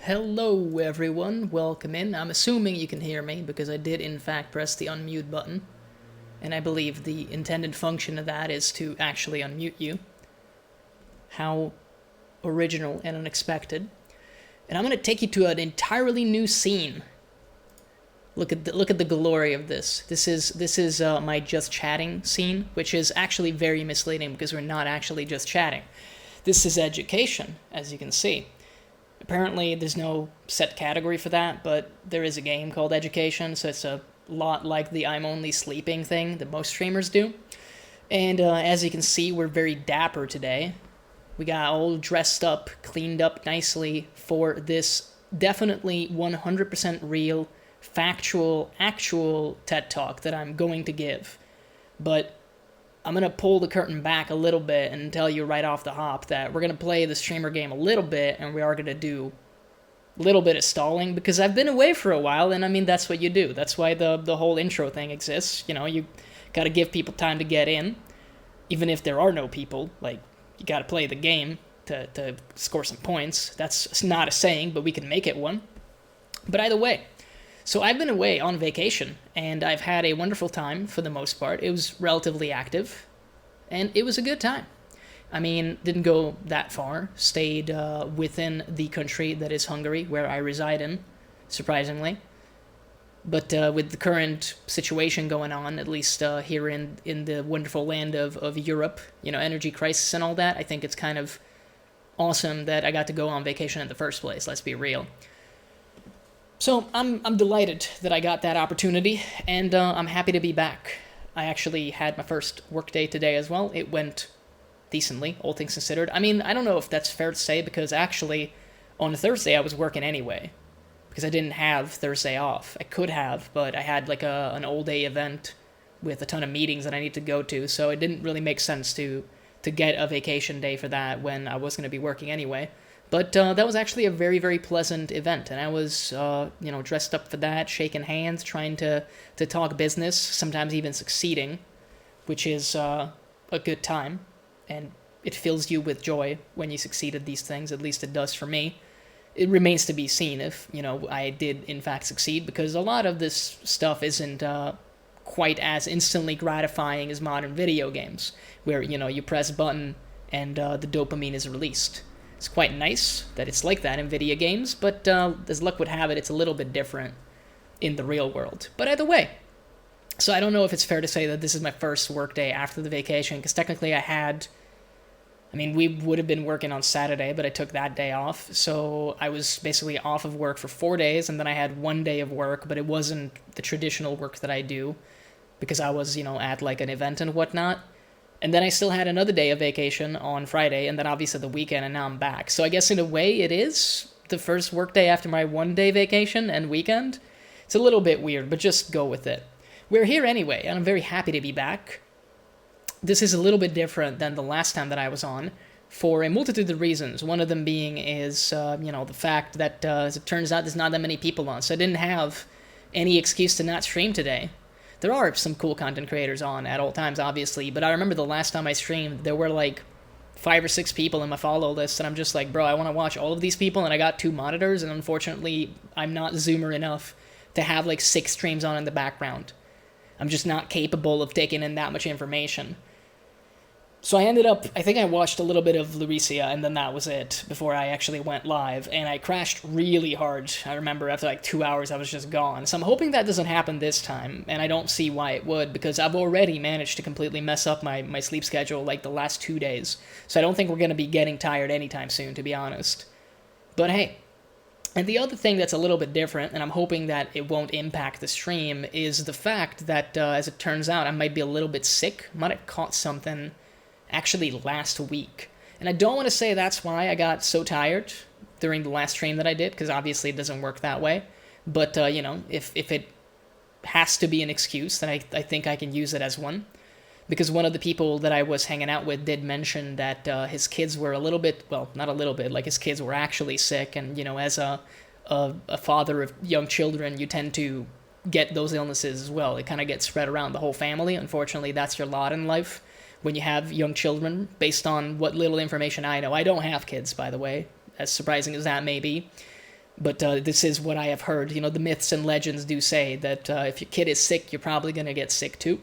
Hello everyone, welcome in. I'm assuming you can hear me because I did in fact press the unmute button. And I believe the intended function of that is to actually unmute you. How original and unexpected. And I'm going to take you to an entirely new scene. Look at the glory of this. This is my just chatting scene, which is actually very misleading because we're not actually just chatting. This is education, as you can see. Apparently, there's no set category for that, but there is a game called Education, so it's a lot like the I'm only sleeping thing that most streamers do. And as you can see, we're very dapper today. We got all dressed up, cleaned up nicely for this definitely 100% real, factual, actual TED Talk that I'm going to give. But I'm going to pull the curtain back a little bit and tell you right off the hop that we're going to play the streamer game a little bit, and we are going to do a little bit of stalling, because I've been away for a while, and I mean, that's what you do. That's why the whole intro thing exists. You know, you got to give people time to get in, even if there are no people. Like, you got to play the game to score some points. That's not a saying, but we can make it one. But either way, so I've been away on vacation, and I've had a wonderful time for the most part. It was relatively active, and it was a good time. I mean, didn't go that far. Stayed within the country that is Hungary, where I reside in, surprisingly. But with the current situation going on, at least here in the wonderful land of Europe, you know, energy crisis and all that, I think it's kind of awesome that I got to go on vacation in the first place, let's be real. So I'm delighted that I got that opportunity, and I'm happy to be back. I actually had my first work day today as well. It went decently, all things considered. I mean, I don't know if that's fair to say, because actually on Thursday I was working anyway, because I didn't have Thursday off. I could have, but I had like an all-day event with a ton of meetings that I need to go to, so it didn't really make sense to get a vacation day for that when I was going to be working anyway. But that was actually a very, very pleasant event, and I was, dressed up for that, shaking hands, trying to talk business, sometimes even succeeding, which is a good time, and it fills you with joy when you succeed at these things. At least it does for me. It remains to be seen if, I did in fact succeed, because a lot of this stuff isn't quite as instantly gratifying as modern video games, where, you press a button and the dopamine is released. It's quite nice that it's like that in video games, but as luck would have it, it's a little bit different in the real world. But either way, so I don't know if it's fair to say that this is my first work day after the vacation, because technically we would have been working on Saturday, but I took that day off, so I was basically off of work for 4 days, and then I had 1 day of work, but it wasn't the traditional work that I do, because I was, at like an event and whatnot. And then I still had another day of vacation on Friday, and then obviously the weekend, and now I'm back. So I guess in a way it is the first workday after my 1 day vacation and weekend. It's a little bit weird, but just go with it. We're here anyway, and I'm very happy to be back. This is a little bit different than the last time that I was on, for a multitude of reasons. One of them being is, the fact that, as it turns out, there's not that many people on, so I didn't have any excuse to not stream today. There are some cool content creators on at all times, obviously, but I remember the last time I streamed, there were like 5 or 6 people in my follow list, and I'm just like, bro, I want to watch all of these people, and I got 2 monitors, and unfortunately, I'm not zoomer enough to have like 6 streams on in the background. I'm just not capable of taking in that much information. So I think I watched a little bit of Lauricia, and then that was it, before I actually went live, and I crashed really hard. I remember after like 2 hours I was just gone. So I'm hoping that doesn't happen this time, and I don't see why it would, because I've already managed to completely mess up my sleep schedule like the last 2 days. So I don't think we're going to be getting tired anytime soon, to be honest. But hey. And the other thing that's a little bit different, and I'm hoping that it won't impact the stream, is the fact that, as it turns out, I might be a little bit sick. I might have caught something actually last week. And I don't want to say that's why I got so tired during the last stream that I did, because obviously it doesn't work that way. But, if it has to be an excuse, then I think I can use it as one. Because one of the people that I was hanging out with did mention that his kids were a little bit, well, not a little bit, like his kids were actually sick. And, as a father of young children, you tend to get those illnesses as well. It kind of gets spread around the whole family. Unfortunately, that's your lot in life when you have young children, based on what little information I know. I don't have kids, by the way, as surprising as that may be. But this is what I have heard. The myths and legends do say that if your kid is sick, you're probably going to get sick too.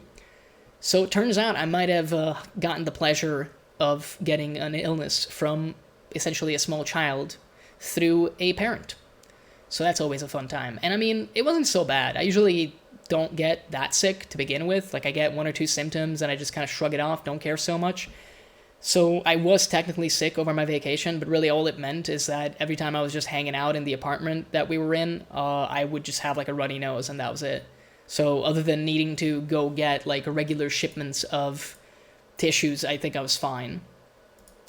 So it turns out I might have gotten the pleasure of getting an illness from essentially a small child through a parent. So that's always a fun time. And I mean, it wasn't so bad. I usually don't get that sick to begin with. Like, I get one or two symptoms and I just kind of shrug it off, don't care so much. So I was technically sick over my vacation, but really all it meant is that every time I was just hanging out in the apartment that we were in, I would just have like a runny nose, and that was it. So other than needing to go get like regular shipments of tissues, I think I was fine.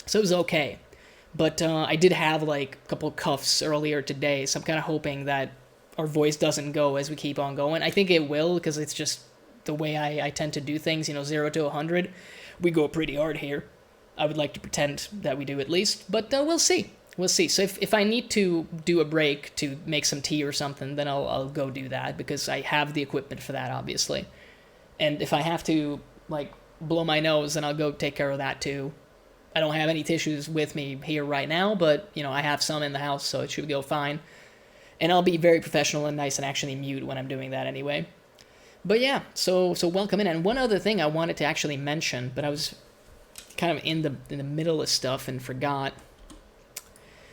So it was okay. But I did have like a couple cuffs earlier today, so I'm kind of hoping that our voice doesn't go as we keep on going. I think it will, because it's just the way I tend to do things, 0 to 100. We go pretty hard here. I would like to pretend that we do at least, but we'll see. We'll see. So if I need to do a break to make some tea or something, then I'll go do that, because I have the equipment for that, obviously. And if I have to, like, blow my nose, then I'll go take care of that too. I don't have any tissues with me here right now, but, I have some in the house, so it should go fine. And I'll be very professional and nice and actually mute when I'm doing that anyway. But yeah, so welcome in. And one other thing I wanted to actually mention, but I was kind of in the middle of stuff and forgot.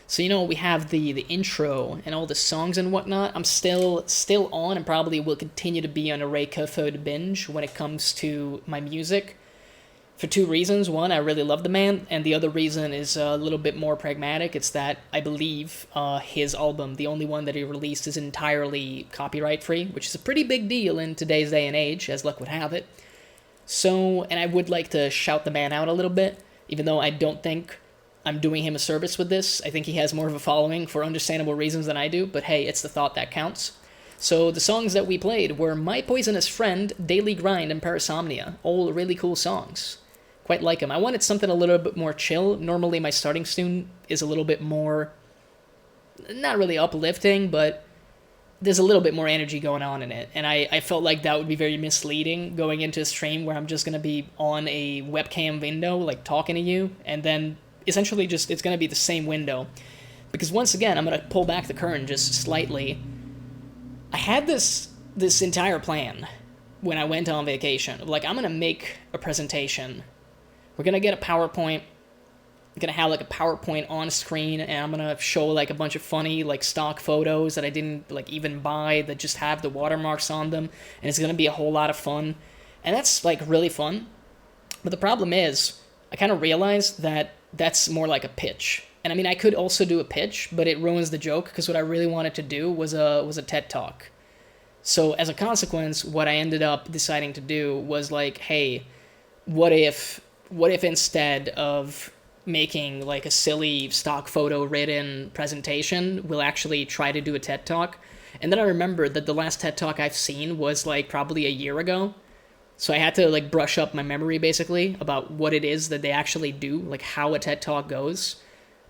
So we have the intro and all the songs and whatnot. I'm still on, and probably will continue to be on a Ray Cuffold binge when it comes to my music, for two reasons. One, I really love the man, and the other reason is a little bit more pragmatic. It's that I believe his album, the only one that he released, is entirely copyright free, which is a pretty big deal in today's day and age, as luck would have it. So, and I would like to shout the man out a little bit, even though I don't think I'm doing him a service with this. I think he has more of a following for understandable reasons than I do, but hey, it's the thought that counts. So the songs that we played were My Poisonous Friend, Daily Grind, and Parasomnia. All really cool songs. Quite like them. I wanted something a little bit more chill. Normally my starting tune is a little bit more, not really uplifting, but there's a little bit more energy going on in it. And I felt like that would be very misleading going into a stream where I'm just going to be on a webcam window, like talking to you, and then essentially just, it's going to be the same window. Because once again, I'm going to pull back the curtain just slightly. I had this entire plan when I went on vacation. Like, I'm going to make a presentation. We're going to get a PowerPoint. I'm going to have, like, a PowerPoint on screen, and I'm going to show, like, a bunch of funny, like, stock photos that I didn't, like, even buy, that just have the watermarks on them, and it's going to be a whole lot of fun. And that's, like, really fun. But the problem is, I kind of realized that that's more like a pitch. And I mean, I could also do a pitch, but it ruins the joke, because what I really wanted to do was a TED Talk. So as a consequence, what I ended up deciding to do was like, hey, what if instead of making like a silly stock photo written presentation, we'll actually try to do a TED Talk? And then I remembered that the last TED Talk I've seen was like probably a year ago. So I had to like brush up my memory basically about what it is that they actually do, like how a TED Talk goes.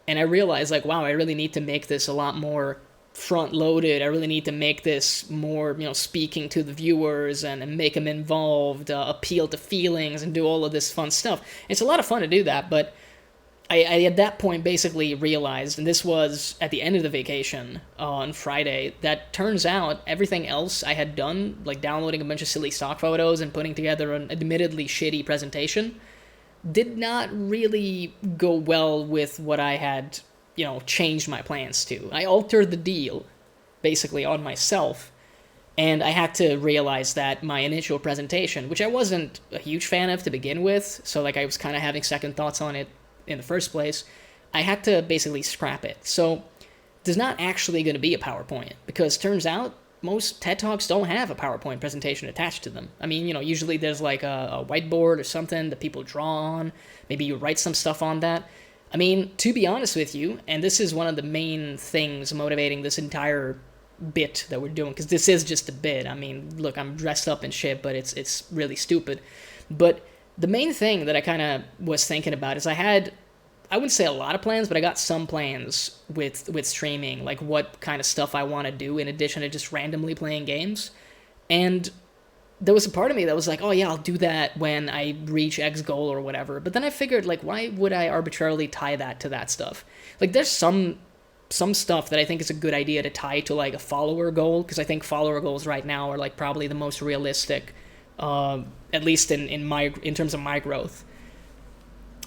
And I realized like, wow, I really need to make this a lot more front-loaded. I really need to make this more, speaking to the viewers and make them involved, appeal to feelings, and do all of this fun stuff. It's a lot of fun to do that, but I at that point basically realized, and this was at the end of the vacation on Friday, that turns out everything else I had done, like downloading a bunch of silly stock photos and putting together an admittedly shitty presentation, did not really go well with what I had, changed my plans to. I altered the deal, basically, on myself, and I had to realize that my initial presentation, which I wasn't a huge fan of to begin with, so like I was kind of having second thoughts on it in the first place, I had to basically scrap it. So there's not actually going to be a PowerPoint, because turns out most TED Talks don't have a PowerPoint presentation attached to them. I mean, usually there's like a whiteboard or something that people draw on. Maybe you write some stuff on that. I mean, to be honest with you, and this is one of the main things motivating this entire bit that we're doing, because this is just a bit. I mean, look, I'm dressed up and shit, but it's really stupid. But the main thing that I kind of was thinking about is I wouldn't say a lot of plans, but I got some plans with streaming, like what kind of stuff I want to do in addition to just randomly playing games. And there was a part of me that was like, oh yeah, I'll do that when I reach X goal or whatever. But then I figured, like, why would I arbitrarily tie that to that stuff? Like, there's some some stuff that I think is a good idea to tie to like a follower goal, because I think follower goals right now are like probably the most realistic, at least in terms of my growth.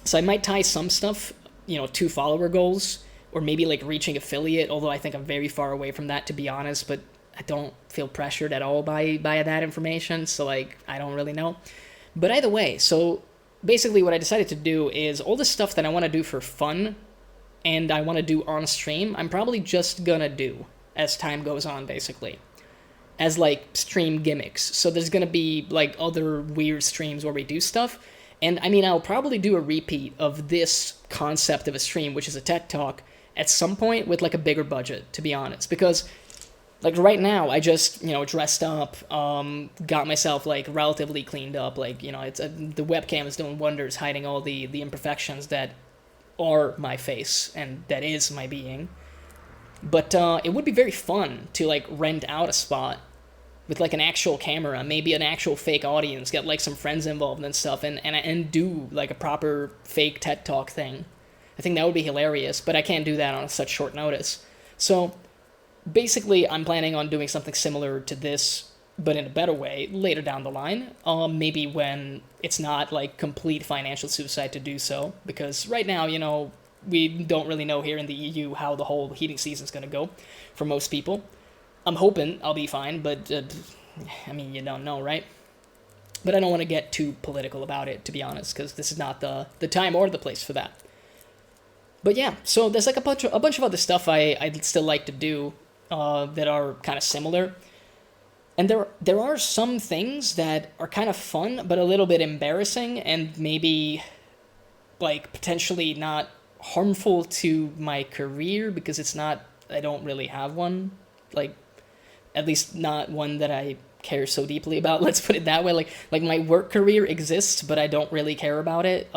So I might tie some stuff, to follower goals, or maybe like reaching affiliate, although I think I'm very far away from that, to be honest, but I don't feel pressured at all by that information, so like I don't really know. But either way, so basically what I decided to do is all the stuff that I want to do for fun and I want to do on stream, I'm probably just gonna do as time goes on, basically, as like stream gimmicks. So there's gonna be like other weird streams where we do stuff, and I mean, I'll probably do a repeat of this concept of a stream, which is a TED Talk, at some point with like a bigger budget, to be honest, because like right now I just dressed up, got myself like relatively cleaned up, like it's the webcam is doing wonders, hiding all the imperfections that are my face and that is my being. But it would be very fun to like rent out a spot with like an actual camera, maybe an actual fake audience, get like some friends involved and stuff, and do like a proper fake TED Talk thing. I think that would be hilarious, but I can't do that on such short notice. So basically, I'm planning on doing something similar to this, but in a better way, later down the line. Maybe when it's not, like, complete financial suicide to do so. Because right now, we don't really know here in the EU how the whole heating season's gonna go for most people. I'm hoping I'll be fine, but, I mean, you don't know, right? But I don't want to get too political about it, to be honest, because this is not the time or the place for that. But yeah, so there's like a bunch of other stuff I'd still like to do that are kind of similar. And there are some things that are kind of fun, but a little bit embarrassing, and maybe like potentially not harmful to my career, because I don't really have one. Like, at least not one that I care so deeply about, let's put it that way. Like my work career exists, but I don't really care about it.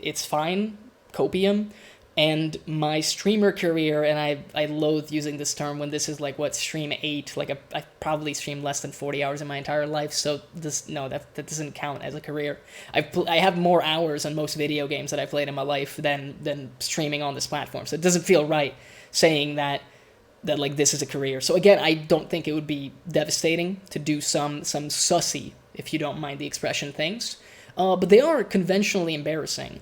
It's fine, copium. And my streamer career, and I loathe using this term when this is like stream 8, like I probably streamed less than 40 hours in my entire life, so that doesn't count as a career. I have more hours on most video games that I played in my life than streaming on this platform, so it doesn't feel right saying that like this is a career. So again, I don't think it would be devastating to do some sussy, if you don't mind the expression, things, but they are conventionally embarrassing,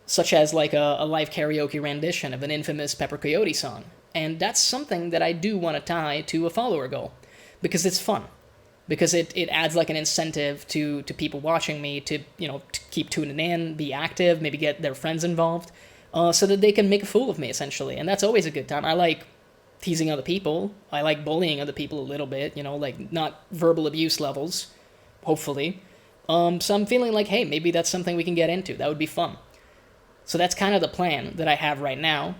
such as like a live karaoke rendition of an infamous Pepper Coyote song. And that's something that I do want to tie to a follower goal, because it's fun, because it adds like an incentive to people watching me to to keep tuning in, be active, maybe get their friends involved, so that they can make a fool of me, essentially. And that's always a good time. I like teasing other people. I like bullying other people a little bit, like not verbal abuse levels, hopefully. So I'm feeling like, hey, maybe that's something we can get into. That would be fun. So that's kind of the plan that I have right now.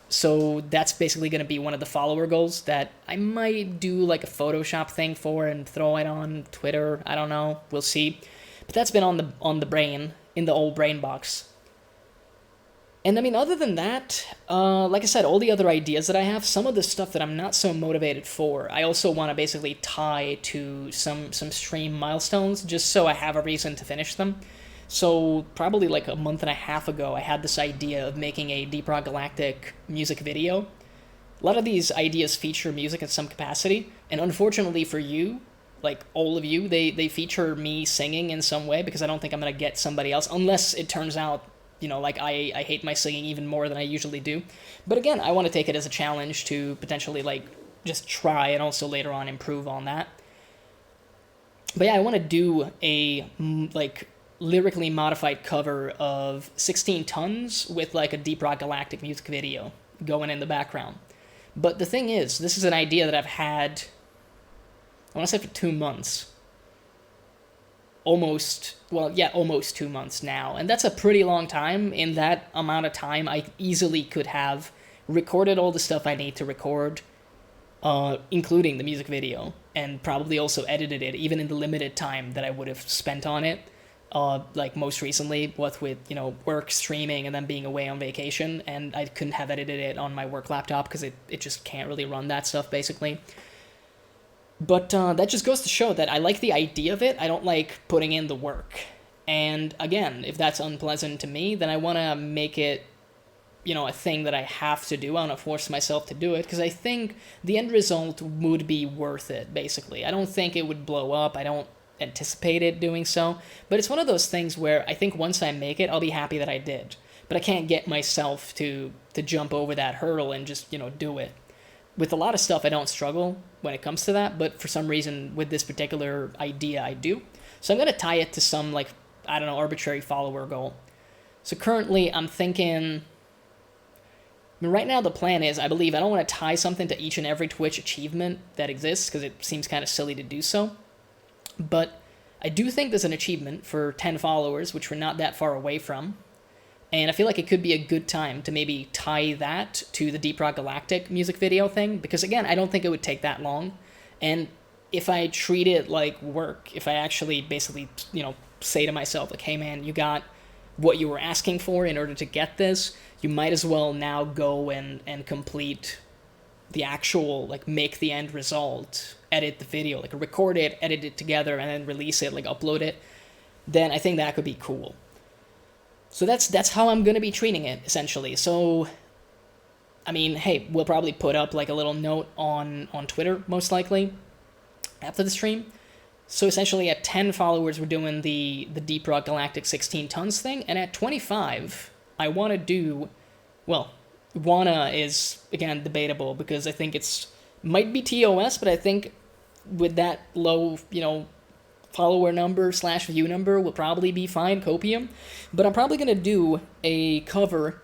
So that's basically going to be one of the follower goals that I might do like a Photoshop thing for and throw it on Twitter. I don't know. We'll see. But that's been on the brain, in the old brain box. And I mean, other than that, like I said, all the other ideas that I have, some of the stuff that I'm not so motivated for, I also want to basically tie to some stream milestones, just so I have a reason to finish them. So probably like a month and a half ago, I had this idea of making a Deep Rock Galactic music video. A lot of these ideas feature music in some capacity, and unfortunately for you, like all of you, they feature me singing in some way, because I don't think I'm going to get somebody else, unless it turns out, like I hate my singing even more than I usually do. But again, I want to take it as a challenge to potentially like just try and also later on improve on that. But yeah, I want to do a like lyrically modified cover of 16 Tons with like a Deep Rock Galactic music video going in the background. But the thing is, this is an idea that I've had, I want to say, for 2 months. Almost 2 months now. And that's a pretty long time. In that amount of time, I easily could have recorded all the stuff I need to record, including the music video, and probably also edited it, even in the limited time that I would have spent on it. Like most recently, with work, streaming, and then being away on vacation, and I couldn't have edited it on my work laptop because it just can't really run that stuff, basically. But that just goes to show that I like the idea of it, I don't like putting in the work. And again, if that's unpleasant to me, then I want to make it a thing that I have to do. I want to force myself to do it because I think the end result would be worth it, basically. I don't think it would blow up. I don't anticipate it doing so. But it's one of those things where I think once I make it, I'll be happy that I did. But I can't get myself to jump over that hurdle and just, do it. With a lot of stuff, I don't struggle when it comes to that, but for some reason, with this particular idea, I do. So I'm going to tie it to some, arbitrary follower goal. So currently, I'm thinking... right now, the plan is, I believe, I don't want to tie something to each and every Twitch achievement that exists, because it seems kind of silly to do so. But I do think there's an achievement for 10 followers, which we're not that far away from. And I feel like it could be a good time to maybe tie that to the Deep Rock Galactic music video thing, because again, I don't think it would take that long. And if I treat it like work, if I actually basically, say to myself, like, hey man, you got what you were asking for in order to get this, you might as well now go and complete the actual, make the end result, edit the video, record it, edit it together, and then release it, upload it, then I think that could be cool. So that's how I'm going to be treating it, essentially. So, I mean, hey, we'll probably put up, a little note on Twitter, most likely, after the stream. So essentially, at 10 followers, we're doing the Deep Rock Galactic 16 tons thing, and at 25, I want to do, wanna is, again, debatable, because I think might be TOS, but I think with that low, follower number / view number will probably be fine, copium. But I'm probably going to do a cover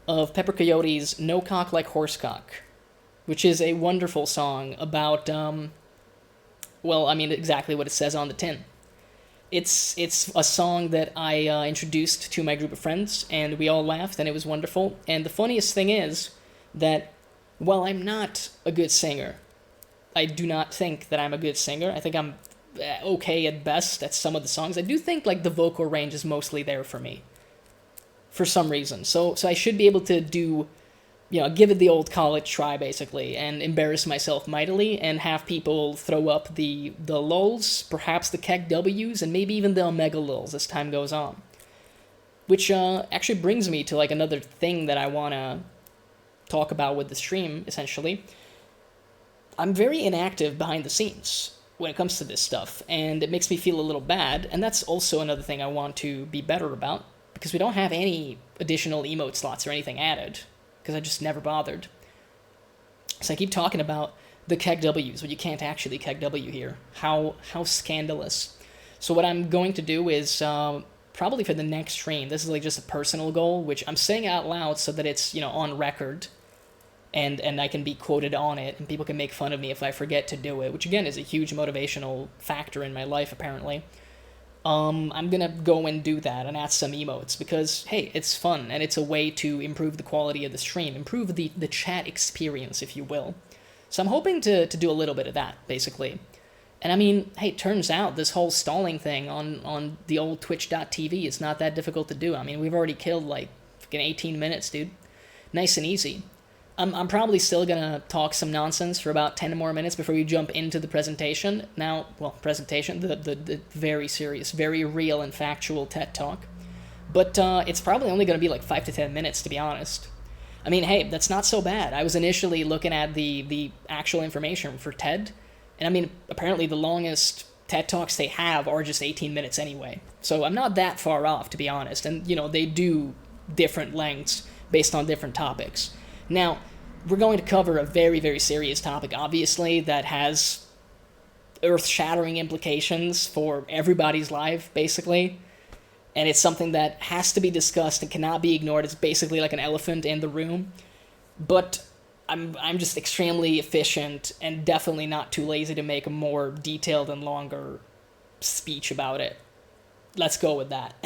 of Pepper Coyote's No Cock Like Horsecock, which is a wonderful song about, exactly what it says on the tin. It's a song that I introduced to my group of friends, and we all laughed, and it was wonderful. And the funniest thing is that while I'm not a good singer, I do not think that I'm a good singer. I think I'm okay at best at some of the songs. I do think the vocal range is mostly there for me for some reason. So I should be able to do, give it the old college try basically, and embarrass myself mightily and have people throw up the lulz, perhaps the kek W's, and maybe even the omega lulz as time goes on. Which actually brings me to another thing that I want to talk about with the stream, essentially. I'm very inactive behind the scenes when it comes to this stuff, and it makes me feel a little bad, and that's also another thing I want to be better about, because we don't have any additional emote slots or anything added, because I just never bothered. So I keep talking about the keg W's, but you can't actually keg W here. How scandalous. So what I'm going to do is, probably for the next stream, this is just a personal goal, which I'm saying out loud so that it's, on record, and I can be quoted on it, and people can make fun of me if I forget to do it, which again is a huge motivational factor in my life, apparently. I'm gonna go and do that and add some emotes, because, hey, it's fun, and it's a way to improve the quality of the stream, improve the chat experience, if you will. So I'm hoping to do a little bit of that, basically. And I mean, hey, turns out this whole stalling thing on the old twitch.tv is not that difficult to do. I mean, we've already killed, fucking 18 minutes, dude. Nice and easy. I'm probably still going to talk some nonsense for about 10 more minutes before we jump into the presentation. Now, presentation, the very serious, very real and factual TED Talk. But it's probably only going to be 5 to 10 minutes, to be honest. I mean, hey, that's not so bad. I was initially looking at the actual information for TED, and I mean, apparently the longest TED Talks they have are just 18 minutes anyway. So I'm not that far off, to be honest. And, they do different lengths based on different topics. Now, we're going to cover a very, very serious topic, obviously, that has earth-shattering implications for everybody's life, basically. And it's something that has to be discussed and cannot be ignored. It's basically like an elephant in the room. But I'm just extremely efficient and definitely not too lazy to make a more detailed and longer speech about it. Let's go with that.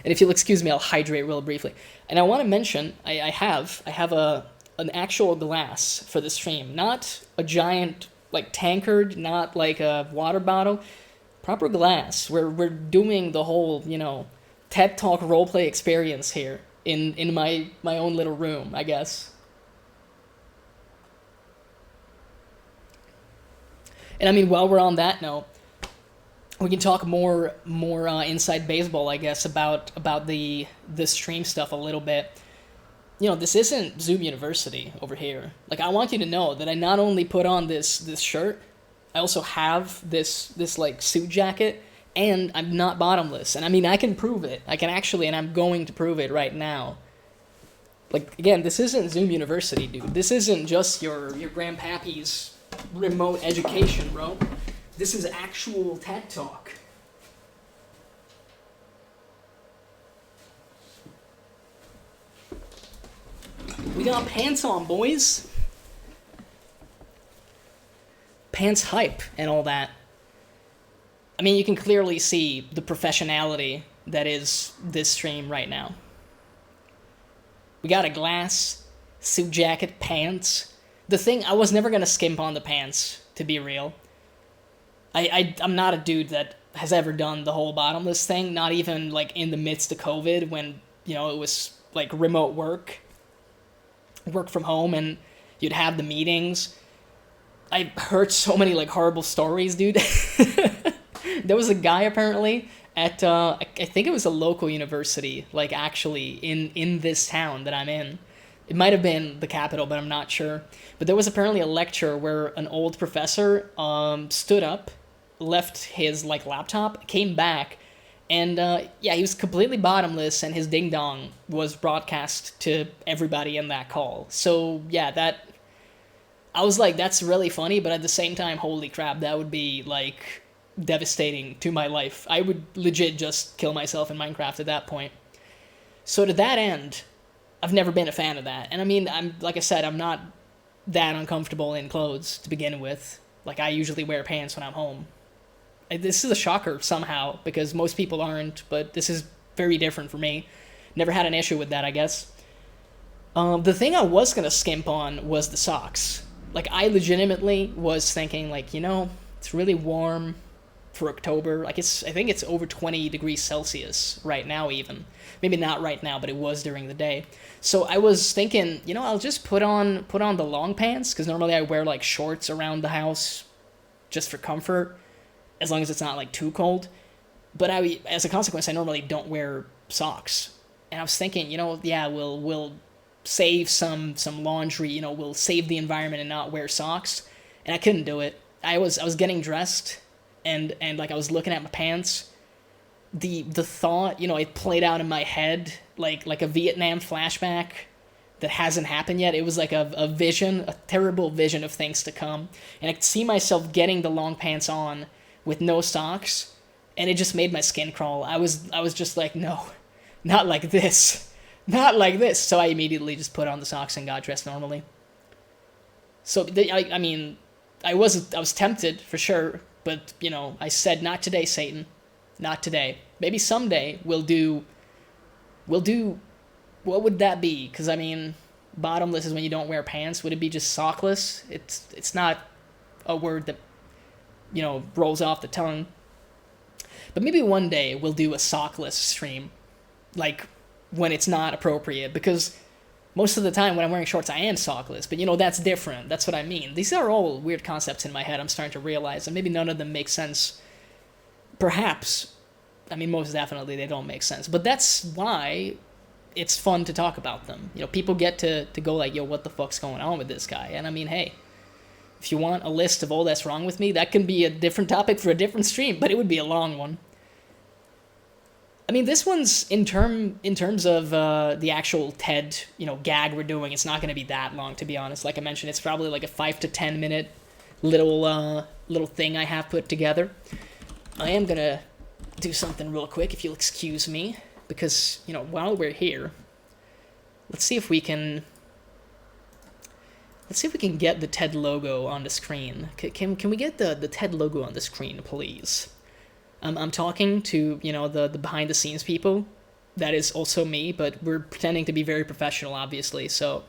And if you'll excuse me, I'll hydrate real briefly. And I want to mention, I have an actual glass for the stream. Not a giant, tankard, not like a water bottle. Proper glass. We're doing the whole, TED Talk roleplay experience here in my own little room, I guess. And I mean, while we're on that note, we can talk more inside baseball, I guess, about the stream stuff a little bit. this isn't Zoom University over here. Like, I want you to know that I not only put on this shirt, I also have this like suit jacket, and I'm not bottomless. And I mean, I can prove it. I can actually, and I'm going to prove it right now. Like, again, this isn't Zoom University, dude. This isn't just your grandpappy's remote education, bro. This is actual TED Talk. We got pants on, boys. Pants hype and all that. I mean, you can clearly see the professionality that is this stream right now. We got a glass, suit jacket, pants. The thing, I was never gonna skimp on the pants, to be real. I'm not a dude that has ever done the whole bottomless thing, not even, like, in the midst of COVID when, it was, like, remote work from home, and you'd have the meetings. I heard so many, like, horrible stories, dude. There was a guy, apparently, at, I think it was a local university, like, actually, in this town that I'm in. It might have been the capital, but I'm not sure. But there was apparently a lecture where an old professor stood up, left his, like, laptop, came back, and, he was completely bottomless, and his ding-dong was broadcast to everybody in that call. So, yeah, I was like, that's really funny, but at the same time, holy crap, that would be, like, devastating to my life. I would legit just kill myself in Minecraft at that point. So to that end, I've never been a fan of that. And I mean, like I said, I'm not that uncomfortable in clothes to begin with. Like, I usually wear pants when I'm home. This is a shocker somehow, because most people aren't, but this is very different for me. Never had an issue with that, I guess. The thing I was gonna skimp on was the socks. Like, I legitimately was thinking, like, it's really warm for October. Like, I think it's over 20 degrees Celsius right now even. Maybe not right now, but it was during the day. So I was thinking, I'll just put on the long pants, because normally I wear, like, shorts around the house just for comfort, as long as it's not, like, too cold. But as a consequence, I normally don't wear socks. And I was thinking, we'll save some laundry, we'll save the environment and not wear socks. And I couldn't do it. I was getting dressed, and like, I was looking at my pants. The thought, it played out in my head like a Vietnam flashback that hasn't happened yet. It was like a vision, a terrible vision of things to come. And I could see myself getting the long pants on with no socks, and it just made my skin crawl. I was just like, no, not like this. Not like this. So I immediately just put on the socks and got dressed normally. So, I mean, I was tempted, for sure, but, I said, not today, Satan. Not today. Maybe someday we'll do, what would that be? Because, I mean, bottomless is when you don't wear pants. Would it be just sockless? It's not a word that, rolls off the tongue. But maybe one day we'll do a sockless stream, like, when it's not appropriate, because most of the time when I'm wearing shorts, I am sockless, but that's different. That's what I mean. These are all weird concepts in my head I'm starting to realize, and maybe none of them make sense. Perhaps. I mean, most definitely they don't make sense, but that's why it's fun to talk about them. People get to go like, yo, what the fuck's going on with this guy? And I mean, hey, if you want a list of all that's wrong with me, that can be a different topic for a different stream, but it would be a long one. I mean, this one's, in terms of the actual TED, gag we're doing, it's not going to be that long, to be honest. Like I mentioned, it's probably like a 5 to 10 minute little thing I have put together. I am going to do something real quick, if you'll excuse me, because, while we're here, let's see if we can get the TED logo on the screen. Can we get the TED logo on the screen, please? I'm talking to, the behind-the-scenes people. That is also me, but we're pretending to be very professional, obviously, so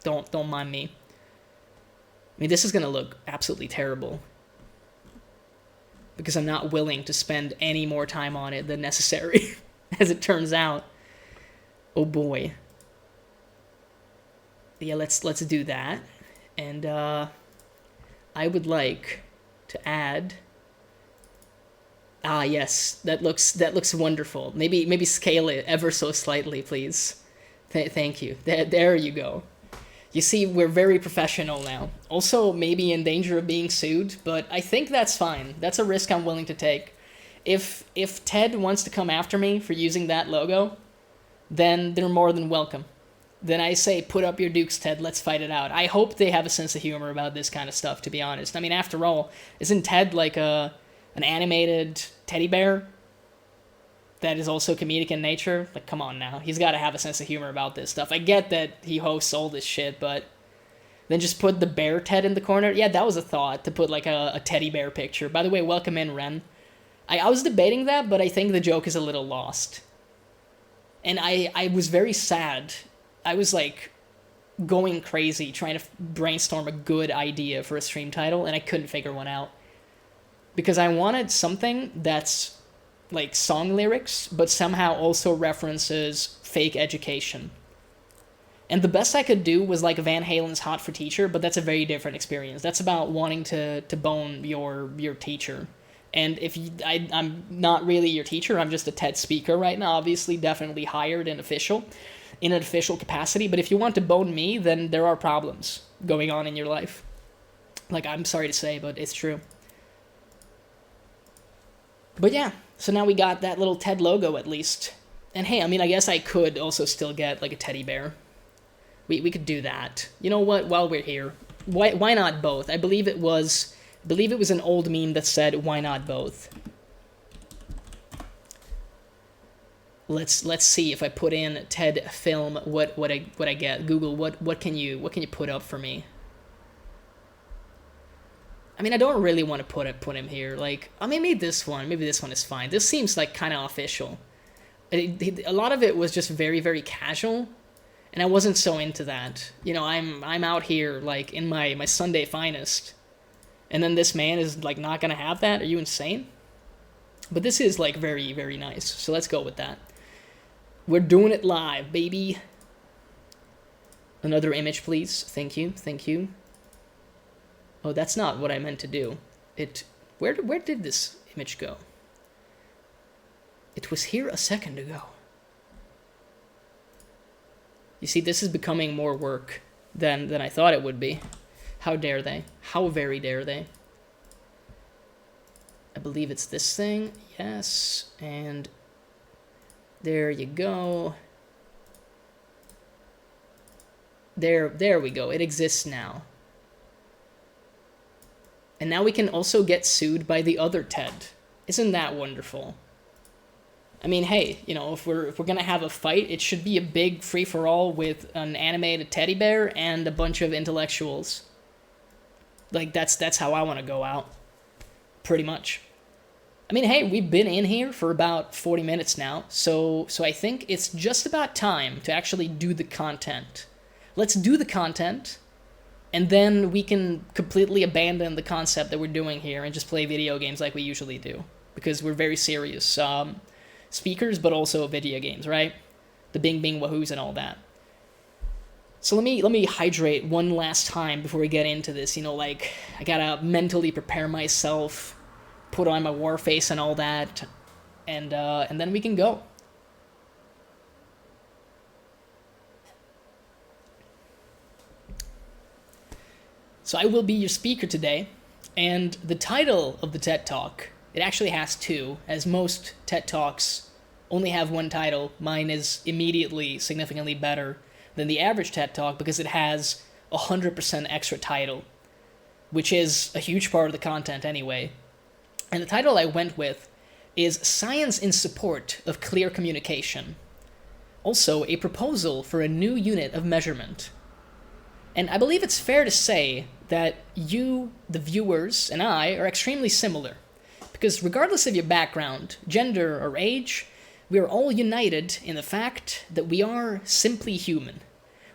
don't mind me. I mean, this is going to look absolutely terrible, because I'm not willing to spend any more time on it than necessary, as it turns out. Oh boy. Yeah, let's do that. And I would like to add... yes, that looks wonderful. Maybe scale it ever so slightly, please. Thank you. There you go. You see, we're very professional now. Also, maybe in danger of being sued, but I think that's fine. That's a risk I'm willing to take. If Ted wants to come after me for using that logo, then they're more than welcome. Then I say, put up your dukes, Ted, let's fight it out. I hope they have a sense of humor about this kind of stuff, to be honest. I mean, after all, isn't Ted like an animated teddy bear that is also comedic in nature? Like, come on now. He's got to have a sense of humor about this stuff. I get that he hosts all this shit, but then just put the bear Ted in the corner. Yeah, that was a thought, to put like a teddy bear picture. By the way, welcome in, Ren. I was debating that, but I think the joke is a little lost. And I was very sad. I was like going crazy trying to brainstorm a good idea for a stream title, and I couldn't figure one out. Because I wanted something that's like song lyrics, but somehow also references fake education. And the best I could do was like Van Halen's Hot for Teacher, but that's a very different experience. That's about wanting to bone your teacher. And if I'm not really your teacher, I'm just a TED speaker right now, obviously definitely hired and official, in an official capacity. But if you want to bone me, then there are problems going on in your life. Like, I'm sorry to say, but it's true. But yeah, so now we got that little TED logo at least. And hey, I mean, I guess I could also still get like a teddy bear. We could do that. You know what? While we're here, why not both? I believe it was an old meme that said, "Why not both?" Let's see if I put in TED film what I get. Google, what can you put up for me? I mean, I don't really want to put him here. Like, maybe this one is fine. This seems like kind of official. A lot of it was just very, very casual, and I wasn't so into that. You know, I'm out here like in my Sunday finest, and then this man is like not gonna have that. Are you insane? But this is like very, very nice. So let's go with that. We're doing it live, baby. Another image, please. Thank you. Thank you. Oh, that's not what I meant to do. Where did this image go? It was here a second ago. You see, this is becoming more work than I thought it would be. How dare they? How very dare they? I believe it's this thing. Yes, and there you go. There we go. It exists now. And now we can also get sued by the other Ted. Isn't that wonderful? I mean, hey, you know, if we're gonna have a fight, it should be a big free-for-all with an animated teddy bear and a bunch of intellectuals. Like, that's how I want to go out. Pretty much. I mean, hey, we've been in here for about 40 minutes now, so I think it's just about time to actually do the content. Let's do the content, and then we can completely abandon the concept that we're doing here and just play video games like we usually do. Because we're very serious speakers, but also video games, right? The bing bing wahoos and all that. So let me hydrate one last time before we get into this. You know, like, I gotta mentally prepare myself, put on my war face and all that, and then we can go. So I will be your speaker today, and the title of the TED Talk, it actually has two, as most TED Talks only have one title. Mine is immediately significantly better than the average TED Talk because it has 100% extra title, which is a huge part of the content anyway. And the title I went with is Science in Support of Clear Communication. Also, a proposal for a new unit of measurement. And I believe it's fair to say that you, the viewers, and I are extremely similar. Because regardless of your background, gender, or age, we are all united in the fact that we are simply human.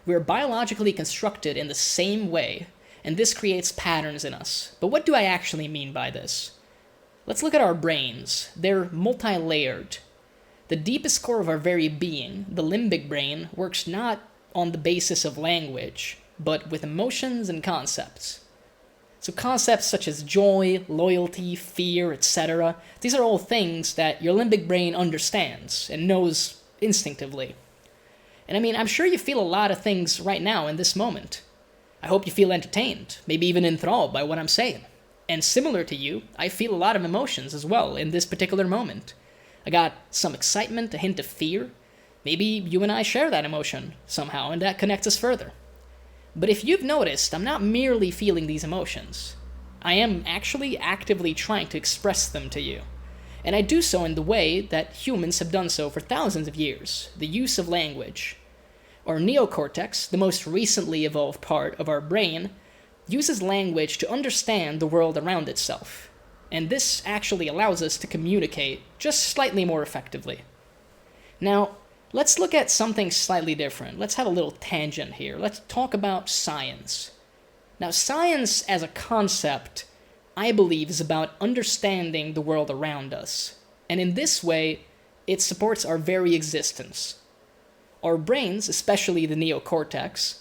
We are biologically constructed in the same way, and this creates patterns in us. But what do I actually mean by this? Let's look at our brains. They're multi-layered. The deepest core of our very being, the limbic brain, works not on the basis of language, but with emotions and concepts. So concepts such as joy, loyalty, fear, etc., these are all things that your limbic brain understands and knows instinctively. And I mean, I'm sure you feel a lot of things right now in this moment. I hope you feel entertained, maybe even enthralled by what I'm saying. And similar to you, I feel a lot of emotions as well in this particular moment. I got some excitement, a hint of fear. Maybe you and I share that emotion somehow, and that connects us further. But if you've noticed, I'm not merely feeling these emotions. I am actually actively trying to express them to you. And I do so in the way that humans have done so for thousands of years, the use of language. Our neocortex, the most recently evolved part of our brain, uses language to understand the world around itself. And this actually allows us to communicate just slightly more effectively. Now, let's look at something slightly different. Let's have a little tangent here. Let's talk about science. Now, science as a concept, I believe, is about understanding the world around us. And in this way, it supports our very existence. Our brains, especially the neocortex,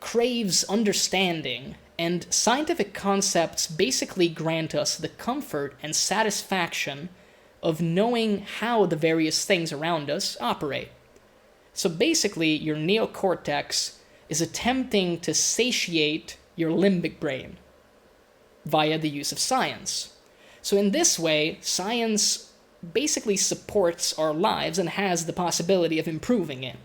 craves understanding, and scientific concepts basically grant us the comfort and satisfaction of knowing how the various things around us operate. So basically, your neocortex is attempting to satiate your limbic brain via the use of science. So in this way, science basically supports our lives and has the possibility of improving it.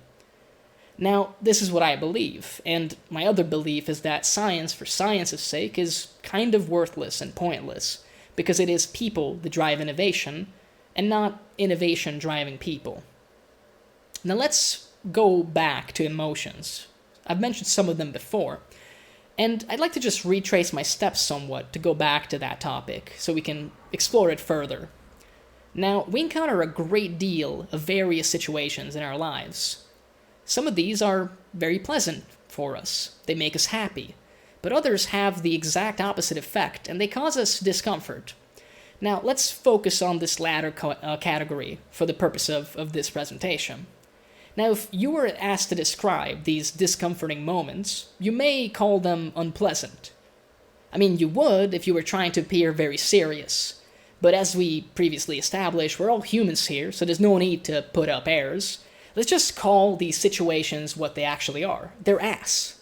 Now, this is what I believe, and my other belief is that science for science's sake is kind of worthless and pointless, because it is people that drive innovation, and not innovation driving people. Now let's go back to emotions. I've mentioned some of them before, and I'd like to just retrace my steps somewhat to go back to that topic, so we can explore it further. Now, we encounter a great deal of various situations in our lives. Some of these are very pleasant for us. They make us happy. But others have the exact opposite effect, and they cause us discomfort. Now, let's focus on this latter category for the purpose of this presentation. Now, if you were asked to describe these discomforting moments, you may call them unpleasant. I mean, you would if you were trying to appear very serious. But as we previously established, we're all humans here, so there's no need to put up airs. Let's just call these situations what they actually are. They're ass.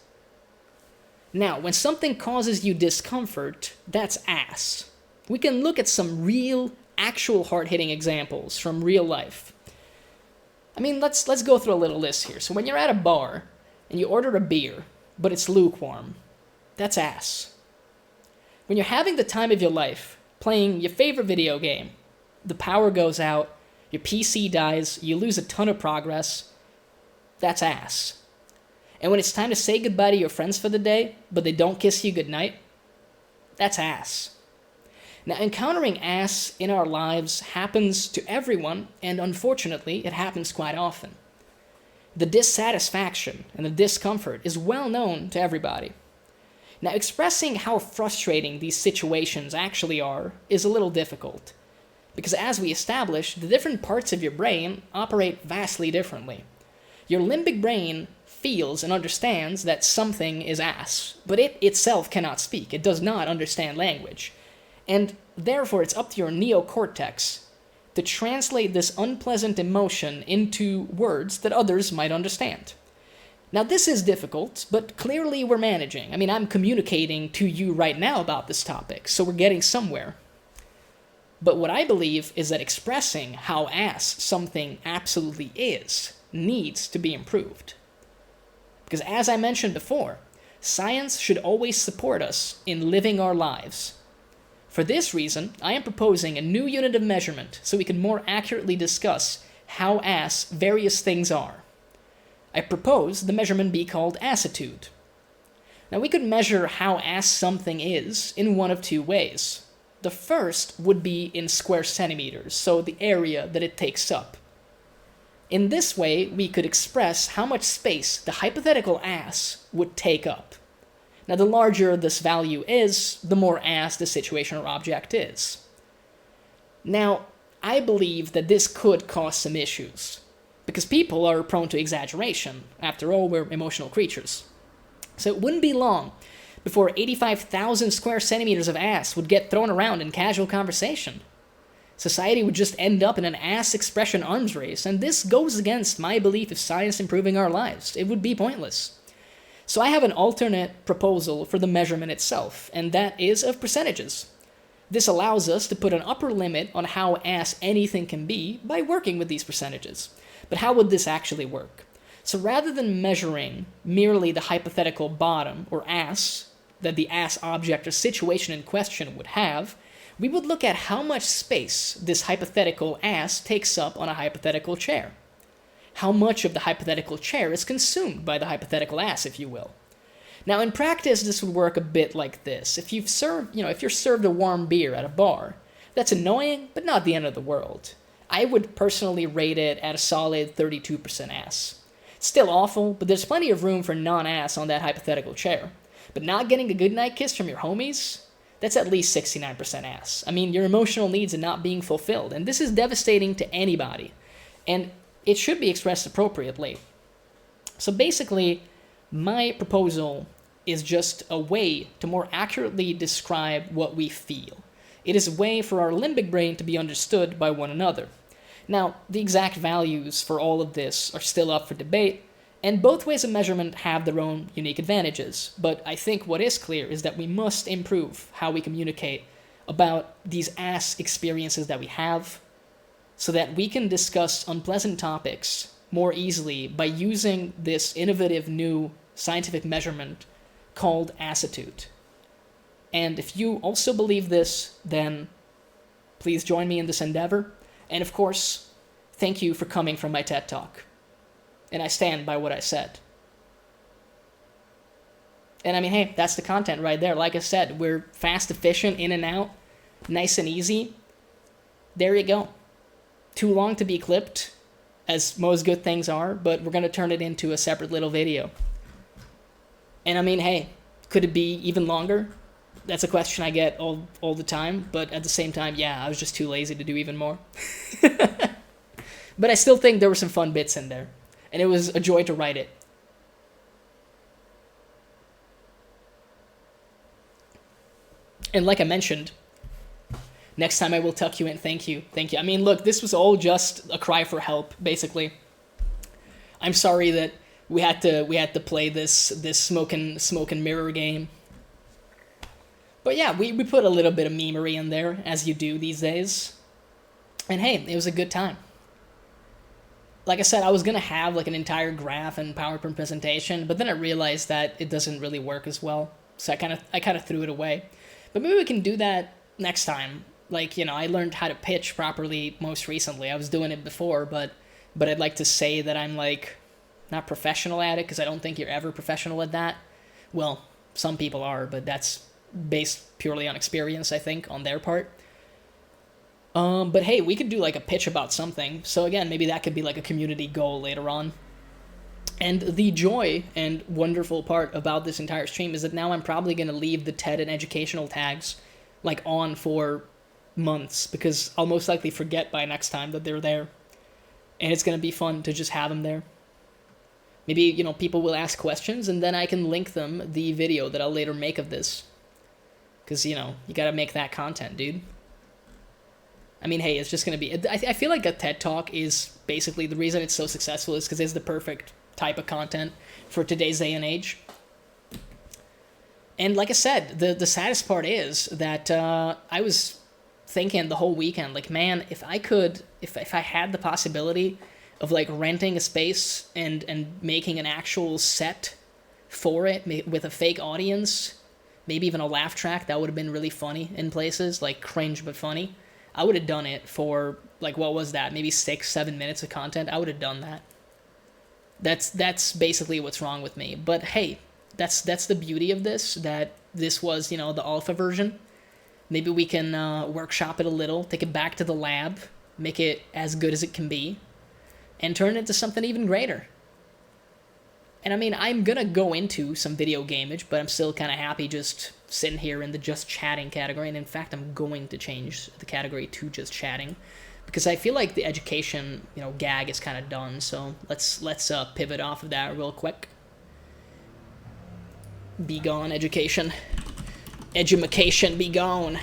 Now, when something causes you discomfort, that's ass. We can look at some real, actual hard-hitting examples from real life. I mean, let's go through a little list here. So when you're at a bar, and you order a beer, but it's lukewarm, that's ass. When you're having the time of your life, playing your favorite video game, the power goes out, your PC dies, you lose a ton of progress, that's ass. And when it's time to say goodbye to your friends for the day, but they don't kiss you goodnight, that's ass. Now, encountering ass in our lives happens to everyone, and unfortunately, it happens quite often. The dissatisfaction and the discomfort is well known to everybody. Now, expressing how frustrating these situations actually are is a little difficult, because as we established, the different parts of your brain operate vastly differently. Your limbic brain feels and understands that something is ass, but it itself cannot speak. It does not understand language. And therefore, it's up to your neocortex to translate this unpleasant emotion into words that others might understand. Now, this is difficult, but clearly we're managing. I mean, I'm communicating to you right now about this topic, so we're getting somewhere. But what I believe is that expressing how ass something absolutely is needs to be improved. Because as I mentioned before, science should always support us in living our lives. For this reason, I am proposing a new unit of measurement so we can more accurately discuss how ass various things are. I propose the measurement be called assitude. Now, we could measure how ass something is in one of two ways. The first would be in square centimeters, so the area that it takes up. In this way, we could express how much space the hypothetical ass would take up. Now, the larger this value is, the more ass the situation or object is. Now, I believe that this could cause some issues, because people are prone to exaggeration. After all, we're emotional creatures. So it wouldn't be long before 85,000 square centimeters of ass would get thrown around in casual conversation. Society would just end up in an ass expression arms race, and this goes against my belief of science improving our lives. It would be pointless. So I have an alternate proposal for the measurement itself, and that is of percentages. This allows us to put an upper limit on how ass anything can be by working with these percentages. But how would this actually work? So rather than measuring merely the hypothetical bottom, or ass, that the ass object or situation in question would have, we would look at how much space this hypothetical ass takes up on a hypothetical chair. How much of the hypothetical chair is consumed by the hypothetical ass, if you will. Now, in practice, this would work a bit like this. If you're served a warm beer at a bar, that's annoying, but not the end of the world. I would personally rate it at a solid 32% ass. Still awful, but there's plenty of room for non-ass on that hypothetical chair. But not getting a goodnight kiss from your homies? That's at least 69% ass. I mean, your emotional needs are not being fulfilled, and this is devastating to anybody. And it should be expressed appropriately. So basically, my proposal is just a way to more accurately describe what we feel. It is a way for our limbic brain to be understood by one another. Now, the exact values for all of this are still up for debate, and both ways of measurement have their own unique advantages, but I think what is clear is that we must improve how we communicate about these ass experiences that we have, so that we can discuss unpleasant topics more easily by using this innovative new scientific measurement called assitude. And if you also believe this, then please join me in this endeavor. And of course, thank you for coming from my TED Talk. And I stand by what I said. And I mean, hey, that's the content right there. Like I said, we're fast, efficient, in and out, nice and easy. There you go. Too long to be clipped, as most good things are, but we're going to turn it into a separate little video. And I mean, hey, could it be even longer? That's a question I get all the time, but at the same time, yeah, I was just too lazy to do even more. But I still think there were some fun bits in there, and it was a joy to write it. And like I mentioned, next time I will tuck you in. Thank you. Thank you. I mean, look, this was all just a cry for help, basically. I'm sorry that we had to play this smoke and mirror game. But yeah, we put a little bit of memery in there, as you do these days. And hey, it was a good time. Like I said, I was going to have like an entire graph and PowerPoint presentation, but then I realized that it doesn't really work as well. So I kind of threw it away. But maybe we can do that next time. Like, you know, I learned how to pitch properly most recently. I was doing it before, but I'd like to say that I'm like not professional at it, because I don't think you're ever professional at that. Well, some people are, but that's based purely on experience, I think, on their part. But hey, we could do like a pitch about something. So again, maybe that could be like a community goal later on. And the joy and wonderful part about this entire stream is that now I'm probably going to leave the TED and educational tags like on for months, because I'll most likely forget by next time that they're there. And it's going to be fun to just have them there. Maybe, you know, people will ask questions, and then I can link them the video that I'll later make of this. Because, you know, you got to make that content, dude. I mean, hey, it's just going to be... I feel like a TED Talk is basically... The reason it's so successful is because it's the perfect type of content for today's day and age. And like I said, the saddest part is that I was thinking the whole weekend, like, man, if I had the possibility of, like, renting a space and making an actual set for it with a fake audience, maybe even a laugh track, that would have been really funny in places, like cringe but funny. I would have done it for, like, what was that? Maybe 6-7 minutes of content. I would have done that. That's basically what's wrong with me. But hey, that's the beauty of this, that this was, you know, the alpha version. Maybe we can workshop it a little, take it back to the lab, make it as good as it can be, and turn it into something even greater. And I mean, I'm gonna go into some video gameage, but I'm still kind of happy just sitting here in the just chatting category. And in fact, I'm going to change the category to just chatting, because I feel like the education, you know, gag is kind of done. So let's pivot off of that real quick. Be gone, education. Edumacation, be gone.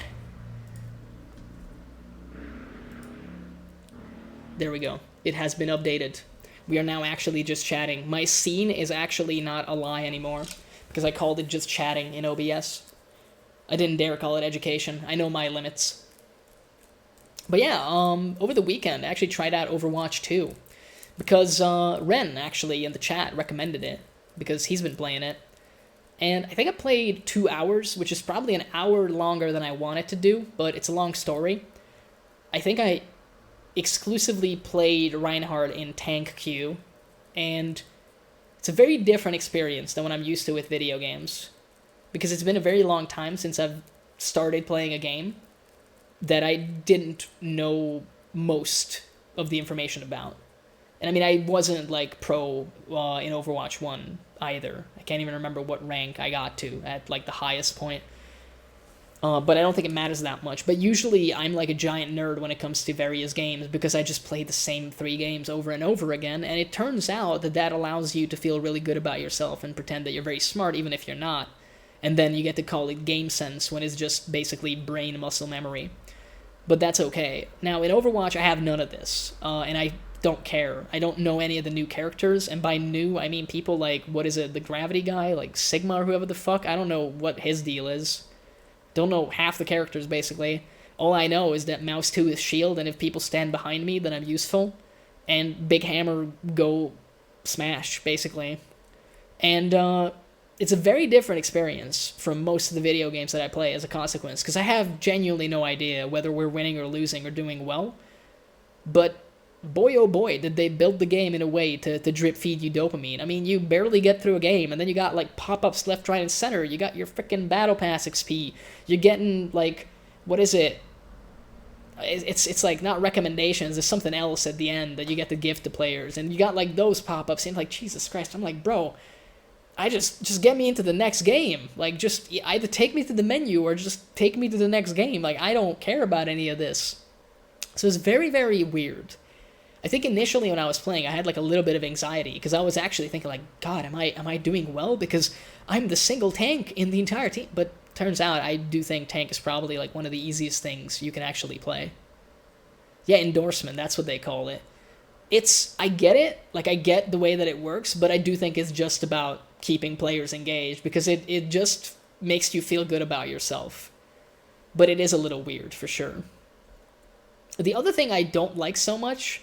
There we go. It has been updated. We are now actually just chatting. My scene is actually not a lie anymore, because I called it just chatting in OBS. I didn't dare call it education. I know my limits. But yeah, over the weekend, I actually tried out Overwatch 2. Because Ren, actually, in the chat, recommended it. Because he's been playing it. And I think I played 2 hours, which is probably an hour longer than I wanted to do, but it's a long story. I think I exclusively played Reinhardt in tank queue, and it's a very different experience than what I'm used to with video games. Because it's been a very long time since I've started playing a game that I didn't know most of the information about. And I mean, I wasn't like pro in Overwatch 1 either. I can't even remember what rank I got to at like the highest point. But I don't think it matters that much. But usually I'm like a giant nerd when it comes to various games because I just play the same 3 games over and over again. And it turns out that that allows you to feel really good about yourself and pretend that you're very smart even if you're not. And then you get to call it game sense when it's just basically brain muscle memory. But that's okay. Now in Overwatch I have none of this. And I don't care. I don't know any of the new characters. And by new I mean people like, what is it, the Gravity guy? Like Sigma or whoever the fuck? I don't know what his deal is. Don't know half the characters, basically. All I know is that Mouse 2 is shield, and if people stand behind me, then I'm useful. And Big Hammer go smash, basically. And it's a very different experience from most of the video games that I play as a consequence, because I have genuinely no idea whether we're winning or losing or doing well. But boy oh boy, did they build the game in a way to drip feed you dopamine. I mean, you barely get through a game, and then you got, like, pop-ups left, right, and center. You got your frickin' Battle Pass XP. You're getting, like, what is it? It's like, not recommendations, there's something else at the end that you get to give to players. And you got, like, those pop-ups, and like, Jesus Christ, I'm like, bro, I just get me into the next game. Like, just either take me to the menu or just take me to the next game. Like, I don't care about any of this. So it's very, very weird. I think initially when I was playing, I had like a little bit of anxiety because I was actually thinking like, God, am I doing well? Because I'm the single tank in the entire team. But turns out I do think tank is probably like one of the easiest things you can actually play. Yeah, endorsement, that's what they call it. I get it, like I get the way that it works, but I do think it's just about keeping players engaged because it just makes you feel good about yourself. But it is a little weird, for sure. The other thing I don't like so much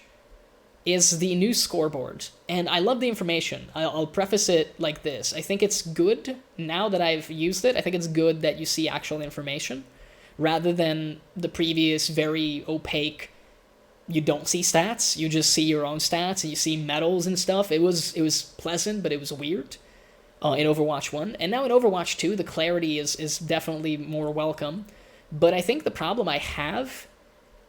is the new scoreboard. And I love the information. I'll preface it like this. I think it's good, now that I've used it, I think it's good that you see actual information, rather than the previous very opaque, you don't see stats, you just see your own stats, and you see medals and stuff. It was pleasant, but it was weird in Overwatch 1. And now in Overwatch 2, the clarity is definitely more welcome. But I think the problem I have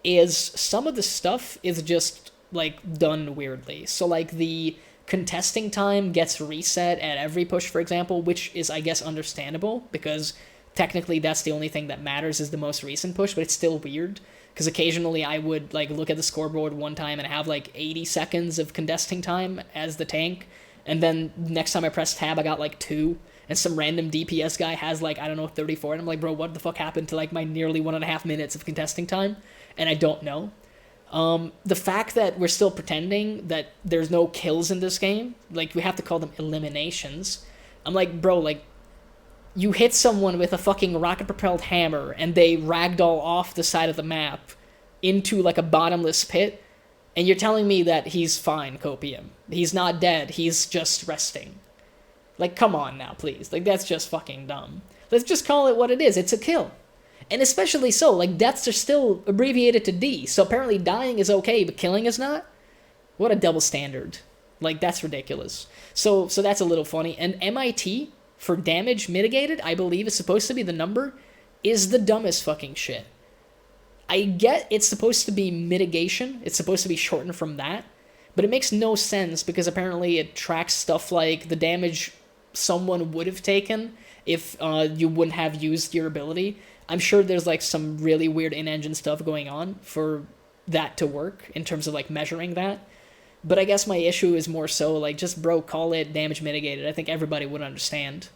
is some of the stuff is just like done weirdly. So like the contesting time gets reset at every push, for example, which is, I guess, understandable because technically that's the only thing that matters is the most recent push, but it's still weird because occasionally I would like look at the scoreboard one time and have like 80 seconds of contesting time as the tank, and then next time I press tab I got like 2, and some random DPS guy has like, I don't know, 34, and I'm like, bro, what the fuck happened to like my nearly 1.5 minutes of contesting time? And I don't know. The fact that we're still pretending that there's no kills in this game, like, we have to call them eliminations. I'm like, bro, like, you hit someone with a fucking rocket-propelled hammer, and they ragdoll off the side of the map into, like, a bottomless pit, and you're telling me that he's fine, Copium. He's not dead, he's just resting. Like, come on now, please. Like, that's just fucking dumb. Let's just call it what it is. It's a kill. And especially so, like, deaths are still abbreviated to D, so apparently dying is okay, but killing is not? What a double standard. Like, that's ridiculous. So that's a little funny. And MIT, for damage mitigated, I believe is supposed to be the number, is the dumbest fucking shit. I get it's supposed to be mitigation, it's supposed to be shortened from that, but it makes no sense because apparently it tracks stuff like the damage someone would have taken if you wouldn't have used your ability. I'm sure there's like some really weird in-engine stuff going on for that to work in terms of like measuring that. But I guess my issue is more so like, just bro, call it damage mitigated. I think everybody would understand.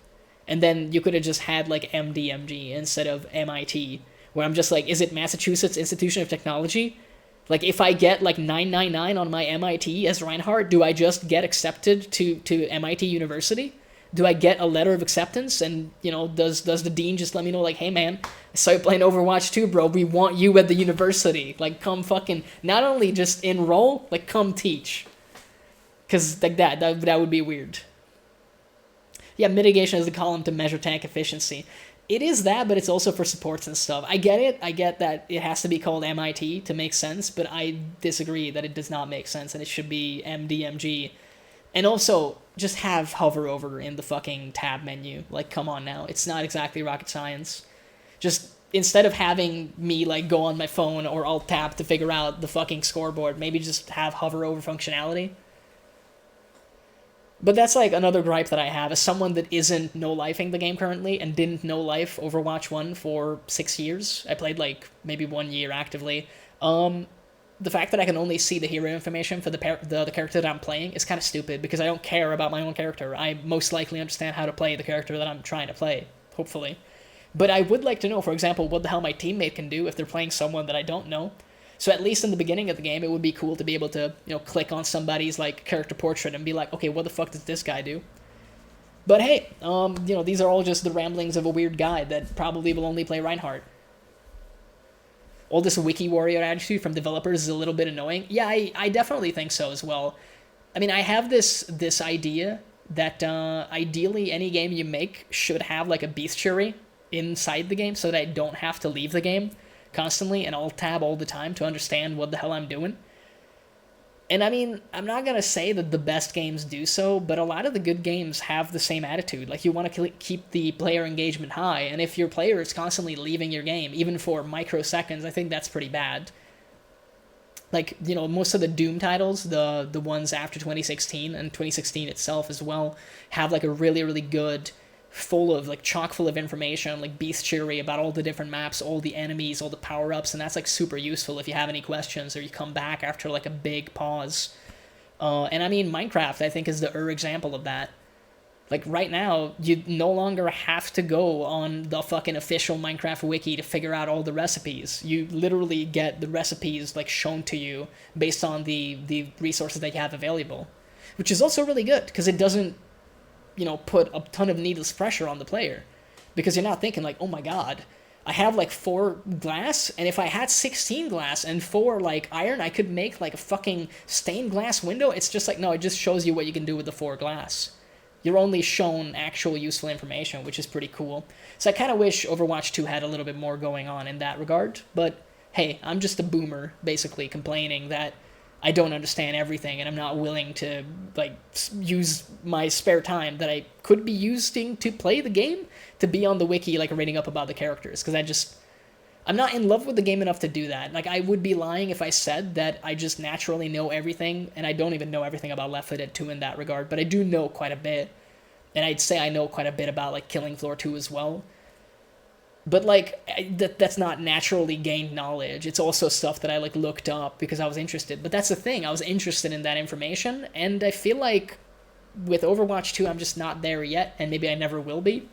And then you could have just had like MDMG instead of MIT, where I'm just like, is it Massachusetts Institution of Technology? Like, if I get, like, 999 on my MIT as Reinhardt, do I just get accepted to MIT University? Do I get a letter of acceptance? And, you know, does the dean just let me know, like, hey, man, I saw you playing Overwatch 2, bro. We want you at the university. Like, come fucking, not only just enroll, like, come teach. Because, like, that would be weird. Yeah, mitigation is the column to measure tank efficiency. It is that, but it's also for supports and stuff. I get it. I get that it has to be called MIT to make sense, but I disagree that it does not make sense, and it should be MDMG. And also, just have hover over in the fucking tab menu. Like, come on now. It's not exactly rocket science. Just, instead of having me, like, go on my phone or Alt-Tab to figure out the fucking scoreboard, maybe just have hover over functionality. But that's, like, another gripe that I have as someone that isn't no-lifing the game currently and didn't no-life Overwatch 1 for 6 years. I played, like, maybe 1 year actively. The fact that I can only see the hero information for the character that I'm playing is kind of stupid, because I don't care about my own character. I most likely understand how to play the character that I'm trying to play, hopefully. But I would like to know, for example, what the hell my teammate can do if they're playing someone that I don't know. So at least in the beginning of the game, it would be cool to be able to, you know, click on somebody's, like, character portrait and be like, okay, what the fuck does this guy do? But hey, you know, these are all just the ramblings of a weird guy that probably will only play Reinhardt. All this wiki warrior attitude from developers is a little bit annoying. Yeah, I definitely think so as well. I mean, I have this idea that ideally any game you make should have, like, a bestiary inside the game so that I don't have to leave the game constantly and I'll tab all the time to understand what the hell I'm doing. And I mean, I'm not going to say that the best games do so, but a lot of the good games have the same attitude. Like, you want to keep the player engagement high, and if your player is constantly leaving your game, even for microseconds, I think that's pretty bad. Like, you know, most of the Doom titles, the ones after 2016, and 2016 itself as well, have, like, a really, really good, chock full of information, like bestiary about all the different maps, all the enemies, all the power-ups, and that's, like, super useful if you have any questions or you come back after, like, a big pause. And I mean, Minecraft, I think, is the example of that. Like, right now, you no longer have to go on the fucking official Minecraft wiki to figure out all the recipes. You literally get the recipes, like, shown to you based on the resources that you have available, which is also really good, because it doesn't, you know, put a ton of needless pressure on the player, because you're not thinking, like, oh my god, I have, like, 4 glass, and if I had 16 glass and 4, like, iron, I could make, like, a fucking stained glass window. It's just like, no, it just shows you what you can do with the 4 glass. You're only shown actual useful information, which is pretty cool. So I kind of wish Overwatch 2 had a little bit more going on in that regard, but hey, I'm just a boomer, basically, complaining that I don't understand everything, and I'm not willing to, like, use my spare time that I could be using to play the game to be on the wiki, like, reading up about the characters, because I'm not in love with the game enough to do that. Like, I would be lying if I said that I just naturally know everything, and I don't even know everything about Left 4 Dead 2 in that regard, but I do know quite a bit, and I'd say I know quite a bit about, like, Killing Floor 2 as well. But, like, that's not naturally gained knowledge. It's also stuff that I, like, looked up because I was interested. But that's the thing. I was interested in that information, and I feel like with Overwatch 2, I'm just not there yet, and maybe I never will be.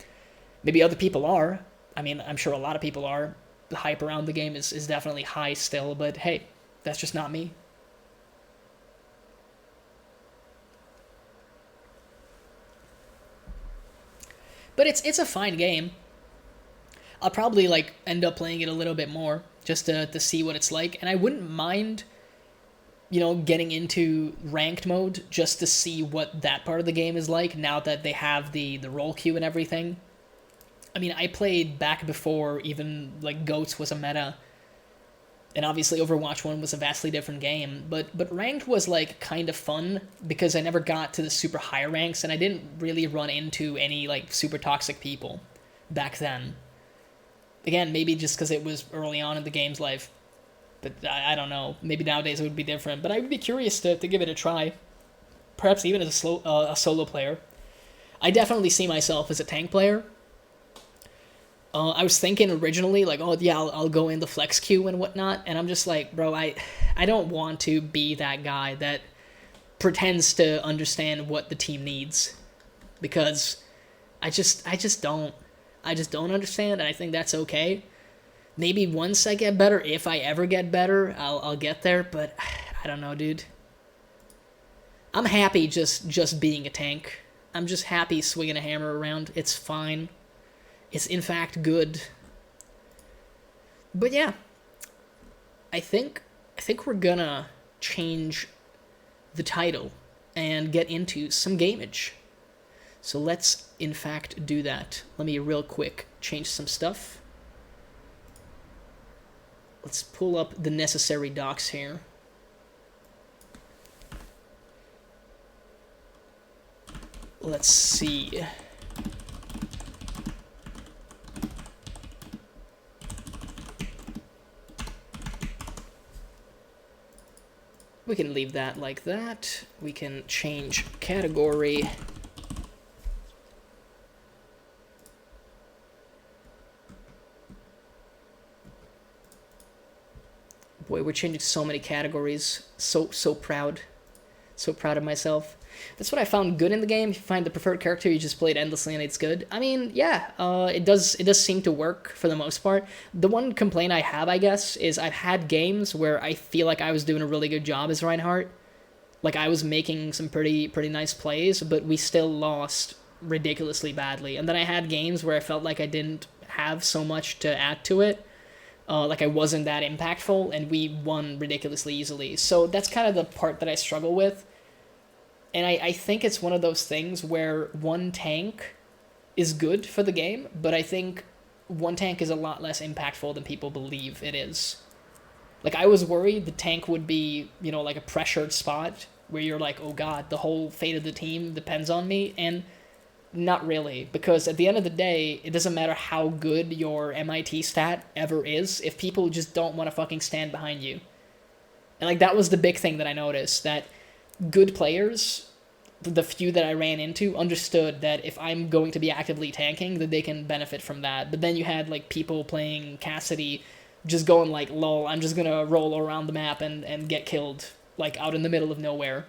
Maybe other people are. I mean, I'm sure a lot of people are. The hype around the game is definitely high still, but hey, that's just not me. But it's a fine game. I'll probably, like, end up playing it a little bit more just to see what it's like. And I wouldn't mind, you know, getting into ranked mode just to see what that part of the game is like now that they have the role queue and everything. I mean, I played back before even, like, GOATS was a meta. And obviously Overwatch 1 was a vastly different game. But ranked was, like, kind of fun because I never got to the super high ranks and I didn't really run into any, like, super toxic people back then. Again, maybe just because it was early on in the game's life. But I don't know. Maybe nowadays it would be different. But I would be curious to give it a try. Perhaps even as a solo player. I definitely see myself as a tank player. I was thinking originally, like, oh yeah, I'll go in the flex queue and whatnot. And I'm just like, bro, I don't want to be that guy that pretends to understand what the team needs. Because I just don't. I just don't understand, and I think that's okay. Maybe once I get better, if I ever get better, I'll get there, but I don't know, dude. I'm happy just being a tank. I'm just happy swinging a hammer around. It's fine. It's in fact good. But yeah, I think we're gonna change the title and get into some gameage. So let's in fact do that. Let me real quick change some stuff. Let's pull up the necessary docs here. Let's see. We can leave that like that. We can change category. Boy, we're changing so many categories. So proud. So proud of myself. That's what I found good in the game. If you find the preferred character, you just play it endlessly and it's good. I mean, yeah, it does seem to work for the most part. The one complaint I have, I guess, is I've had games where I feel like I was doing a really good job as Reinhardt. Like I was making some pretty nice plays, but we still lost ridiculously badly. And then I had games where I felt like I didn't have so much to add to it. Like I wasn't that impactful, and we won ridiculously easily. So that's kind of the part that I struggle with. And I think it's one of those things where one tank is good for the game, but I think one tank is a lot less impactful than people believe it is. Like, I was worried the tank would be, you know, like a pressured spot where you're like, oh god, the whole fate of the team depends on me, and not really, because at the end of the day, it doesn't matter how good your MIT stat ever is if people just don't want to fucking stand behind you. And, like, that was the big thing that I noticed, that good players, the few that I ran into, understood that if I'm going to be actively tanking, that they can benefit from that. But then you had, like, people playing Cassidy just going like, lol, I'm just gonna roll around the map and get killed, like, out in the middle of nowhere,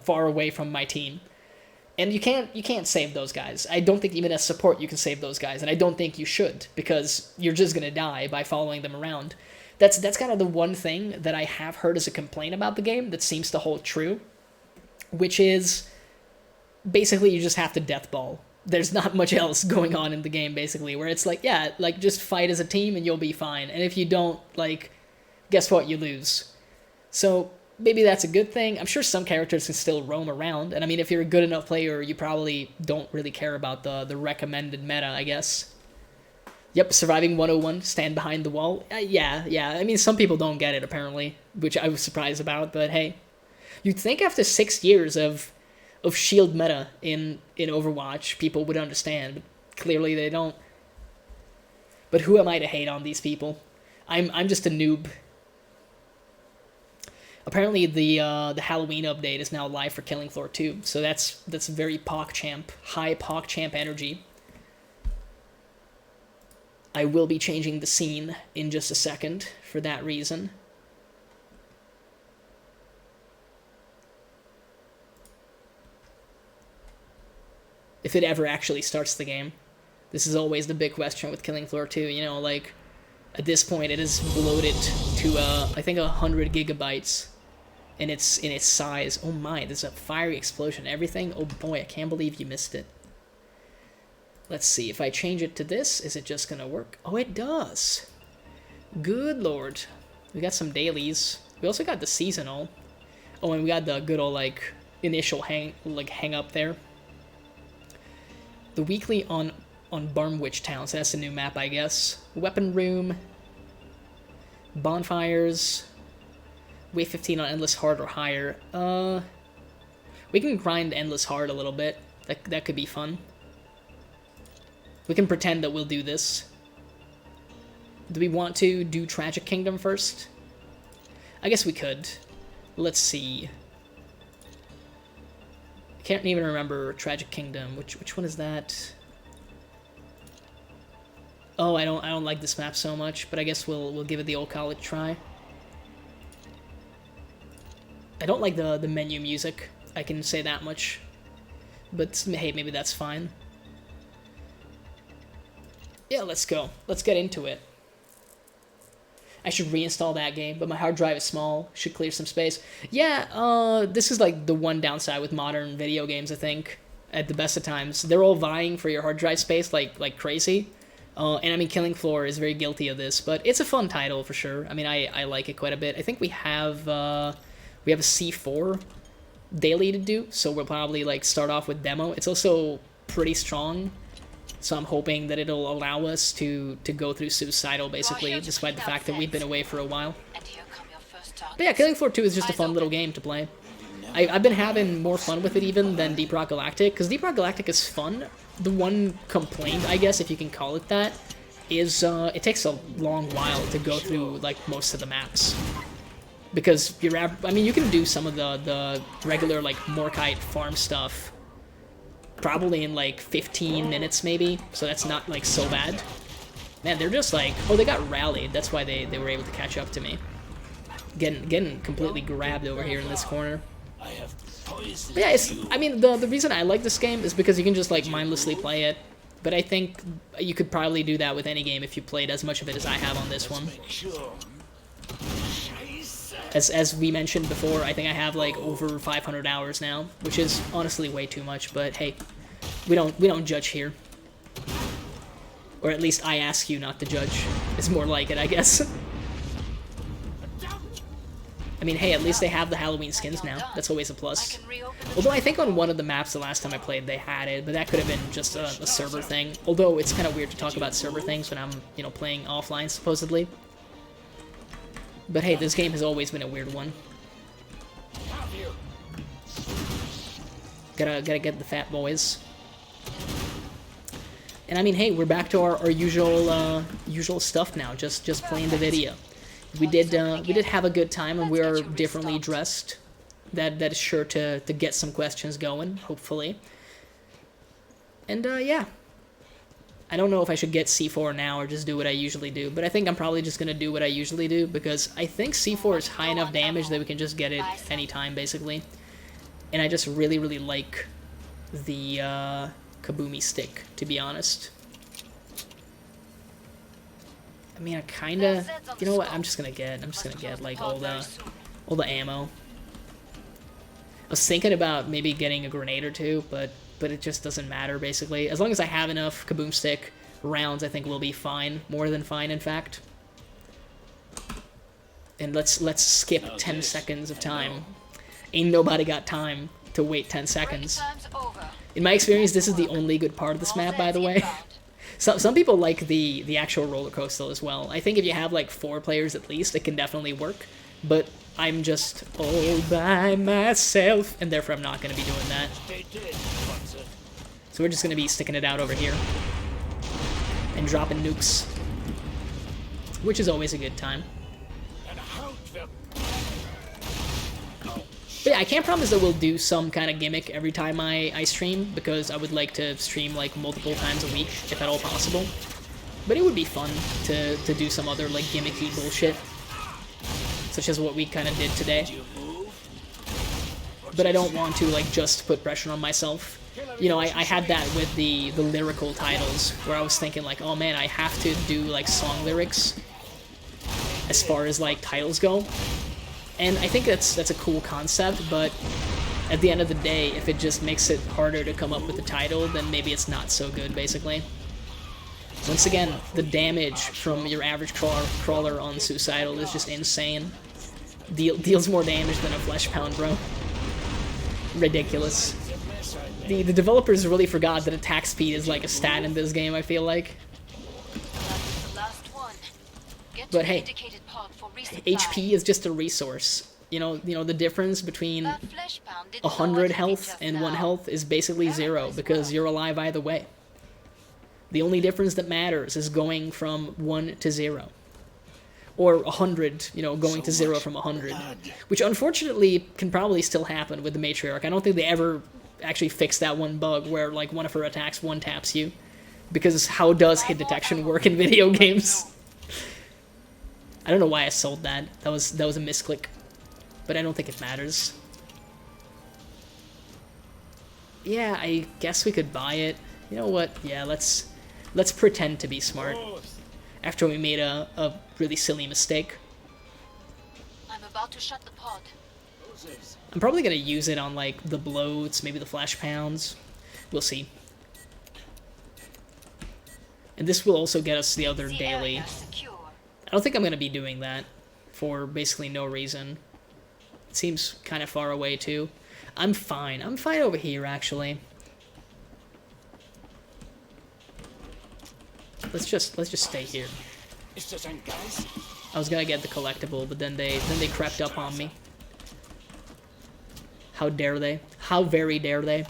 far away from my team. And you can't save those guys. I don't think even as support you can save those guys, and I don't think you should, because you're just gonna die by following them around. That's kind of the one thing that I have heard as a complaint about the game that seems to hold true, which is basically you just have to deathball. There's not much else going on in the game, basically, where it's like, yeah, like, just fight as a team and you'll be fine. And if you don't, like, guess what? You lose. So maybe that's a good thing. I'm sure some characters can still roam around, and I mean, if you're a good enough player, you probably don't really care about the recommended meta, I guess. Yep, surviving 101, stand behind the wall. Yeah, I mean, some people don't get it, apparently, which I was surprised about, but hey. You'd think after 6 years of shield meta in Overwatch, people would understand, but clearly they don't. But who am I to hate on these people? I'm just a noob. Apparently the Halloween update is now live for Killing Floor 2, so that's very PogChamp, high PogChamp energy. I will be changing the scene in just a second for that reason. If it ever actually starts the game. This is always the big question with Killing Floor 2, you know, like, at this point it is bloated to, I think 100 gigabytes in its size. Oh my, there's a fiery explosion, everything. Oh boy, I can't believe you missed it. Let's see, if I change it to this, is it just gonna work? Oh, it does. Good lord. We got some dailies. We also got the seasonal. Oh, and we got the good old, like, initial hang up there. The weekly on Barmwich Town, so that's a new map, I guess. Weapon room. Bonfires. Wave 15 on Endless Hard or higher. We can grind Endless Hard a little bit. That could be fun. We can pretend that we'll do this. Do we want to do Tragic Kingdom first? I guess we could. Let's see. I can't even remember Tragic Kingdom. Which one is that? Oh, I don't like this map so much, but I guess we'll give it the old college try. I don't like the menu music. I can say that much. But hey, maybe that's fine. Yeah, let's go. Let's get into it. I should reinstall that game, but my hard drive is small. Should clear some space. Yeah, this is like the one downside with modern video games, I think. At the best of times, they're all vying for your hard drive space like crazy. And I mean, Killing Floor is very guilty of this, but it's a fun title for sure. I mean, I like it quite a bit. I think we have a C4 daily to do, so we'll probably like start off with demo. It's also pretty strong, so I'm hoping that it'll allow us to go through Suicidal basically, despite the fact that we've been away for a while. But yeah, Killing Floor 2 is just a fun little game to play. I've been having more fun with it even than Deep Rock Galactic, because Deep Rock Galactic is fun. The one complaint, I guess, if you can call it that, is it takes a long while to go through like most of the maps. Because I mean, you can do some of the regular like Morkite farm stuff probably in like 15 minutes maybe, so that's not like so bad. Man, they're just like, oh, they got rallied. That's why they were able to catch up to me. Getting completely grabbed over here in this corner. But yeah, I mean, the reason I like this game is because you can just like mindlessly play it. But I think you could probably do that with any game if you played as much of it as I have on this one. As we mentioned before, I think I have like over 500 hours now, which is honestly way too much. But hey, we don't judge here, or at least I ask you not to judge. It's more like it, I guess. I mean, hey, at least they have the Halloween skins now. That's always a plus. Although I think on one of the maps the last time I played they had it, but that could have been just a server thing. Although it's kind of weird to talk about server things when I'm, you know, playing offline supposedly. But hey, this game has always been a weird one. Gotta get the fat boys. And I mean, hey, we're back to our usual stuff now. Just playing the video. We did have a good time, and we are differently dressed. That is sure to get some questions going, hopefully. And yeah, I don't know if I should get C4 now or just do what I usually do, but I think I'm probably just gonna do what I usually do because I think C4 is high enough damage that we can just get it anytime, basically. And I just really like the Kaboomy stick, to be honest. I mean, I kinda, you know what? I'm just gonna get like all the ammo. I was thinking about maybe getting a grenade or two, but it just doesn't matter basically. As long as I have enough Kaboom stick rounds, I think we'll be fine, more than fine, in fact. And let's skip 10 seconds of time. Ain't nobody got time to wait 10 seconds. In my experience, this is the only good part of this map, by the way. Some people like the actual roller coaster as well. I think if you have like 4 players at least, it can definitely work. But I'm just all by myself, and therefore I'm not going to be doing that. So we're just going to be sticking it out over here. And dropping nukes. Which is always a good time. But yeah, I can't promise that we'll do some kind of gimmick every time I stream, because I would like to stream like multiple times a week, if at all possible. But it would be fun to do some other like gimmicky bullshit, such as what we kind of did today. But I don't want to like just put pressure on myself. You know, I had that with the lyrical titles, where I was thinking like, oh man, I have to do like song lyrics as far as like titles go. And I think that's a cool concept, but at the end of the day, if it just makes it harder to come up with the title, then maybe it's not so good, basically. Once again, the damage from your average crawler on Suicidal is just insane. Deals more damage than a flesh pound, bro. Ridiculous. The developers really forgot that attack speed is like a stat in this game, I feel like. But hey, HP is just a resource. You know the difference between 100 health and 1 health is basically 0, because you're alive either way. The only difference that matters is going from 1 to 0. Or 100, you know, going to 0 from 100. Which unfortunately can probably still happen with the Matriarch. I don't think they ever actually fixed that one bug where like one of her attacks one-taps you. Because how does hit detection work in video games? I don't know why I sold that. That was a misclick. But I don't think it matters. Yeah, I guess we could buy it. You know what? Yeah, let's pretend to be smart. after we made a really silly mistake. I'm about to shut the pod. I'm probably gonna use it on like the bloats, maybe the flash pounds. We'll see. And this will also get us the other daily. I don't think I'm gonna be doing that for basically no reason. It seems kind of far away too. I'm fine. I'm fine over here actually. Let's just stay here. I was gonna get the collectible, but then they crept up on me. How dare they? How very dare they?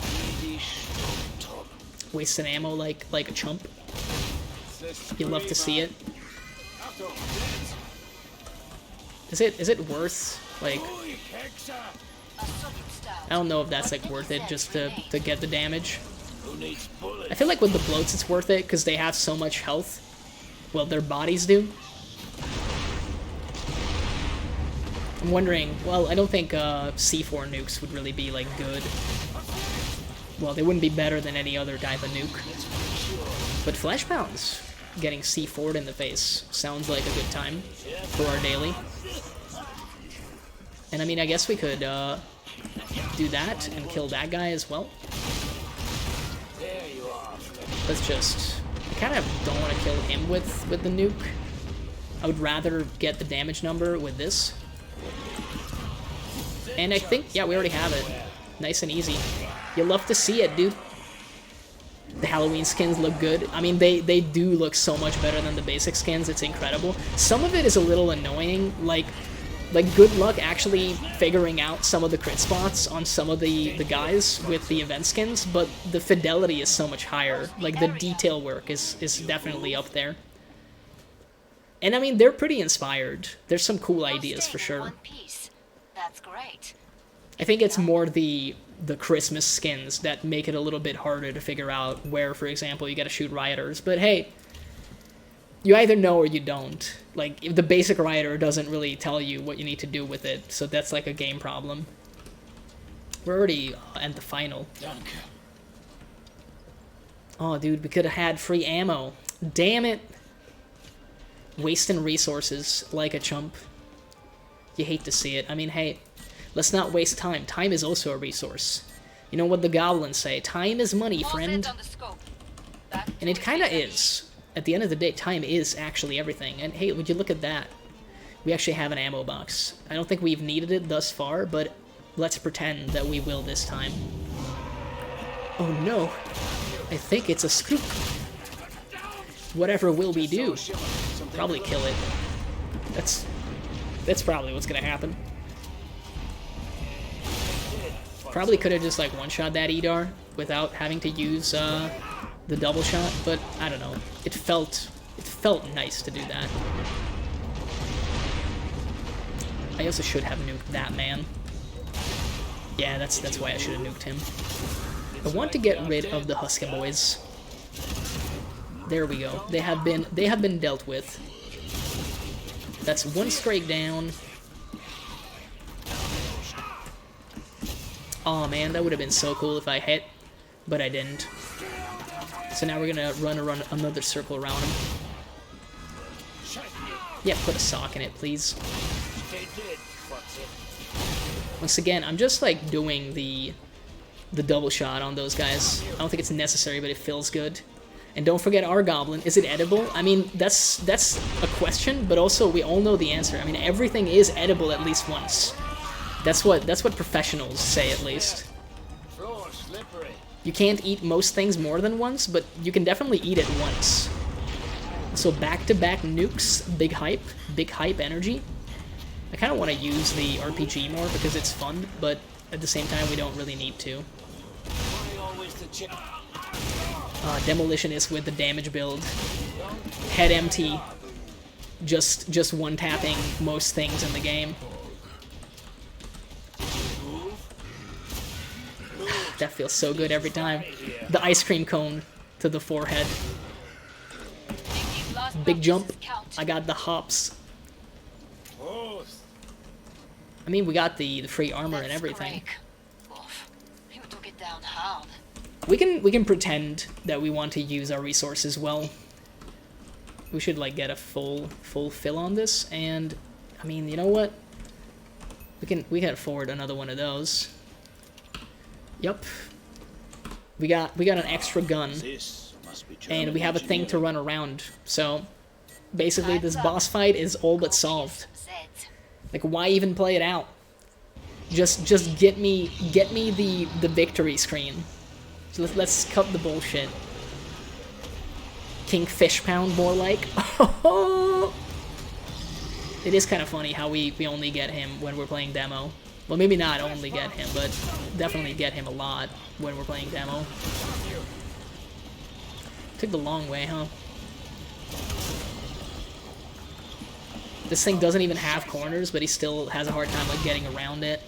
Wasting ammo like a chump. You love to see it. Is it worth like? I don't know if that's like worth it just to get the damage. I feel like with the bloats it's worth it because they have so much health. Well, their bodies do. I'm wondering, well, I don't think C4 nukes would really be like good. Well, they wouldn't be better than any other type of nuke. But flash pounds getting C4'd in the face sounds like a good time for our daily. And I mean, I guess we could do that and kill that guy as well. Let's just... I kind of don't want to kill him with the nuke. I would rather get the damage number with this. And I think, yeah, we already have it. Nice and easy. You love to see it, dude. The Halloween skins look good. I mean, they do look so much better than the basic skins. It's incredible. Some of it is a little annoying. Like good luck actually figuring out some of the crit spots on some of the guys with the event skins, but the fidelity is so much higher. Like, the detail work is definitely up there. And I mean, they're pretty inspired. There's some cool ideas for sure. That's great. I think it's more the Christmas skins that make it a little bit harder to figure out where, for example, you gotta shoot rioters. But hey, you either know or you don't. Like, if the basic rioter doesn't really tell you what you need to do with it, so that's like a game problem. We're already at the final. Oh, dude, we could have had free ammo. Damn it. Wasting resources like a chump. You hate to see it. I mean, hey, let's not waste time. Time is also a resource. You know what the goblins say, time is money, friend. And it kinda is. At the end of the day, time is actually everything. And hey, would you look at that? We actually have an ammo box. I don't think we've needed it thus far, but let's pretend that we will this time. Oh no, I think it's a scoop. Whatever will we do? Probably kill it. That's probably what's gonna happen. Probably could have just like one-shot that Edar without having to use the double shot, but I don't know. It felt nice to do that. I also should have nuked that man. Yeah, that's why I should have nuked him. I want to get rid of the Husky boys. There we go. They have been dealt with. That's one strike down. Oh man, that would have been so cool if I hit, but I didn't. So now we're gonna run another circle around him. Yeah, put a sock in it, please. Once again, I'm just like doing the double shot on those guys. I don't think it's necessary, but it feels good. And don't forget our goblin. Is it edible? I mean, that's a question, but also we all know the answer. I mean, everything is edible at least once. That's what professionals say, at least. You can't eat most things more than once, but you can definitely eat it once. So back-to-back nukes, big hype energy. I kind of want to use the RPG more because it's fun, but at the same time we don't really need to. Demolitionist with the damage build. Head empty. Just one-tapping most things in the game. That feels so good every time. The ice cream cone to the forehead. Big jump. I got the hops. I mean, we got the free armor and everything. We can pretend that we want to use our resources well. We should like get a full fill on this, and I mean, you know what? We can afford another one of those. Yep. We got an extra gun, and we have a thing to run around. So basically, this boss fight is all but solved. Like, why even play it out? Just get me the victory screen. So let's cut the bullshit. King Fish Pound, more like. It is kind of funny how we only get him when we're playing demo. Well, maybe not only get him, but definitely get him a lot when we're playing demo. Took the long way, huh? This thing doesn't even have corners, but he still has a hard time like getting around it.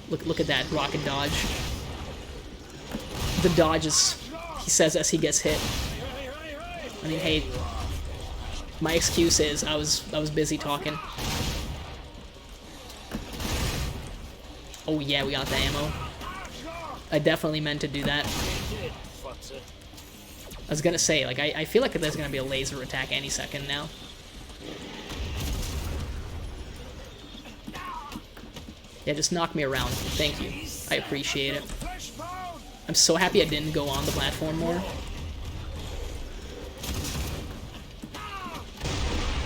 Look at that rocket dodge. The dodges, he says as he gets hit. I mean, hey, my excuse is I was busy talking. Oh yeah, we got the ammo. I definitely meant to do that. I was gonna say, like, I feel like there's gonna be a laser attack any second now. Yeah, just knock me around. Thank you. I appreciate it. I'm so happy I didn't go on the platform more.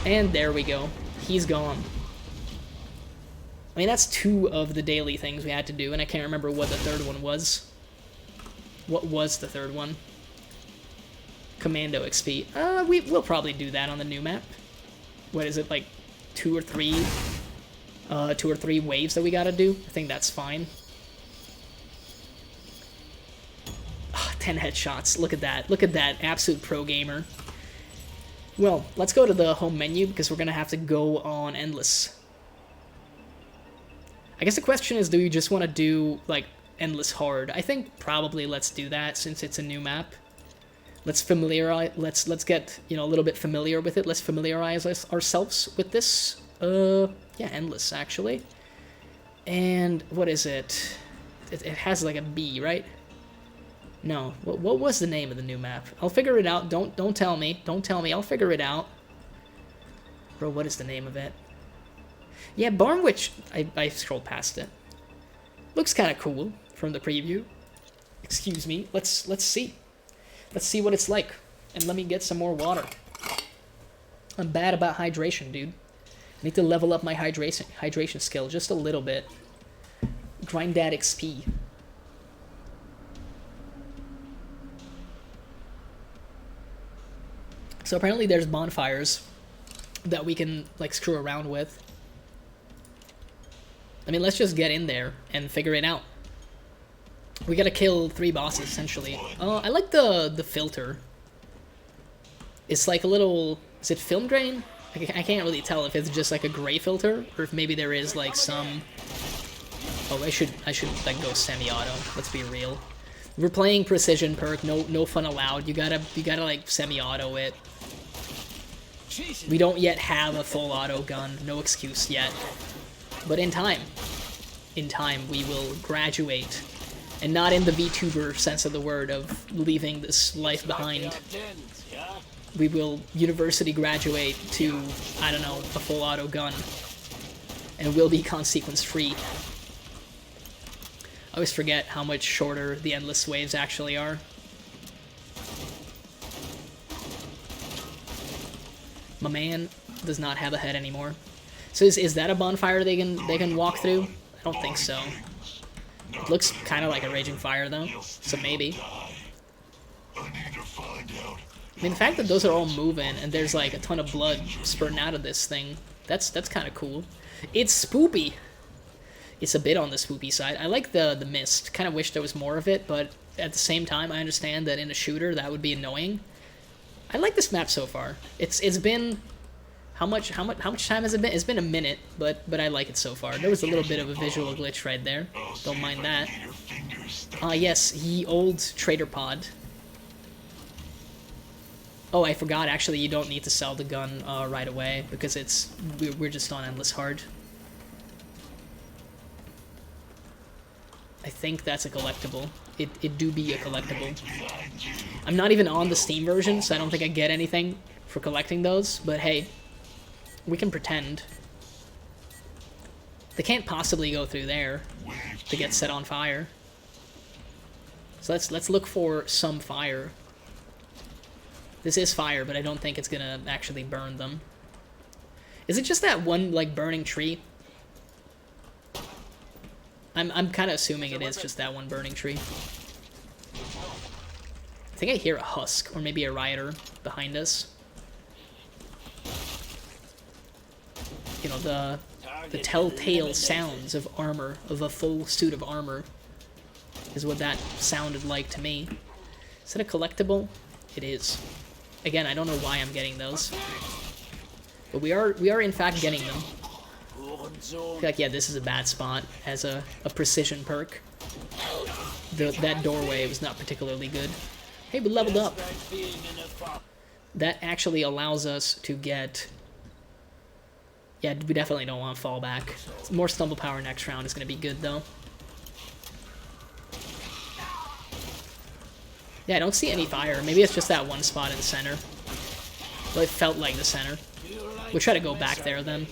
And there we go. He's gone. I mean, that's 2 of the daily things we had to do, and I can't remember what the third one was. What was the third one? Commando XP. We'll probably do that on the new map. What is it, like 2 or 3 waves that we gotta do? I think that's fine. 10 headshots. Look at that. Look at that. Absolute pro gamer. Well, let's go to the home menu because we're gonna have to go on Endless. I guess the question is, do we just want to do like Endless Hard? I think probably let's do that since it's a new map. Let's familiarize. Let's get, you know, a little bit familiar with it. Let's familiarize ourselves with this. Yeah, Endless actually. And what is it? It has like a B, right? No. What was the name of the new map? I'll figure it out. Don't tell me. Don't tell me. I'll figure it out. Bro, what is the name of it? Yeah, Barnwich. I scrolled past it. Looks kind of cool from the preview. Excuse me. Let's see. Let's see what it's like. And let me get some more water. I'm bad about hydration, dude. I need to level up my hydration skill just a little bit. Grind that XP. So apparently there's bonfires that we can like screw around with. I mean, let's just get in there and figure it out. We gotta kill 3 bosses, essentially. I like the filter. It's like a little... Is it film grain? I can't really tell if it's just like a gray filter, or if maybe there is like some... Oh, I should like go semi-auto. Let's be real. We're playing precision perk, no fun allowed. You gotta like semi-auto it. We don't yet have a full auto gun, no excuse yet. But in time, we will graduate. And not in the VTuber sense of the word of leaving this life behind. We will university graduate to, I don't know, a full auto gun. And we'll be consequence free. I always forget how much shorter the endless waves actually are. My man does not have a head anymore. So is that a bonfire they can walk through? I don't think so. It looks kind of like a raging fire though, so maybe. I mean, the fact that those are all moving and there's like a ton of blood spurting out of this thing, that's kind of cool. It's spoopy. It's a bit on the spoopy side. I like the mist. Kind of wish there was more of it, but at the same time, I understand that in a shooter that would be annoying. I like this map so far. It's been how much time has it been? It's been a minute, but I like it so far. There was a little bit of a visual glitch right there. Don't mind that. Ah, yes, ye old trader pod. Oh, I forgot. Actually, you don't need to sell the gun right away because we're just on endless hard. I think that's a collectible. It do be a collectible. I'm not even on the Steam version, so I don't think I get anything for collecting those, but hey, we can pretend. They can't possibly go through there to get set on fire. So let's look for some fire. This is fire, but I don't think it's gonna actually burn them. Is it just that one, like, burning tree? I'm kind of assuming it is just that one burning tree. I think I hear a husk, or maybe a rioter behind us. You know, the telltale sounds of armor, of a full suit of armor, is what that sounded like to me. Is it a collectible? It is. Again, I don't know why I'm getting those. But we are in fact getting them. I feel like, yeah, this is a bad spot as a precision perk. That doorway was not particularly good. Hey, we leveled up. That actually allows us to get... Yeah, we definitely don't want fallback. More stumble power next round is going to be good, though. Yeah, I don't see any fire. Maybe it's just that one spot in the center. Well, it felt like the center. We'll try to go back there, then.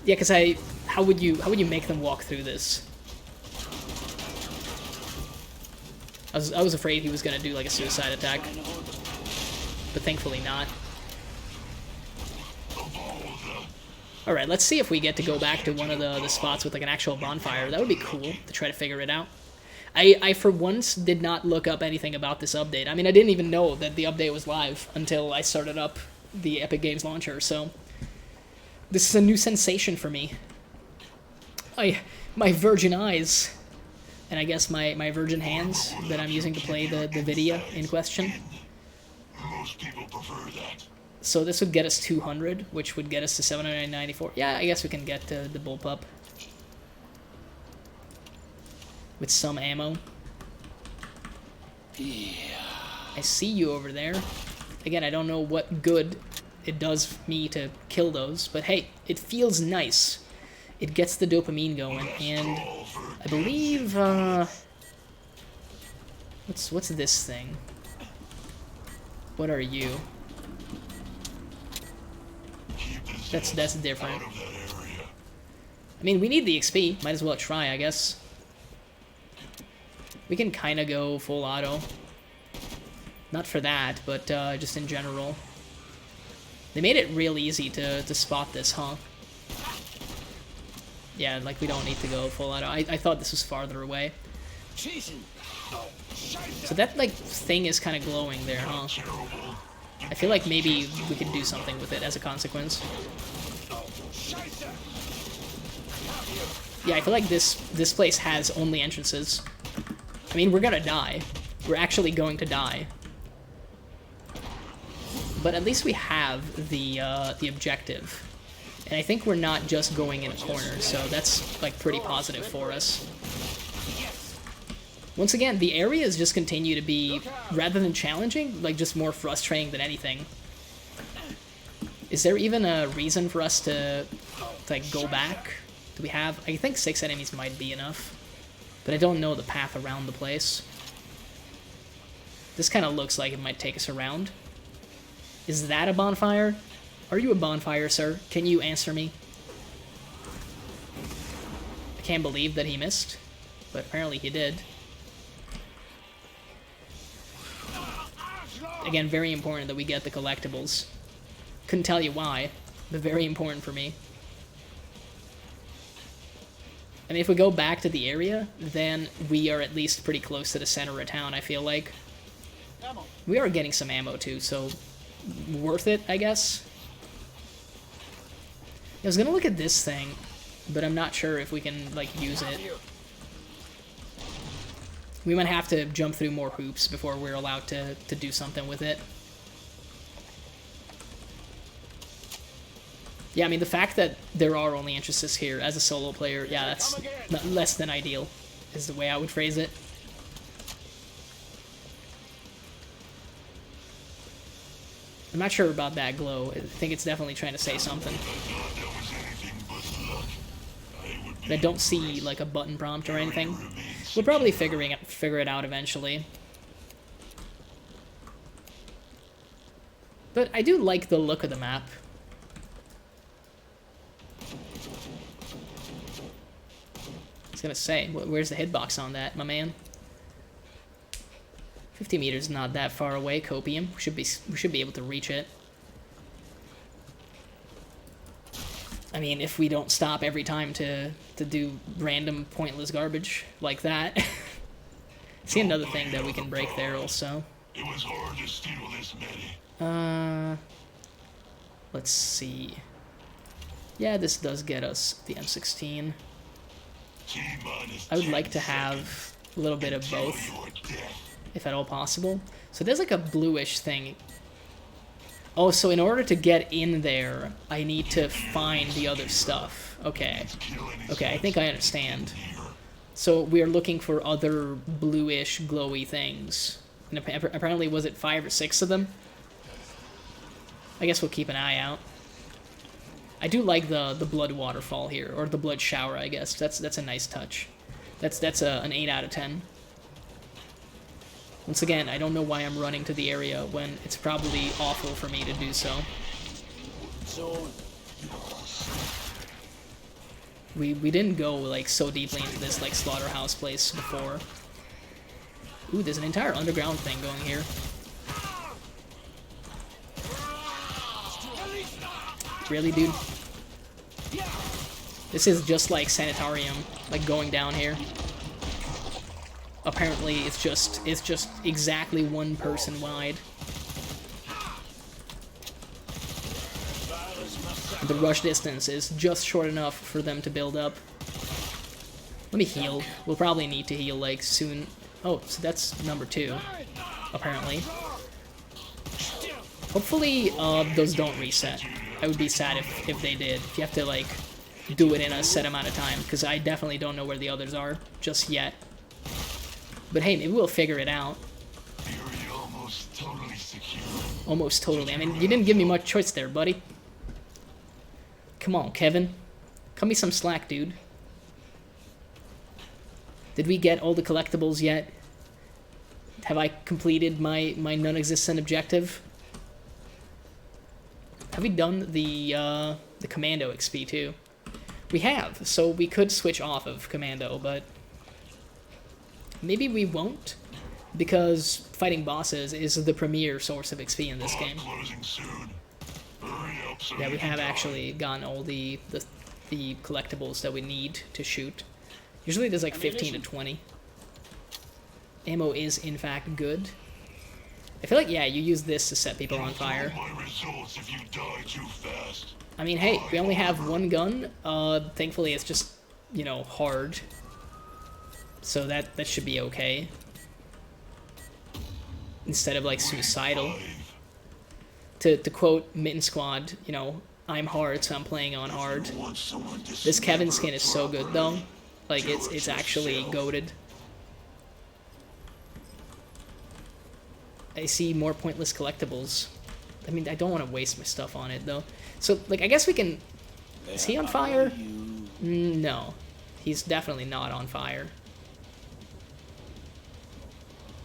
Yeah, because how would you make them walk through this? I was afraid he was gonna do like a suicide attack, but thankfully not. All right, let's see if we get to go back to one of the spots with like an actual bonfire. That would be cool to try to figure it out. I for once did not look up anything about this update. I mean, I didn't even know that the update was live until I started up the Epic Games launcher, so this is a new sensation for me. My virgin eyes, and I guess my virgin hands that I'm using to play the video in question. Most people prefer that. So this would get us 200, which would get us to 794. Yeah, I guess we can get to the bullpup with some ammo. Yeah. I see you over there. Again, I don't know what good it does me to kill those, but hey, it feels nice. It gets the dopamine going, and I believe, what's this thing? What are you? That's different. I mean, we need the XP. Might as well try, I guess. We can kind of go full auto. Not for that, but just in general. They made it real easy to spot this, huh? Yeah, like we don't need to go full auto. I thought this was farther away. So that, like, thing is kind of glowing there, huh? I feel like maybe we could do something with it as a consequence. Yeah, I feel like this place has only entrances. I mean, we're gonna die. We're actually going to die. But at least we have the objective. And I think we're not just going in a corner, so that's, like, pretty positive for us. Once again, the areas just continue to be, rather than challenging, like, just more frustrating than anything. Is there even a reason for us to like, go back? Do we have... I think 6 enemies might be enough. But I don't know the path around the place. This kind of looks like it might take us around. Is that a bonfire? Are you a bonfire, sir? Can you answer me? I can't believe that he missed, but apparently he did. Again, very important that we get the collectibles. Couldn't tell you why, but very important for me. I mean, if we go back to the area, then we are at least pretty close to the center of town, I feel like. We are getting some ammo, too, so worth it, I guess. I was gonna look at this thing, but I'm not sure if we can, like, use it. We might have to jump through more hoops before we're allowed to do something with it. Yeah, I mean, the fact that there are only entrances here as a solo player, yeah, that's less than ideal, is the way I would phrase it. I'm not sure about that glow. I think it's definitely trying to say something. There was anything but luck. I would And I don't see, like, a button prompt or anything. We'll probably figure it out eventually. But I do like the look of the map. I was gonna say, where's the hitbox on that, my man? 50 meters is not that far away, Copium. We should be able to reach it. I mean, if we don't stop every time to do random pointless garbage like that. See another thing that we can break there also. It was hard to steal this many. Let's see. Yeah, this does get us the M16. I would like to have a little bit of both, if at all possible. So there's like a bluish thing. Oh, so in order to get in there, I need to find the other stuff. Okay. Okay, I think I understand. So we're looking for other bluish, glowy things. And apparently, was it 5 or 6 of them? I guess we'll keep an eye out. I do like the blood waterfall here, or the blood shower, I guess. That's a nice touch. That's an 8 out of 10. Once again, I don't know why I'm running to the area when it's probably awful for me to do so. We didn't go like so deeply into this like slaughterhouse place before. Ooh, there's an entire underground thing going here. Really, dude? This is just like Sanitarium, like going down here. Apparently, it's just exactly one person wide. The rush distance is just short enough for them to build up. Let me heal. We'll probably need to heal, like, soon. Oh, so that's number 2, apparently. Hopefully, those don't reset. I would be sad if they did. If you have to, like, do it in a set amount of time, because I definitely don't know where the others are just yet. But hey, maybe we'll figure it out. Almost totally secure. Almost totally. I mean, you didn't give me much choice there, buddy. Come on, Kevin. Cut me some slack, dude. Did we get all the collectibles yet? Have I completed my non-existent objective? Have we done the Commando XP too? We have, so we could switch off of Commando, but maybe we won't, because fighting bosses is the premier source of XP in this game. Yeah, we have actually gotten all the collectibles that we need to shoot. Usually there's like 15 to 20. Ammo is, in fact, good. I feel like, yeah, you use this to set people on fire. I mean, hey, we only have one gun. Thankfully, it's just, you know, hard. So that should be okay. Instead of, like, suicidal. To quote Mitten Squad, you know, I'm hard, so I'm playing on hard. This Kevin skin is so good, though. Like, it's actually goated. I see more pointless collectibles. I mean, I don't want to waste my stuff on it, though. So, like, I guess we can... Is he on fire? No. He's definitely not on fire.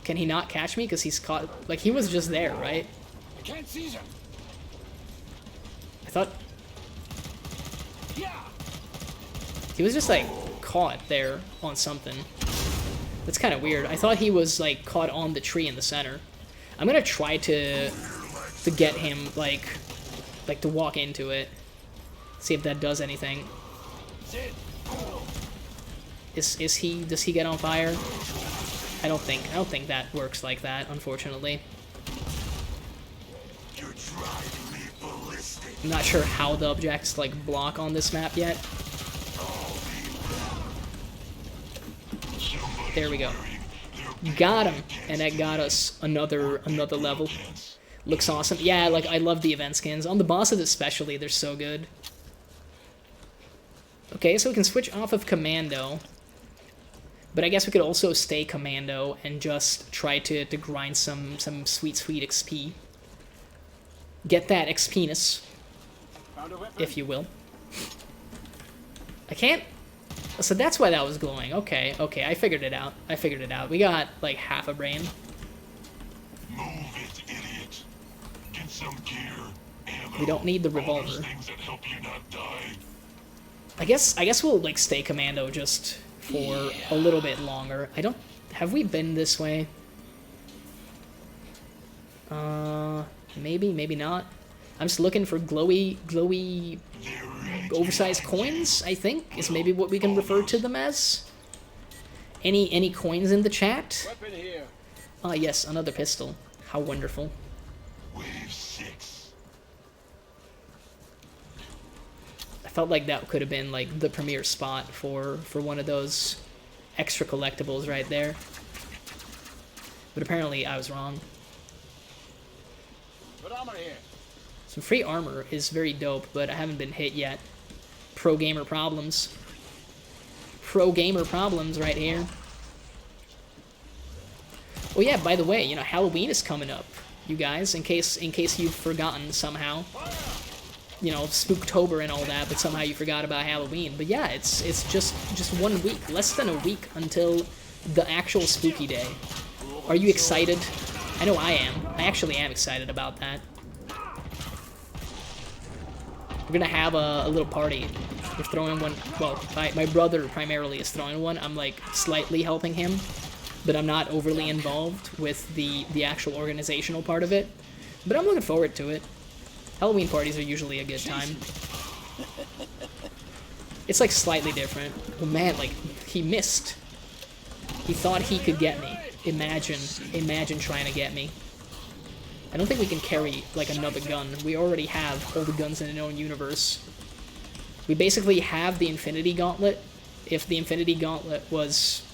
Can he not catch me? Because he's caught... Like, he was just there, right? I can't seize him. I thought... He was just, like, caught there on something. That's kind of weird. I thought he was, like, caught on the tree in the center. I'm gonna try to get him, like to walk into it. See if that does anything. Does he get on fire? I don't think that works like that, unfortunately. I'm not sure how the objects, like, block on this map yet. There we go. Got him, and that got us another level. Looks awesome. Yeah, like, I love the event skins. On the bosses especially, they're so good. Okay, so we can switch off of Commando. But I guess we could also stay Commando and just try to grind some sweet XP. Get that XP-ness, if you will. I can't So that's why that was glowing. Okay, okay, I figured it out. I figured it out. We got, like, half a brain. Move it, idiot. Get some gear, ammo. We don't need the all those revolver. things that help you not die. I guess we'll, like, stay commando just for a little bit longer. I don't... Have we been this way? Maybe, maybe not. I'm just looking for glowy, oversized coins, I think, is maybe what we can refer to them as. Any coins in the chat? Weapon here. Ah, yes, another pistol. How wonderful. Wave 6. I felt like that could have been, like, the premier spot for one of those extra collectibles right there. But apparently I was wrong. Put armor here. Some free armor is very dope, but I haven't been hit yet. Pro gamer problems. Pro gamer problems right here. Oh yeah, by the way, you know, Halloween is coming up, you guys, in case you've forgotten somehow. You know, Spooktober and all that, but somehow you forgot about Halloween. But yeah, it's just 1 week, less than a week until the actual spooky day. Are you excited? I know I am. I actually am excited about that. We're gonna have a little party. We're throwing one. Well, my brother primarily is throwing one. I'm like slightly helping him, but I'm not overly involved with the actual organizational part of it. But I'm looking forward to it. Halloween parties are usually a good time. It's like slightly different. Oh man, like he missed. He thought he could get me. Imagine trying to get me. I don't think we can carry, like, another gun. We already have all the guns in the known universe. We basically have the Infinity Gauntlet. If the Infinity Gauntlet was...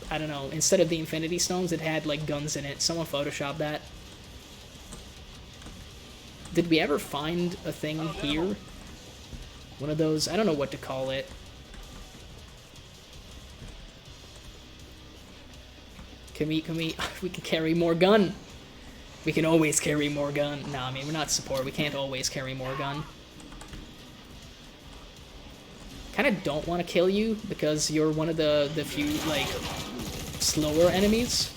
I don't know, instead of the Infinity Stones, it had, like, guns in it. Someone photoshopped that. Did we ever find a thing here? One of those... I don't know what to call it. Can we can carry more gun. We can always carry more gun. No, I mean, we're not support. We can't always carry more gun. Kind of don't want to kill you because you're one of the few, like, slower enemies.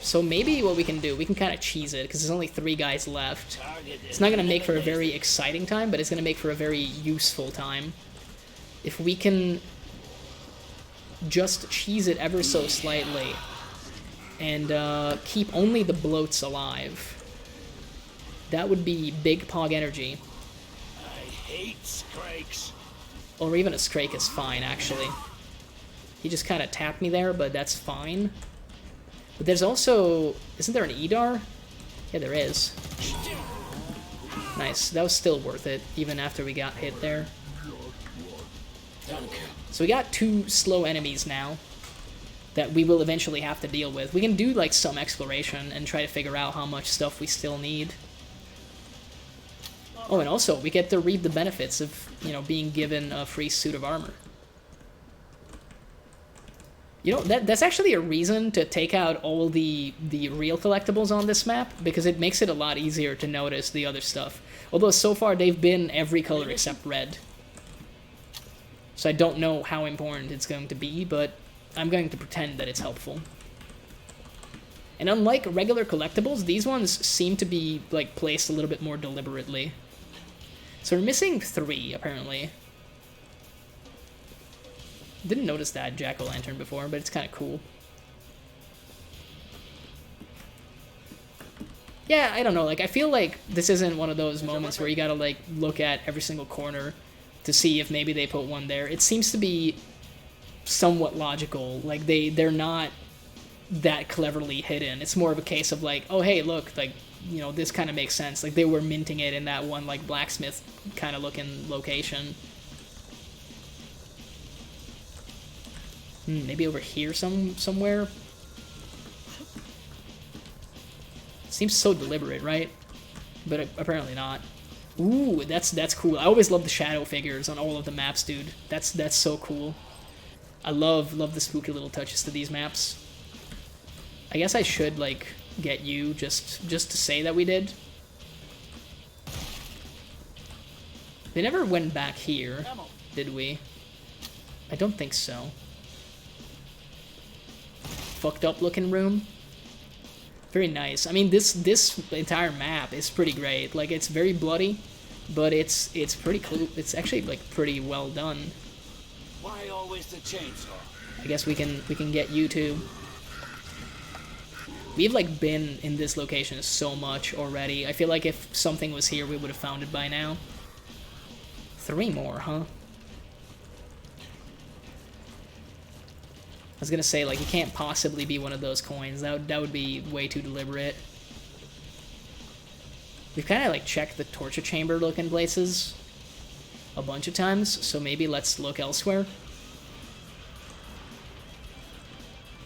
So maybe what we can do, we can kind of cheese it because there's only 3 guys left. It's not going to make for a very exciting time, but it's going to make for a very useful time. If we can just cheese it ever so slightly and keep only the bloats alive, that would be big pog energy. I hate skrakes. Or even a Skrake is fine, actually. He just kind of tapped me there, but that's fine. But there's also... Isn't there an Edar? Yeah, there is. Nice. That was still worth it, even after we got hit there. So we got 2 slow enemies now that we will eventually have to deal with. We can do, like, some exploration and try to figure out how much stuff we still need. Oh, and also, we get to reap the benefits of, you know, being given a free suit of armor. You know, that's actually a reason to take out all the real collectibles on this map, because it makes it a lot easier to notice the other stuff. Although, so far, they've been every color except red. So I don't know how important it's going to be, but I'm going to pretend that it's helpful. And unlike regular collectibles, these ones seem to be, like, placed a little bit more deliberately. So we're missing 3, apparently. Didn't notice that jack-o'-lantern before, but it's kind of cool. Yeah, I don't know, like, I feel like this isn't one of those moments where you gotta, like, look at every single corner to see if maybe they put one there. It seems to be somewhat logical. Like, they're not that cleverly hidden. It's more of a case of, like, oh, hey, look, like, you know, this kind of makes sense. Like, they were minting it in that one, like, blacksmith kind of looking location. Maybe over here somewhere? Seems so deliberate, right? But apparently not. Ooh, that's cool. I always love the shadow figures on all of the maps, dude. That's so cool. I love the spooky little touches to these maps. I guess I should, like, get you just to say that we did. We never went back here, did we? I don't think so. Fucked up looking room. Very nice. I mean, this entire map is pretty great. Like, it's very bloody, but it's pretty cool. It's actually like pretty well done. Why always the chainsaw? I guess we can get you too. We've like been in this location so much already. I feel like if something was here, we would have found it by now. 3 more, huh? I was gonna say, like, it can't possibly be one of those coins. That would be way too deliberate. We've kind of like checked the torture chamber looking places a bunch of times, so maybe let's look elsewhere.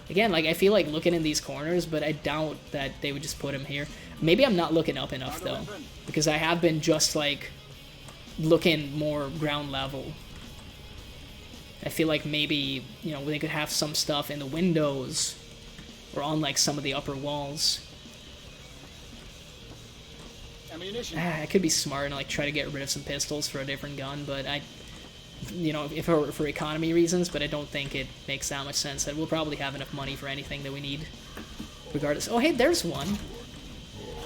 Again, like, I feel like looking in these corners, but I doubt that they would just put him here. Maybe I'm not looking up enough, though, because I have been just, like, looking more ground level. I feel like maybe, you know, they could have some stuff in the windows or on, like, some of the upper walls. I could be smart and, like, try to get rid of some pistols for a different gun, but you know, if it were for economy reasons, but I don't think it makes that much sense. That we'll probably have enough money for anything that we need, regardless. Oh, hey, there's one.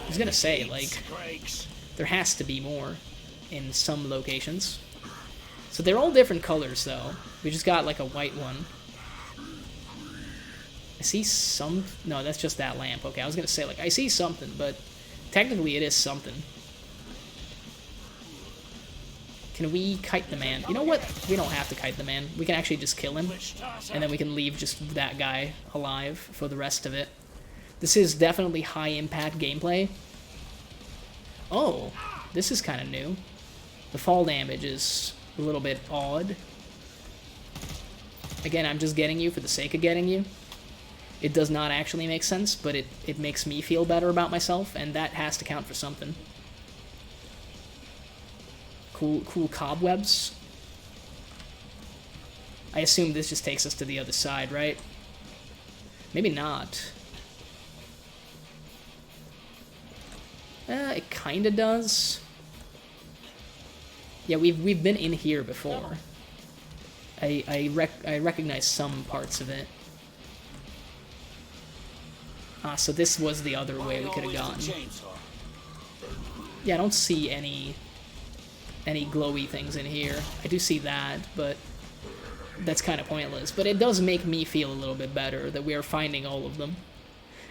I was gonna say, like, there has to be more in some locations. So they're all different colors, though. We just got, like, a white one. I see some... No, that's just that lamp. Okay, I was gonna say, like, I see something, but technically it is something. Can we kite the man? You know what? We don't have to kite the man. We can actually just kill him, and then we can leave just that guy alive for the rest of it. This is definitely high-impact gameplay. Oh, this is kind of new. The fall damage is a little bit odd. Again, I'm just getting you for the sake of getting you. It does not actually make sense, but it makes me feel better about myself, and that has to count for something. Cool cobwebs. I assume this just takes us to the other side, right? Maybe not. It kinda does. Yeah, we've been in here before. I recognize some parts of it. Ah, so this was the other way we could have gone. Yeah, I don't see any glowy things in here. I do see that, but that's kind of pointless. But it does make me feel a little bit better that we are finding all of them.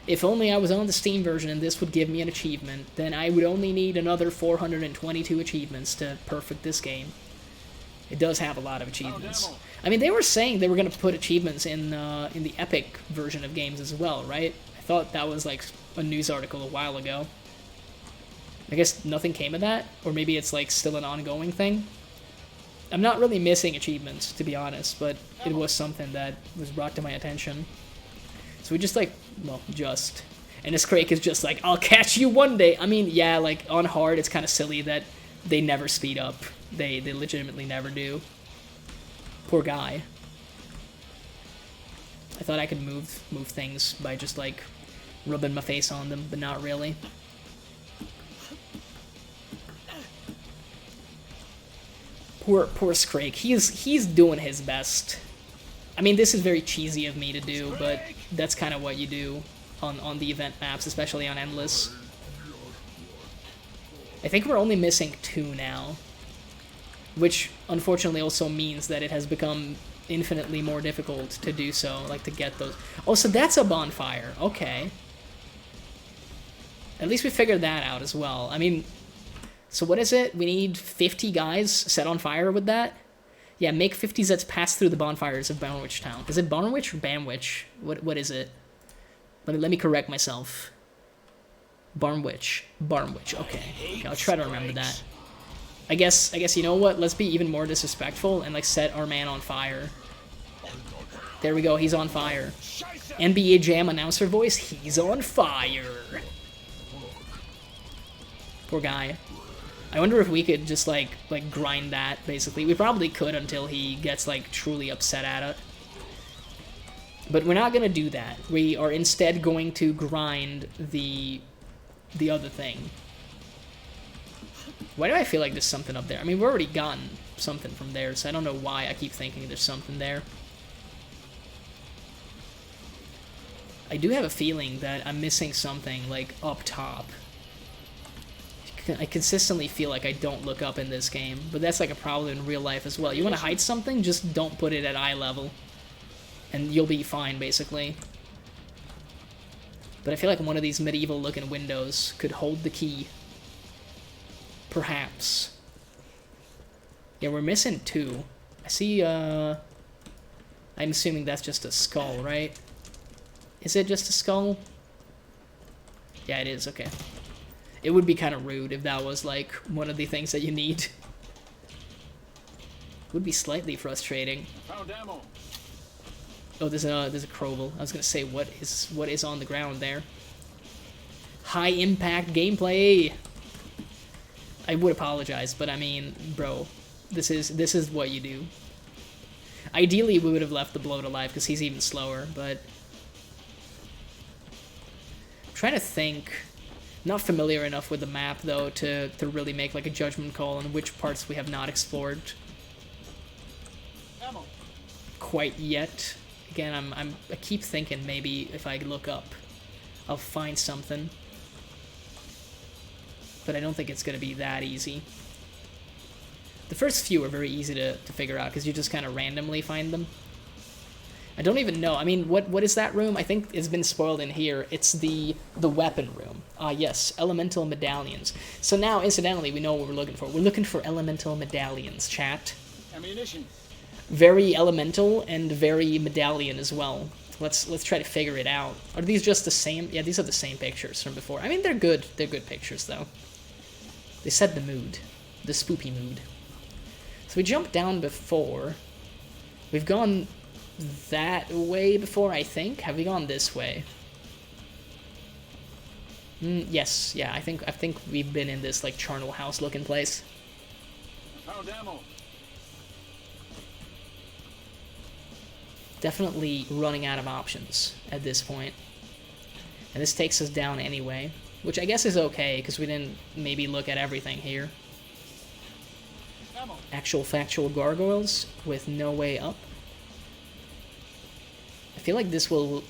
If only I was on the Steam version and this would give me an achievement, then I would only need another 422 achievements to perfect this game. It does have a lot of achievements. I mean, they were saying they were going to put achievements in the Epic version of games as well, right? I thought that was like a news article a while ago. I guess nothing came of that, or maybe it's like still an ongoing thing. I'm not really missing achievements, to be honest, but it was something that was brought to my attention. So we just like, well, just. And this Crake is just like, I'll catch you one day. I mean, yeah, like on hard, it's kind of silly that they never speed up. They legitimately never do. Poor guy. I thought I could move things by just like rubbing my face on them, but not really. Poor Scrake. He's doing his best. I mean, this is very cheesy of me to do, but that's kind of what you do on the event maps, especially on Endless. I think we're only missing 2 now, which unfortunately also means that it has become infinitely more difficult to do so, like to get those. Oh, so that's a bonfire. Okay. At least we figured that out as well. I mean, so what is it? We need 50 guys set on fire with that? Yeah, make 50 Zets pass through the bonfires of Barnwich Town. Is it Barnwich or Banwich? What is it? Let me correct myself. Barnwich. Okay, I'll try to remember that. I guess you know what? Let's be even more disrespectful and like set our man on fire. There we go. He's on fire. NBA Jam announcer voice. He's on fire. Poor guy. I wonder if we could just like grind that, basically. We probably could until he gets like truly upset at it. But we're not gonna do that. We are instead going to grind the other thing. Why do I feel like there's something up there? I mean, we've already gotten something from there, so I don't know why I keep thinking there's something there. I do have a feeling that I'm missing something, like, up top. I consistently feel like I don't look up in this game, but that's like a problem in real life as well. You want to hide something, just don't put it at eye level, and you'll be fine, basically. But I feel like one of these medieval-looking windows could hold the key. Perhaps. Yeah, we're missing 2. I see, I'm assuming that's just a skull, right? Is it just a skull? Yeah, it is, okay. It would be kind of rude if that was, like, one of the things that you need. It would be slightly frustrating. Found ammo. Oh, there's a Kroval. I was gonna say, what is on the ground there? High impact gameplay. I would apologize, but I mean, bro, this is what you do. Ideally, we would have left the bloat alive because he's even slower, but I'm trying to think. Not familiar enough with the map though to really make like a judgment call on which parts we have not explored Ammo. quite yet. Again, I keep thinking maybe if I look up, I'll find something. But I don't think it's going to be that easy. The first few are very easy to figure out because you just kind of randomly find them. I don't even know. I mean, what is that room? I think it's been spoiled in here. It's the weapon room. Ah, yes, elemental medallions. So now, incidentally, we know what we're looking for. We're looking for elemental medallions, chat. Ammunition. Very elemental and very medallion as well. Let's try to figure it out. Are these just the same? Yeah, these are the same pictures from before. I mean, they're good. They're good pictures, though. They set the mood. The spoopy mood. So we jumped down before. We've gone that way before, I think. Have we gone this way? Yes, yeah, I think we've been in this, like, charnel house looking place. Found ammo. Definitely running out of options at this point. And this takes us down anyway, which I guess is okay, because we didn't maybe look at everything here. Ammo. Actual factual gargoyles with no way up. I feel like this will...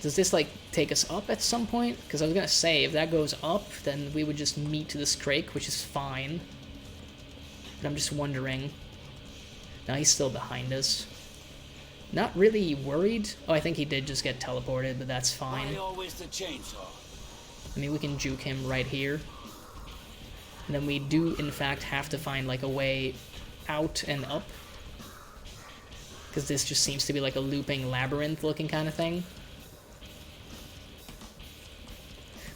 Does this, like, take us up at some point? Because I was gonna say, if that goes up, then we would just meet this crake, which is fine. But I'm just wondering... No, he's still behind us. Not really worried. Oh, I think he did just get teleported, but that's fine. Why always the chainsaw? I mean, we can juke him right here. And then we do, in fact, have to find, like, a way out and up. Because this just seems to be like a looping labyrinth-looking kind of thing.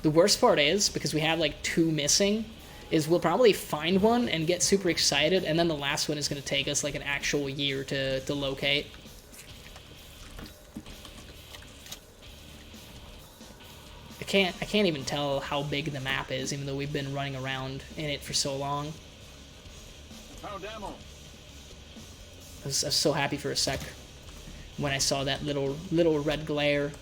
The worst part is, because we have, like, 2 missing, is we'll probably find one and get super excited, and then the last one is going to take us, like, an actual year to locate. I can't even tell how big the map is, even though we've been running around in it for so long. Found ammo. I was so happy for a sec when I saw that little red glare.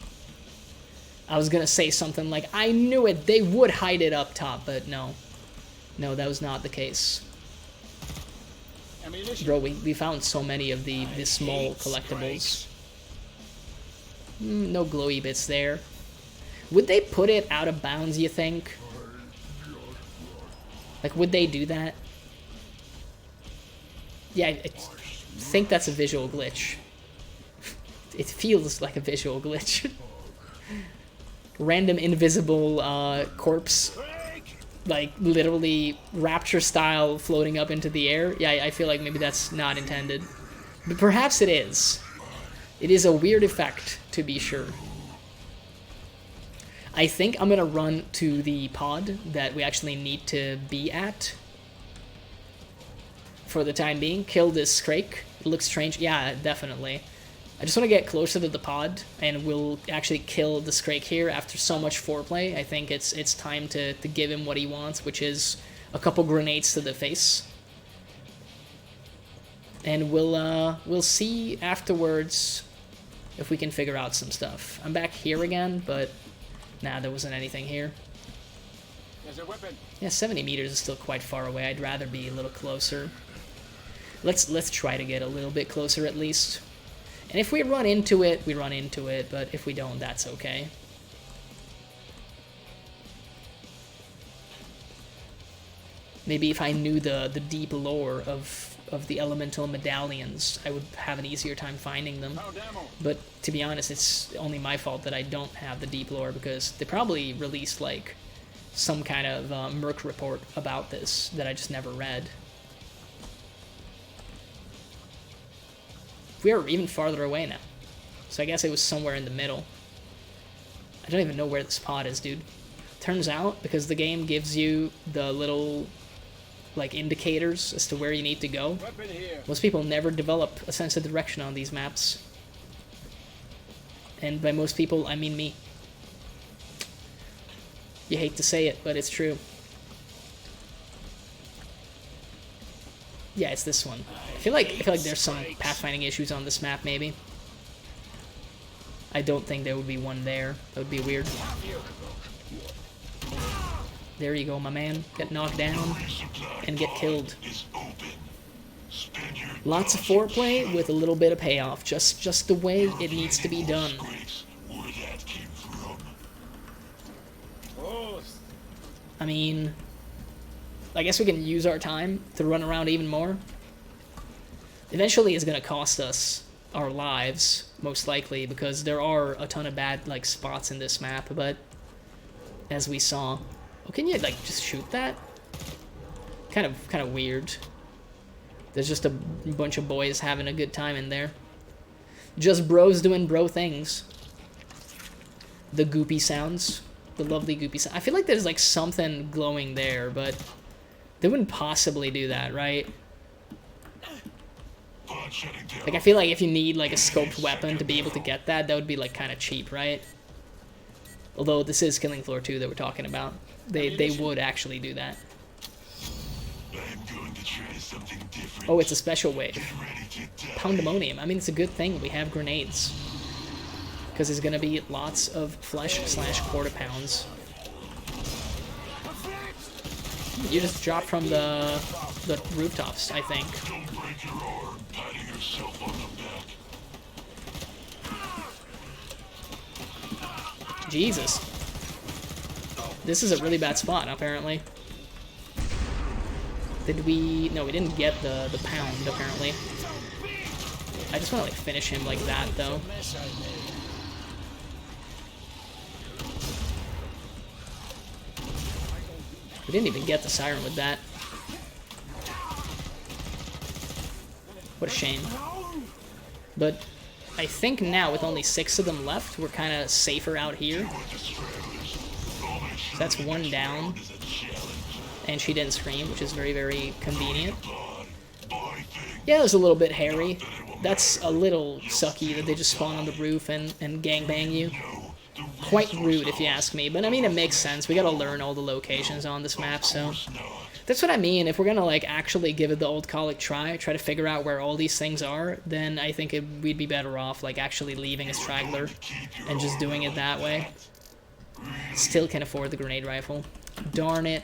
I was gonna say something like, I knew it, they would hide it up top, but no. No, that was not the case. Ammunition. Bro, we found so many of the small collectibles. No glowy bits there. Would they put it out of bounds, you think? Like, would they do that? Yeah, I think that's a visual glitch. It feels like a visual glitch. Random invisible corpse, like, literally rapture style floating up into the air. Yeah, I feel like maybe that's not intended. But perhaps it is. It is a weird effect, to be sure. I think I'm gonna run to the pod that we actually need to be at for the time being. Kill this crake. It looks strange. Yeah, definitely. I just want to get closer to the pod, and we'll actually kill this crake here after so much foreplay. I think it's time to give him what he wants, which is a couple grenades to the face. And we'll see afterwards if we can figure out some stuff. I'm back here again, but nah, there wasn't anything here. There's a weapon. Yeah, 70 meters is still quite far away. I'd rather be a little closer. Let's try to get a little bit closer at least. And if we run into it, we run into it, but if we don't, that's okay. Maybe if I knew the deep lore of the elemental medallions, I would have an easier time finding them. Found ammo. But to be honest, it's only my fault that I don't have the deep lore, because they probably released like some kind of Merc report about this that I just never read. We are even farther away now, so I guess it was somewhere in the middle. I don't even know where this pod is, dude. Turns out, because the game gives you the little like indicators as to where you need to go, Weapon here. most people never develop a sense of direction on these maps. And by most people, I mean me. You hate to say it, but it's true. Yeah, it's this one. I feel like there's some pathfinding issues on this map, maybe. I don't think there would be one there. That would be weird. There you go, my man. Get knocked down and get killed. Lots of foreplay with a little bit of payoff. Just the way it needs to be done. Oh, I mean, I guess we can use our time to run around even more. Eventually it's going to cost us our lives, most likely, because there are a ton of bad like spots in this map, but as we saw... Oh, can you like just shoot that? Kind of weird. There's just a bunch of boys having a good time in there. Just bros doing bro things. The goopy sounds. The lovely goopy sound. I feel like there's like something glowing there, but they wouldn't possibly do that, right? Like, I feel like if you need like a scoped weapon to be able to get that, that would be like kind of cheap, right? Although this is Killing Floor 2 that we're talking about. They would actually do that. Oh, it's a special wave. Pandemonium. I mean, it's a good thing we have grenades. Because there's going to be lots of flesh/quarter-pounds. You just dropped from the rooftops, I think. Don't break your arm patting yourself on the back. Jesus. This is a really bad spot, apparently. Did we... No, we didn't get the pound, apparently. I just want to, like, finish him like that, though. We didn't even get the siren with that. What a shame. But I think now, with only 6 of them left, we're kind of safer out here. So that's one down. And she didn't scream, which is very, very convenient. Yeah, it was a little bit hairy. That's a little sucky that they just spawn on the roof and gangbang you. Quite rude, if you ask me. But, I mean, it makes sense. We gotta learn all the locations on this map, so... That's what I mean. If we're gonna, like, actually give it the old college try to figure out where all these things are, then I think we'd be better off, like, actually leaving a straggler and just doing it that way. Still can't afford the grenade rifle. Darn it.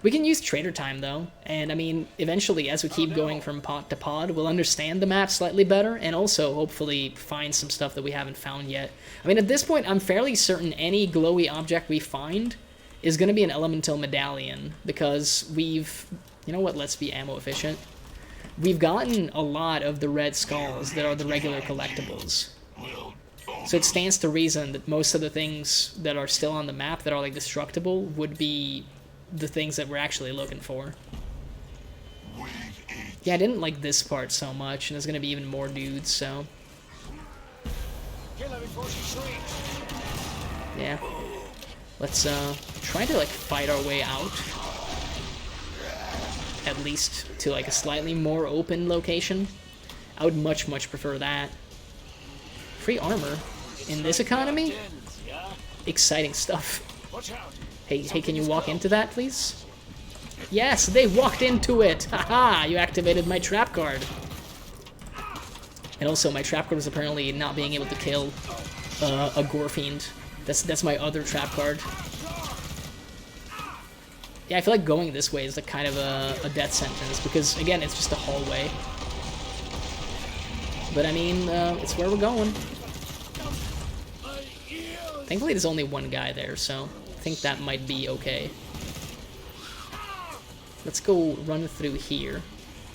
We can use trader time, though, and, I mean, eventually, as we keep going from pod to pod, we'll understand the map slightly better, and also, hopefully, find some stuff that we haven't found yet. I mean, at this point, I'm fairly certain any glowy object we find is going to be an elemental medallion, because we've... You know what? Let's be ammo efficient. We've gotten a lot of the red skulls that are the regular collectibles. So it stands to reason that most of the things that are still on the map that are, like, destructible would be the things that we're actually looking for. Yeah, I didn't like this part so much, and there's going to be even more dudes, so... Yeah. Let's, try to, like, fight our way out. At least to, like, a slightly more open location. I would much, much prefer that. Free armor in this economy? Exciting stuff. Hey, can you walk into that, please? Yes, they walked into it! Haha, you activated my trap card. And also, my trap card was apparently not being able to kill a gore fiend. That's my other trap card. Yeah, I feel like going this way is like kind of a death sentence because, again, it's just a hallway. But I mean, it's where we're going. Thankfully, there's only one guy there, so I think that might be okay. Let's go run through here.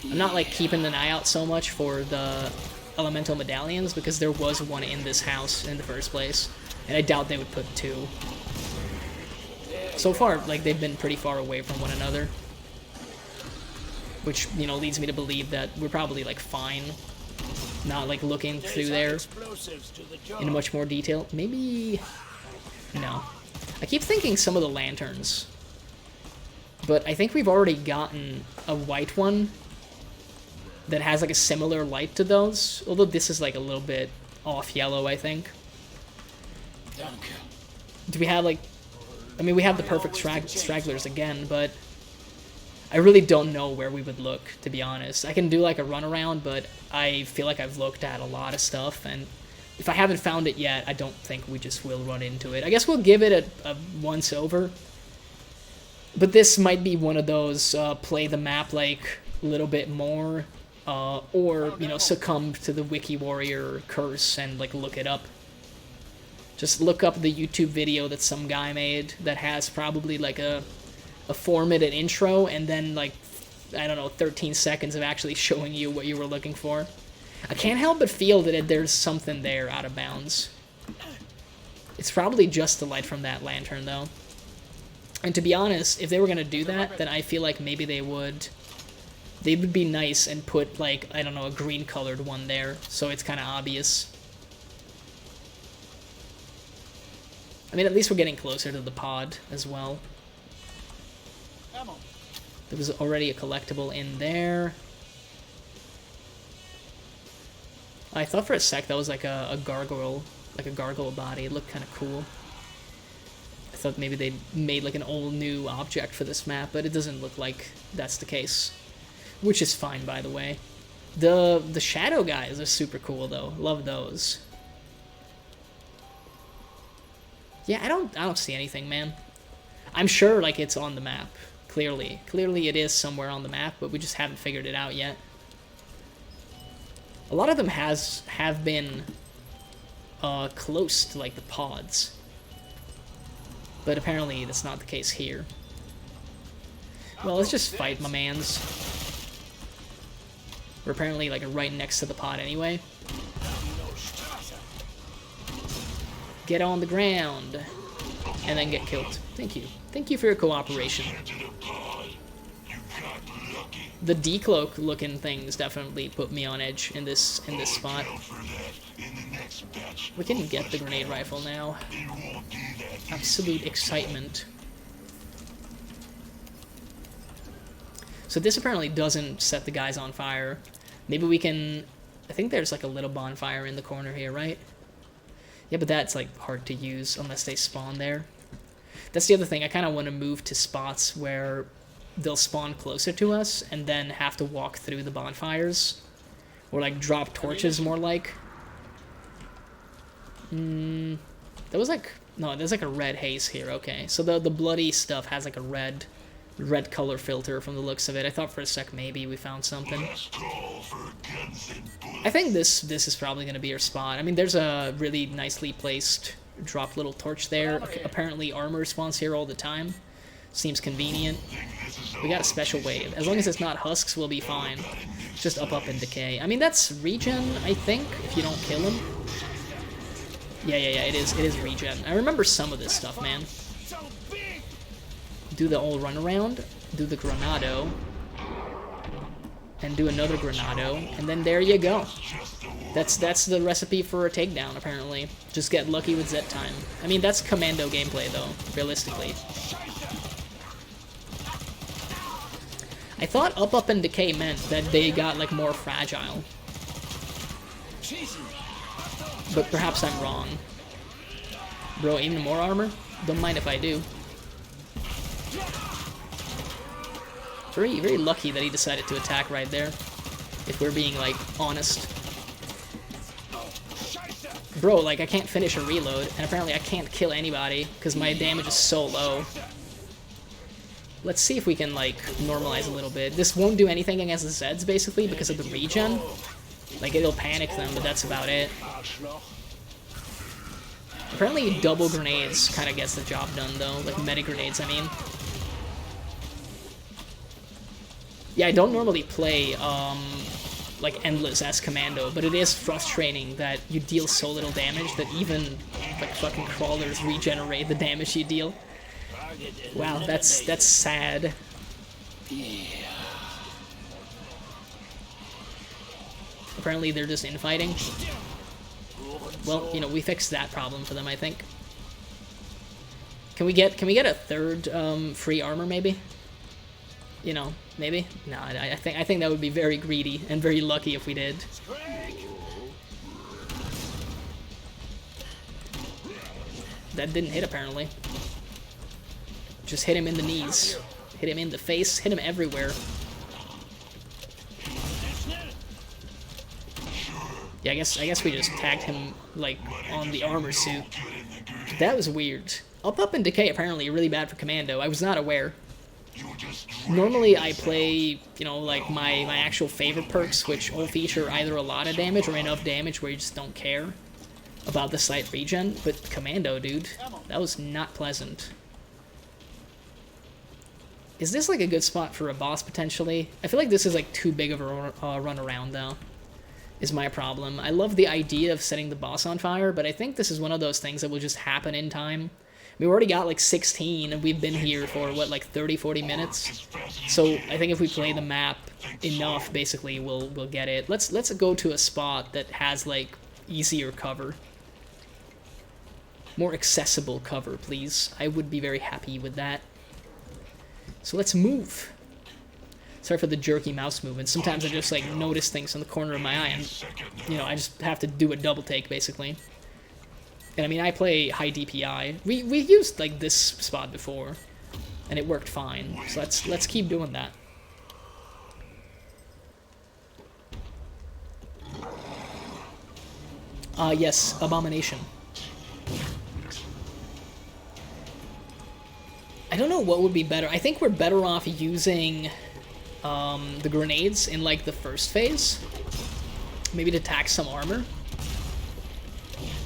I'm not like keeping an eye out so much for the elemental medallions because there was one in this house in the first place, and I doubt they would put two. So far, like, they've been pretty far away from one another, which, you know, leads me to believe that we're probably like fine, not like looking through there in much more detail. Maybe no. I keep thinking some of the lanterns, but I think we've already gotten a white one that has like a similar light to those, although this is like a little bit off yellow, I think. Do we have like, I mean, we have the perfect stragglers again, but I really don't know where we would look, to be honest. I can do like a runaround, but I feel like I've looked at a lot of stuff, and if I haven't found it yet, I don't think we just will run into it. I guess we'll give it a once over, but this might be one of those play the map like a little bit more, or, you know, succumb to the Wiki Warrior curse and like look it up. Just look up the YouTube video that some guy made that has probably like a 4-minute intro and then like, I don't know, 13 seconds of actually showing you what you were looking for. I can't help but feel that there's something there out of bounds. It's probably just the light from that lantern though. And to be honest, if they were going to do that, then I feel like maybe they would be nice and put like, I don't know, a green colored one there so it's kind of obvious. I mean, at least we're getting closer to the pod as well. There was already a collectible in there. I thought for a sec that was like a gargoyle, like a gargoyle body. It looked kind of cool. I thought maybe they made like an all new object for this map, but it doesn't look like that's the case. Which is fine, by the way. The shadow guys are super cool though. Love those. Yeah, I don't see anything, man. I'm sure like it's on the map. Clearly it is somewhere on the map, but we just haven't figured it out yet. A lot of them have been close to like the pods, but apparently that's not the case here. Well, let's just fight, my mans. We're apparently like right next to the pod anyway. Get on the ground and then get killed. Thank you. Thank you for your cooperation. The decloak looking things definitely put me on edge in this spot. We can get the grenade rifle now. Absolute excitement. So this apparently doesn't set the guys on fire. Maybe we can... I think there's like a little bonfire in the corner here, right? Yeah, but that's like hard to use unless they spawn there. That's the other thing. I kind of want to move to spots where they'll spawn closer to us and then have to walk through the bonfires. Or like drop torches more like. There was like... No, there's like a red haze here. Okay, so the bloody stuff has like a red color filter from the looks of it. I thought for a sec maybe we found something. I think this is probably going to be our spot. I mean, there's a really nicely placed drop little torch there. Apparently armor spawns here all the time. Seems convenient. We got a special wave. As long as it's not husks, we'll be fine. Just up, and decay. I mean, that's regen, I think, if you don't kill him. Yeah, it is regen. I remember some of this stuff, man. Do the old run around, do the granado, and do another granado, and then there you go. That's the recipe for a takedown, apparently. Just get lucky with Z time. I mean, that's commando gameplay, though, realistically. I thought up, and decay meant that they got, like, more fragile. But perhaps I'm wrong. Bro, even more armor? Don't mind if I do. Very, very lucky that he decided to attack right there. If we're being, like, honest. Bro, like, I can't finish a reload, and apparently I can't kill anybody, because my damage is so low. Let's see if we can, like, normalize a little bit. This won't do anything against the Zeds, basically, because of the regen. Like, it'll panic them, but that's about it. Apparently, double grenades kind of gets the job done, though. Like, meta grenades, I mean. Yeah, I don't normally play, like, Endless as Commando, but it is frustrating that you deal so little damage that even, like, fucking crawlers regenerate the damage you deal. Wow, that's sad. Apparently they're just infighting. Well, you know, we fixed that problem for them, I think. Can we get a third free armor, maybe? You know, maybe? No, I think that would be very greedy and very lucky if we did. That didn't hit, apparently. Just hit him in the knees. Hit him in the face. Hit him everywhere. Yeah, I guess we just tagged him, like, on the armor suit. That was weird. Up and decay apparently really bad for Commando. I was not aware. Normally I play, you know, like my actual favorite perks, which all feature either a lot of damage or enough damage where you just don't care about the slight regen. But Commando, dude, that was not pleasant. Is this like a good spot for a boss potentially? I feel like this is like too big of a run around though, is my problem. I love the idea of setting the boss on fire, but I think this is one of those things that will just happen in time. We already got like 16 and we've been here for what, like 30-40 minutes. So I think if we play the map enough, basically we'll get it. Let's go to a spot that has like easier cover. More accessible cover, please. I would be very happy with that. So let's move. Sorry for the jerky mouse movement. Sometimes I just like notice things in the corner of my eye and, you know, I just have to do a double take basically. And I mean, I play high DPI. We used like this spot before and it worked fine. So let's keep doing that. Yes, Abomination. I don't know what would be better. I think we're better off using the grenades in like the first phase, maybe to tax some armor,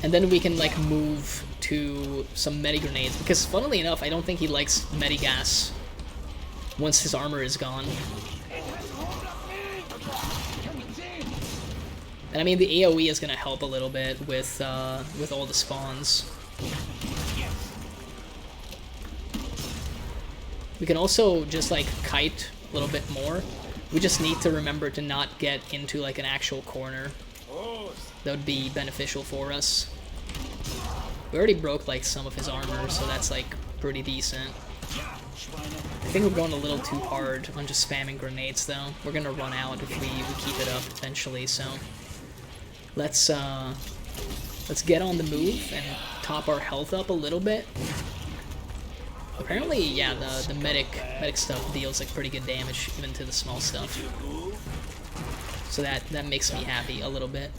and then we can like move to some medi grenades, because funnily enough I don't think he likes medi gas once his armor is gone. And I mean the AoE is gonna help a little bit with all the spawns. We can also just like kite a little bit more. We just need to remember to not get into like an actual corner. That would be beneficial for us. We already broke like some of his armor, so that's like pretty decent. I think we're going a little too hard on just spamming grenades though. We're gonna run out if we keep it up eventually, so let's get on the move and top our health up a little bit. Apparently, yeah, the medic stuff deals like pretty good damage even to the small stuff. So that makes me happy a little bit.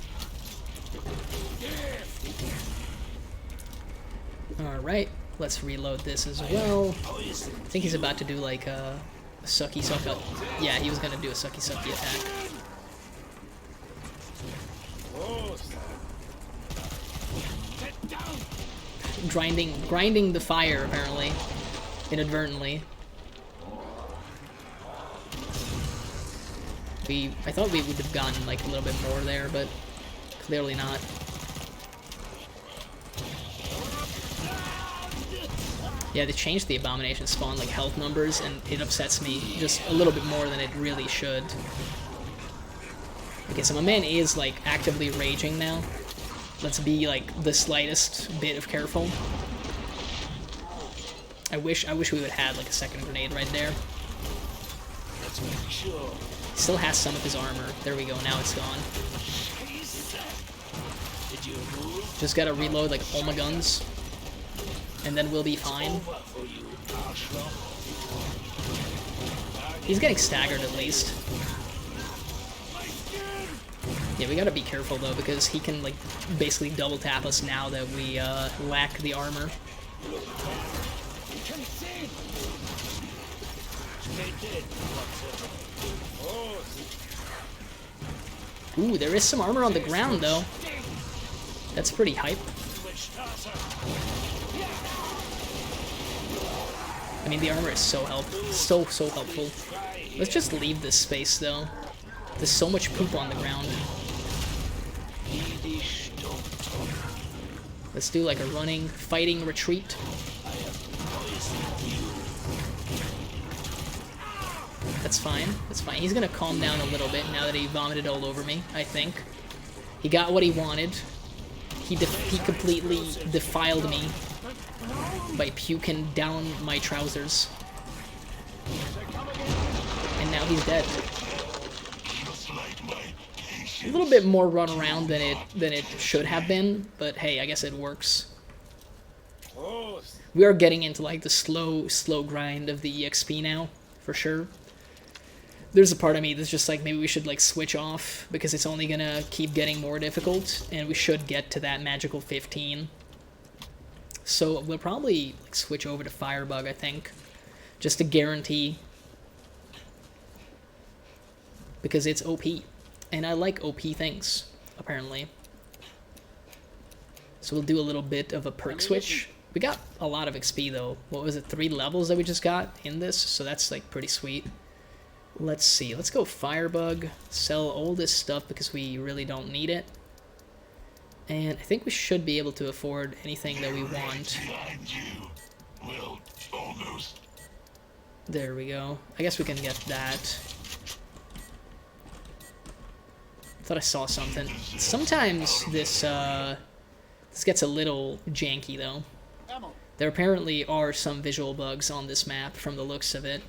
Alright, let's reload this as well. I think he's about to do like a sucky suck up. Yeah, he was gonna do a sucky sucky attack. Grinding the fire apparently. Inadvertently. I thought we would have gotten like a little bit more there, but clearly not. Yeah, they changed the Abomination spawn like health numbers, and it upsets me just a little bit more than it really should. Okay, so my man is like actively raging now. Let's be like the slightest bit of careful. I wish we would have had like a second grenade right there. He still has some of his armor. There we go, now it's gone. Just gotta reload like all my guns, and then we'll be fine. He's getting staggered at least. Yeah, we gotta be careful though, because he can like basically double tap us now that we lack the armor. Ooh, there is some armor on the ground, though. That's pretty hype. I mean, the armor is so helpful. So helpful. Let's just leave this space, though. There's so much poop on the ground. Let's do like a running, fighting retreat. That's fine. That's fine. He's gonna calm down a little bit now that he vomited all over me, I think. He got what he wanted. He completely defiled me by puking down my trousers. And now he's dead. A little bit more run around than it should have been, but hey, I guess it works. We are getting into like the slow grind of the EXP now, for sure. There's a part of me that's just like, maybe we should like switch off, because it's only gonna keep getting more difficult, and we should get to that magical 15. So we'll probably like switch over to Firebug, I think, just to guarantee, because it's OP, and I like OP things, apparently. So we'll do a little bit of a perk switch. We got a lot of XP though. What was it, 3 levels that we just got in this? So that's like pretty sweet. Let's see, let's go Firebug, sell all this stuff because we really don't need it. And I think we should be able to afford anything that we want. Well, almost. There we go. I guess we can get that. Thought I saw something. Sometimes this gets a little janky though. There apparently are some visual bugs on this map from the looks of it.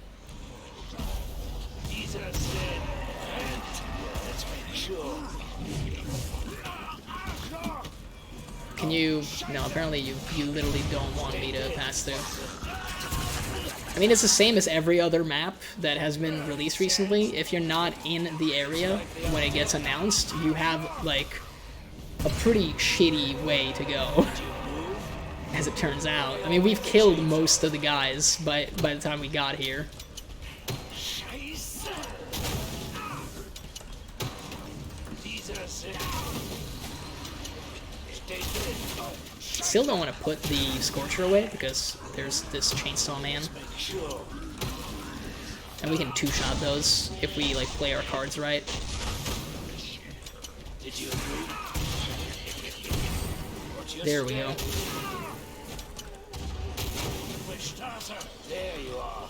Can you... No, apparently you literally don't want me to pass through. I mean, it's the same as every other map that has been released recently. If you're not in the area when it gets announced, you have, like, a pretty shitty way to go, as it turns out. I mean, we've killed most of the guys by the time we got here. Still don't want to put the Scorcher away because there's this Chainsaw Man. And we can two-shot those if we like play our cards right. There we go. There you are.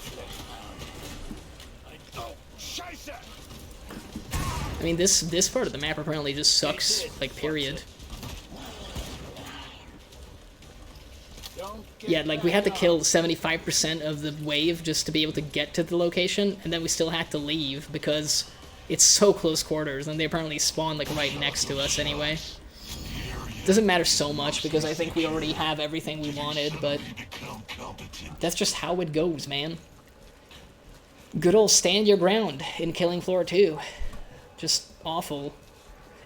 I mean, this part of the map apparently just sucks, like, period. Yeah, like, we had to kill 75% of the wave just to be able to get to the location, and then we still had to leave because it's so close quarters, and they apparently spawn, like, right next to us anyway. Doesn't matter so much because I think we already have everything we wanted, but that's just how it goes, man. Good old stand your ground in Killing Floor 2. Just awful.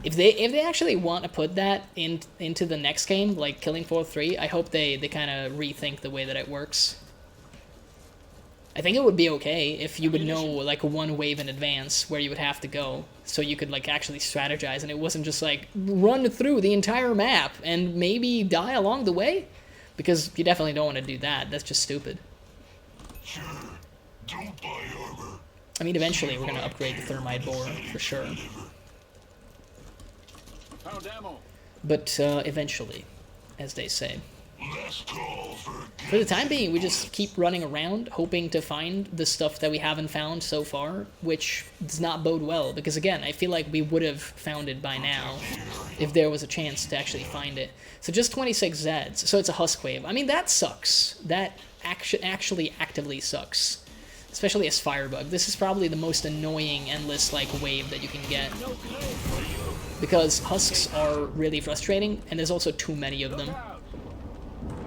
If they actually want to put that into the next game, like Killing Floor 3, I hope they kind of rethink the way that it works. I think it would be okay if you would know like one wave in advance where you would have to go, so you could like actually strategize, and it wasn't just like run through the entire map and maybe die along the way, because you definitely don't want to do that. That's just stupid. Sure. Don't buy armor. I mean, eventually we're gonna upgrade the thermite bore for sure. Found ammo. But eventually, as they say. Last call For the time being, we just keep running around, hoping to find the stuff that we haven't found so far, which does not bode well, because again, I feel like we would have found it by now if there was a chance to actually find it. So just 26 Zeds, so it's a husk wave. I mean, that sucks. That actually actively sucks. Especially as Firebug. This is probably the most annoying endless like wave that you can get. Because husks are really frustrating, and there's also too many of them.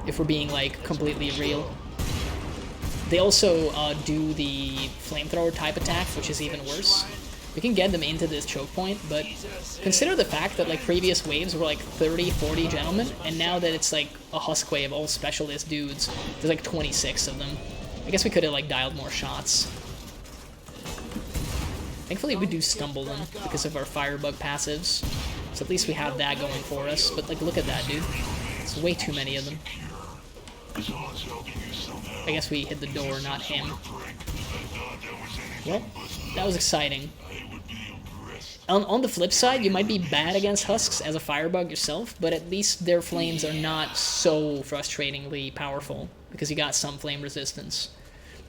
If we're being like completely real. They also do the flamethrower type attack, which is even worse. We can get them into this choke point, but consider the fact that like previous waves were like 30, 40 gentlemen, and now that it's like a husk wave, all specialist dudes, there's like 26 of them. I guess we could have like dialed more shots. Thankfully we do stumble them because of our firebug passives. So at least we have that going for us. But like, look at that, dude. It's way too many of them. I guess we hit the door, not him. Well, that was exciting. On the flip side, you might be bad against husks as a firebug yourself, but at least their flames are not so frustratingly powerful because you got some flame resistance.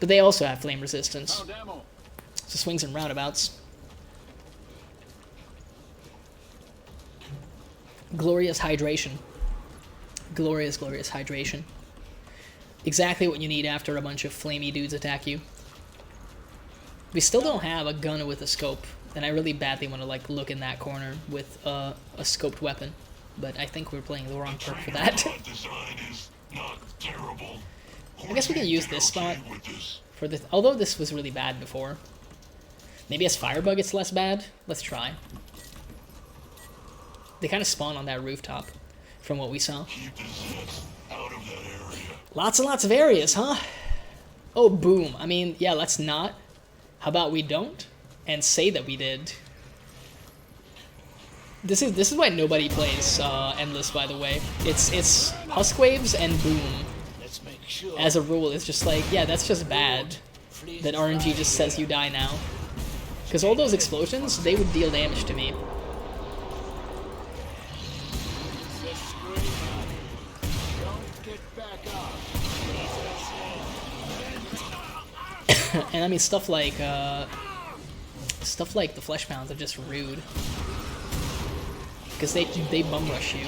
But they also have flame resistance. Found ammo. So swings and roundabouts. Glorious hydration. Glorious, glorious hydration. Exactly what you need after a bunch of flamey dudes attack you. We still don't have a gun with a scope, and I really badly want to like look in that corner with a scoped weapon. But I think we're playing the wrong perk for that. I guess we can use this spot for this, although this was really bad before. Maybe as firebug it's less bad. Let's try. They kind of spawn on that rooftop, from what we saw. Lots and lots of areas, huh? Oh, boom. I mean, yeah, let's not. How about we don't? And say that we did. This is why nobody plays Endless, by the way. It's Husk Waves and Boom. Let's make sure. As a rule, it's just like, yeah, that's just bad. That RNG just says you die now. Because all those explosions, they would deal damage to me. And I mean, stuff like the flesh pounds are just rude. Because they bum rush you.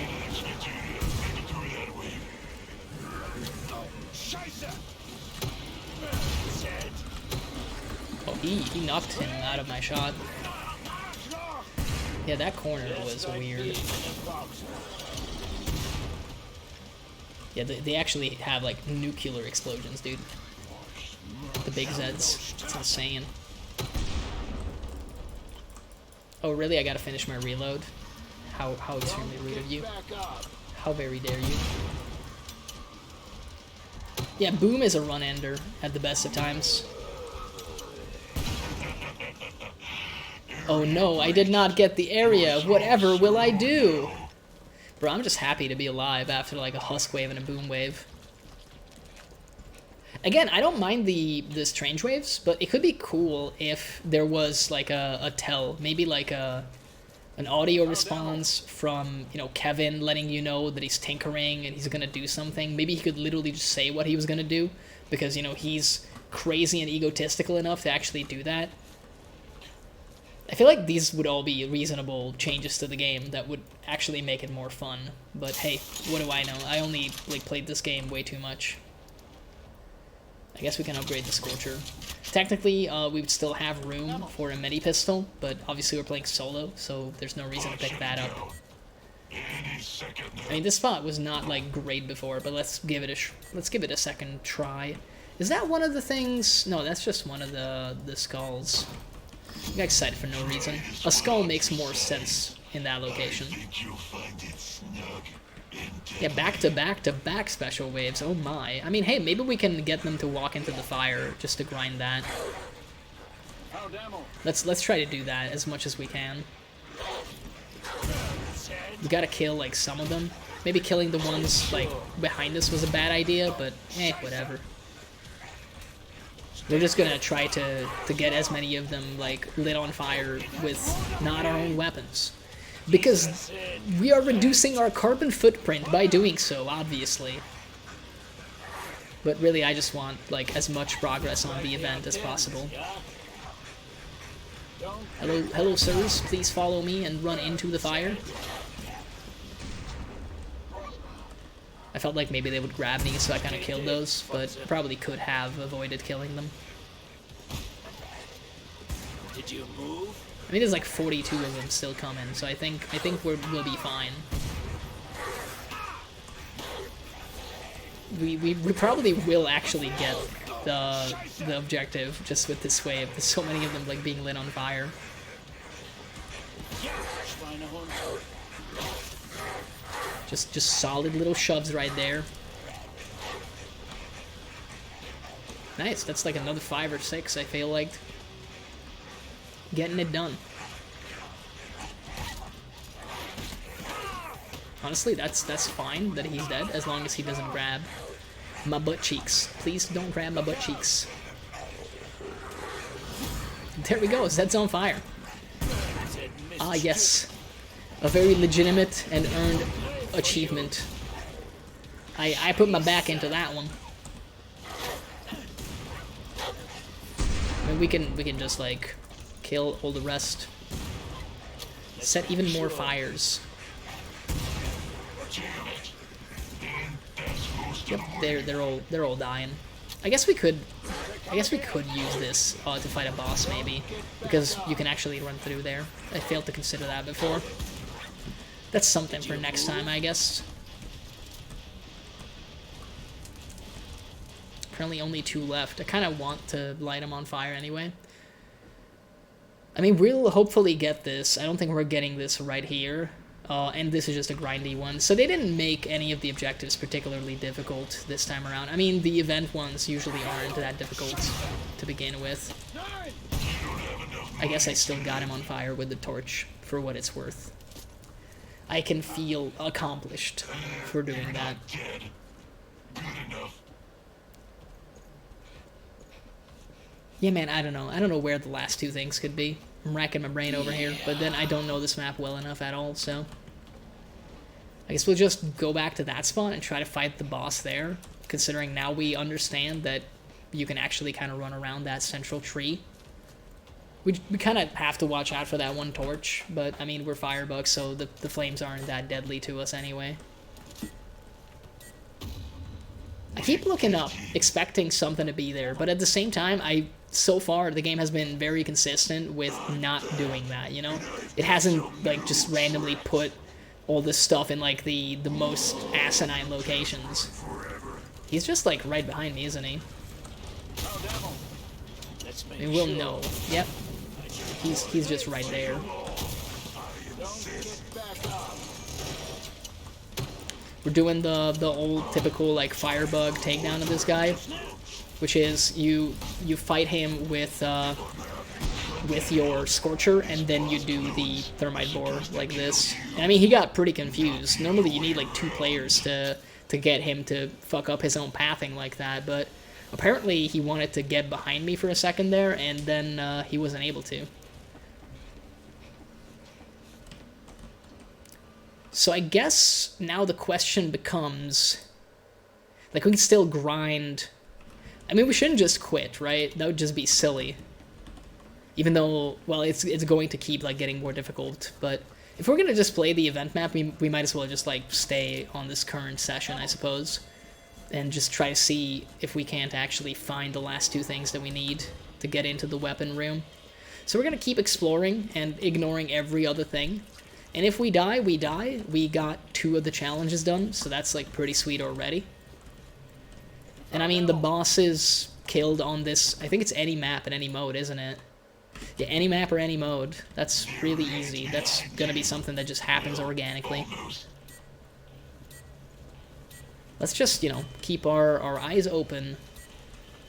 Oh, he knocked him out of my shot. Yeah, that corner was weird. Yeah, they actually have like nuclear explosions, dude. The big Zeds. It's insane. Oh, really? I gotta finish my reload? How extremely rude of you. How very dare you. Yeah, Boom is a run-ender at the best of times. Oh no, I did not get the area. Whatever will I do? Bro, I'm just happy to be alive after like a Husk Wave and a Boom Wave. Again, I don't mind the strange waves, but it could be cool if there was like a tell, maybe like an audio response from, you know, Kevin letting you know that he's tinkering and he's gonna do something. Maybe he could literally just say what he was gonna do because, you know, he's crazy and egotistical enough to actually do that. I feel like these would all be reasonable changes to the game that would actually make it more fun. But hey, what do I know? I only like played this game way too much. I guess we can upgrade the Scorcher. Technically, we would still have room for a mini pistol, but obviously we're playing solo, so there's no reason to pick that up. I mean, this spot was not like great before, but let's give it a second try. Is that one of the things? No, that's just one of the skulls. I got excited for no reason. A skull makes more sense in that location. Yeah, back-to-back-to-back special waves. Oh my. I mean, hey, maybe we can get them to walk into the fire just to grind that. Let's try to do that as much as we can. We gotta kill, like, some of them. Maybe killing the ones, like, behind us was a bad idea, but whatever. We're just gonna try to get as many of them, like, lit on fire with not our own weapons. Because we are reducing our carbon footprint by doing so, obviously. But really, I just want, like, as much progress on the event as possible. Hello, sirs. Please follow me and run into the fire. I felt like maybe they would grab me, so I kind of killed those, but probably could have avoided killing them. Did you move? I mean, there's like 42 of them still coming, so I think we'll be fine. We probably will actually get the objective just with this wave. There's so many of them like being lit on fire. Just solid little shoves right there. Nice. That's like another 5 or 6. I feel like. getting it done. Honestly, that's fine that he's dead, as long as he doesn't grab my butt cheeks. Please don't grab my butt cheeks. There we go, Zed's on fire. Ah, yes. A very legitimate and earned achievement. I put my back into that one. I mean, we can just like kill all the rest. Set even more fires. Yep, they're all dying. I guess we could use this to fight a boss maybe, because you can actually run through there. I failed to consider that before. That's something for next time, I guess. Apparently only 2 left. I kind of want to light them on fire anyway. I mean, we'll hopefully get this. I don't think we're getting this right here. And this is just a grindy one. So they didn't make any of the objectives particularly difficult this time around. I mean, the event ones usually aren't that difficult to begin with. I guess I still got him on fire with the torch, for what it's worth. I can feel accomplished for doing that. Yeah, man, I don't know. I don't know where the last 2 things could be. I'm racking my brain over here, but then I don't know this map well enough at all, so... I guess we'll just go back to that spot and try to fight the boss there, considering now we understand that you can actually kind of run around that central tree. We kind of have to watch out for that one torch, but, I mean, we're firebugs, so the flames aren't that deadly to us anyway. I keep looking up, expecting something to be there, but at the same time, so far, the game has been very consistent with not doing that, you know? It hasn't, like, just randomly put all this stuff in, like, the most asinine locations. He's just, like, right behind me, isn't he? I mean, we'll know. Yep. He's just right there. We're doing the old typical, like, firebug takedown of this guy, which is you fight him with your Scorcher, and then you do the Thermite Boar like this. And I mean, he got pretty confused. Normally you need like 2 players to get him to fuck up his own pathing like that, but apparently he wanted to get behind me for a second there, and then he wasn't able to. So I guess now the question becomes, like, we can still grind. I mean, we shouldn't just quit, right? That would just be silly. Even though, well, it's going to keep, like, getting more difficult. But if we're going to just play the event map, we might as well just, like, stay on this current session, I suppose. And just try to see if we can't actually find the last 2 things that we need to get into the weapon room. So we're going to keep exploring and ignoring every other thing. And if we die, we die. We got 2 of the challenges done, so that's, like, pretty sweet already. And I mean, the boss is killed on this, I think it's any map and any mode, isn't it? Yeah, any map or any mode. That's really easy. That's gonna be something that just happens organically. Let's just, you know, keep our eyes open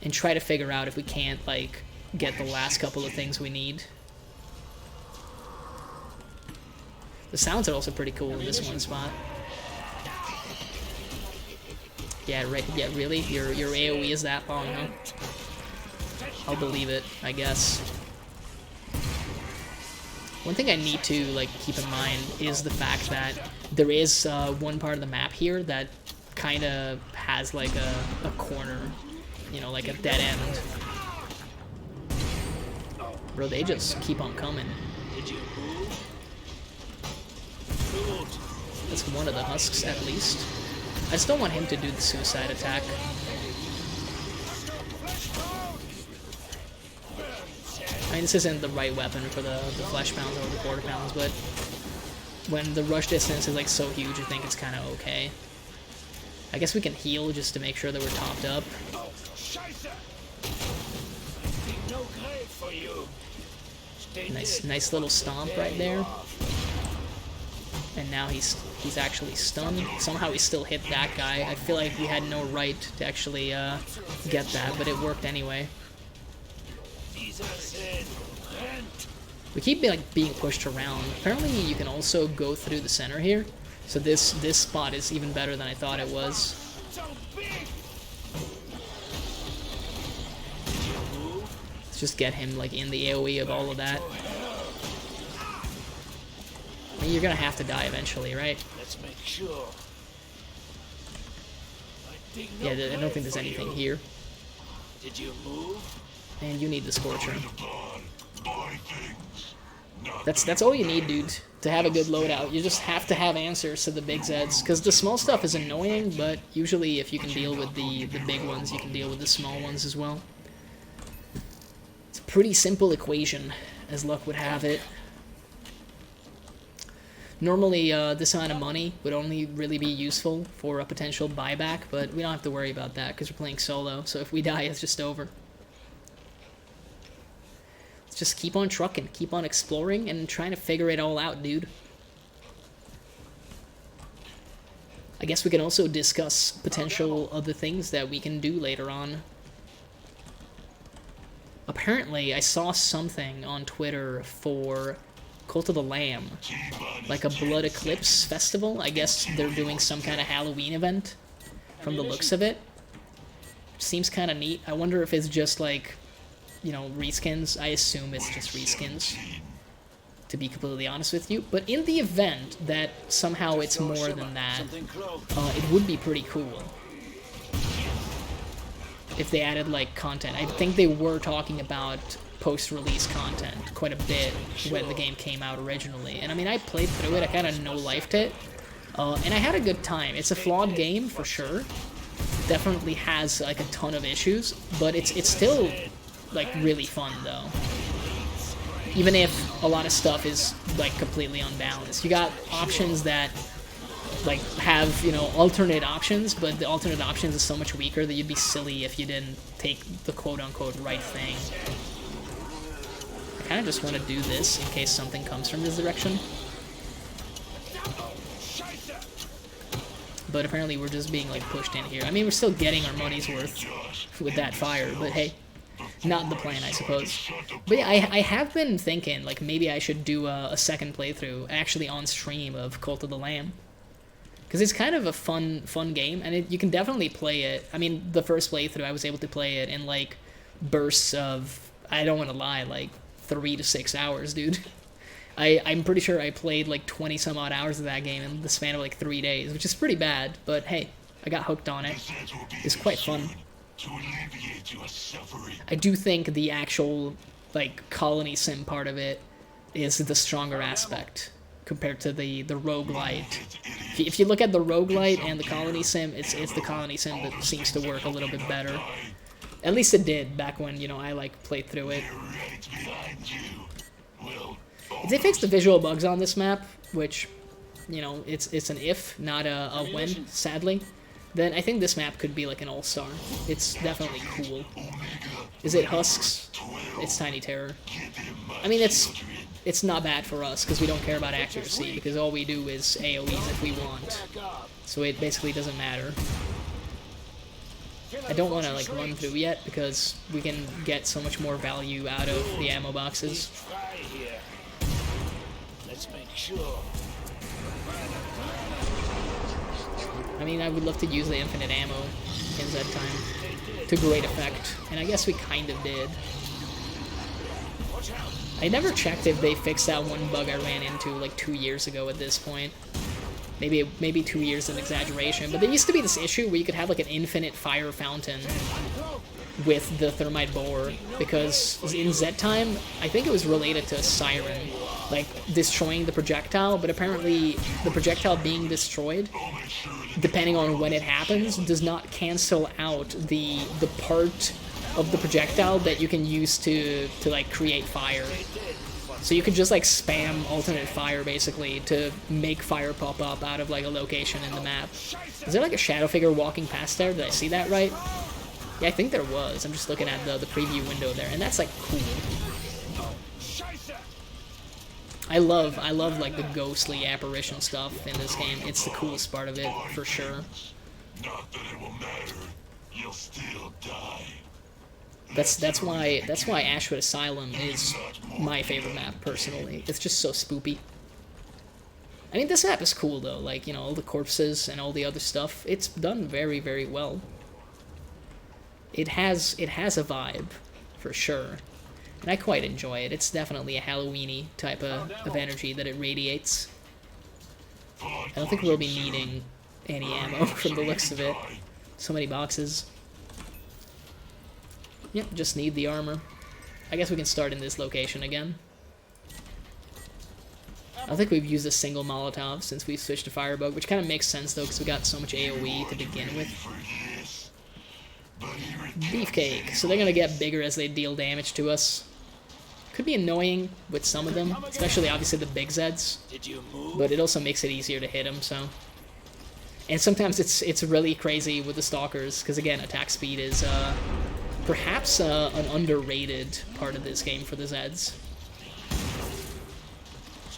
and try to figure out if we can't, like, get the last couple of things we need. The sounds are also pretty cool in this one spot. Yeah, right. Yeah, really? Your AoE is that long, huh? I'll believe it, I guess. One thing I need to, like, keep in mind is the fact that there is one part of the map here that kind of has, like, a corner, you know, like a dead end. Bro, they just keep on coming. Did you move? Good. That's one of the husks, at least. I just don't want him to do the suicide attack. I mean, this isn't the right weapon for the flesh pounds or the quarter pounds, but when the rush distance is, like, so huge, I think it's kind of okay. I guess we can heal just to make sure that we're topped up. Nice little stomp right there. And now he's actually stunned. Somehow he still hit that guy. I feel like we had no right to actually get that, but it worked anyway. We keep like being pushed around. Apparently you can also go through the center here. So this spot is even better than I thought it was. Let's just get him like in the AoE of all of that. I mean, you're gonna have to die eventually, right? Let's make sure. Yeah, I don't think there's anything here. Did you move? And you need the Scorcher. Buy things. That's all you need, dude, to have a good loadout. You just have to have answers to the big Zeds, because the small stuff is annoying, but usually if you can deal with the big ones, you can deal with the small ones as well. It's a pretty simple equation, as luck would have it. Normally, this amount of money would only really be useful for a potential buyback, but we don't have to worry about that, because we're playing solo, so if we die, it's just over. Just keep on trucking, keep on exploring, and trying to figure it all out, dude. I guess we can also discuss potential other things that we can do later on. Apparently, I saw something on Twitter for Cult of the Lamb, like a Blood Eclipse festival. I guess they're doing some kind of Halloween event, from the looks of it. Seems kind of neat. I wonder if it's just like, you know, reskins. I assume it's just reskins, to be completely honest with you. But in the event that somehow it's more than that, it would be pretty cool if they added, like, content. I think they were talking about post-release content quite a bit when the game came out originally. And I mean, I played through it, I kind of no-lifed it, and I had a good time. It's a flawed game, for sure. Definitely has, like, a ton of issues, but it's still, like, really fun, though. Even if a lot of stuff is, like, completely unbalanced. You got options that, like, have, you know, alternate options, but the alternate options is so much weaker that you'd be silly if you didn't take the quote-unquote right thing. I kind of just want to do this in case something comes from this direction. But apparently we're just being, like, pushed in here. I mean, we're still getting our money's worth with that fire, but hey. Not the plan, I suppose. But yeah, I have been thinking, like, maybe I should do a second playthrough, actually on stream, of Cult of the Lamb. Because it's kind of a fun game, and you can definitely play it. I mean, the first playthrough, I was able to play it in, like, bursts of, I don't want to lie, like, 3 to 6 hours, dude. I'm pretty sure I played, like, 20-some-odd hours of that game in the span of, like, 3 days, which is pretty bad, but hey, I got hooked on it. It's quite fun. To alleviate your suffering. I do think the actual, like, colony sim part of it is the stronger aspect compared to the roguelite. If you look at the roguelite and the colony sim, it's the colony sim that seems to work a little bit better. At least it did back when, you know, I, like, played through it. If they fix the visual bugs on this map, which, you know, it's an if, not a when, sadly, then I think this map could be like an all-star. It's definitely cool. Is it Husks? It's Tiny Terror. I mean, it's not bad for us, because we don't care about accuracy, because all we do is AoEs if we want. So it basically doesn't matter. I don't want to, like, run through yet, because we can get so much more value out of the ammo boxes. Let's make sure. I mean, I would love to use the infinite ammo in that time to great effect, and I guess we kind of did. I never checked if they fixed that one bug I ran into like 2 years ago at this point. Maybe 2 years is an exaggeration, but there used to be this issue where you could have like an infinite fire fountain with the thermite bore, because in Z time, I think it was related to Siren, like destroying the projectile, but apparently the projectile being destroyed, depending on when it happens, does not cancel out the part of the projectile that you can use to like create fire. So you could just like spam alternate fire basically to make fire pop up out of like a location in the map. Is there like a shadow figure walking past there? Did I see that right? Yeah, I think there was. I'm just looking at the preview window there, and that's like cool. I love like the ghostly apparition stuff in this game. It's the coolest part of it for sure. Not that it will matter. You'll still die. That's why Ashwood Asylum is my favorite map personally. It's just so spoopy. I mean, this map is cool though. Like, you know, all the corpses and all the other stuff. It's done very, very well. It has a vibe, for sure. And I quite enjoy it. It's definitely a Halloween-y type of energy that it radiates. I don't think we'll be needing any ammo from the looks of it. So many boxes. Yep, just need the armor. I guess we can start in this location again. I don't think we've used a single Molotov since we switched to Firebug, which kind of makes sense though, because we got so much AoE to begin with. Beefcake. So they're gonna get bigger as they deal damage to us. Could be annoying with some of them, especially obviously the big Zeds. But it also makes it easier to hit them, so. And sometimes it's really crazy with the Stalkers, because again, attack speed is perhaps an underrated part of this game for the Zeds.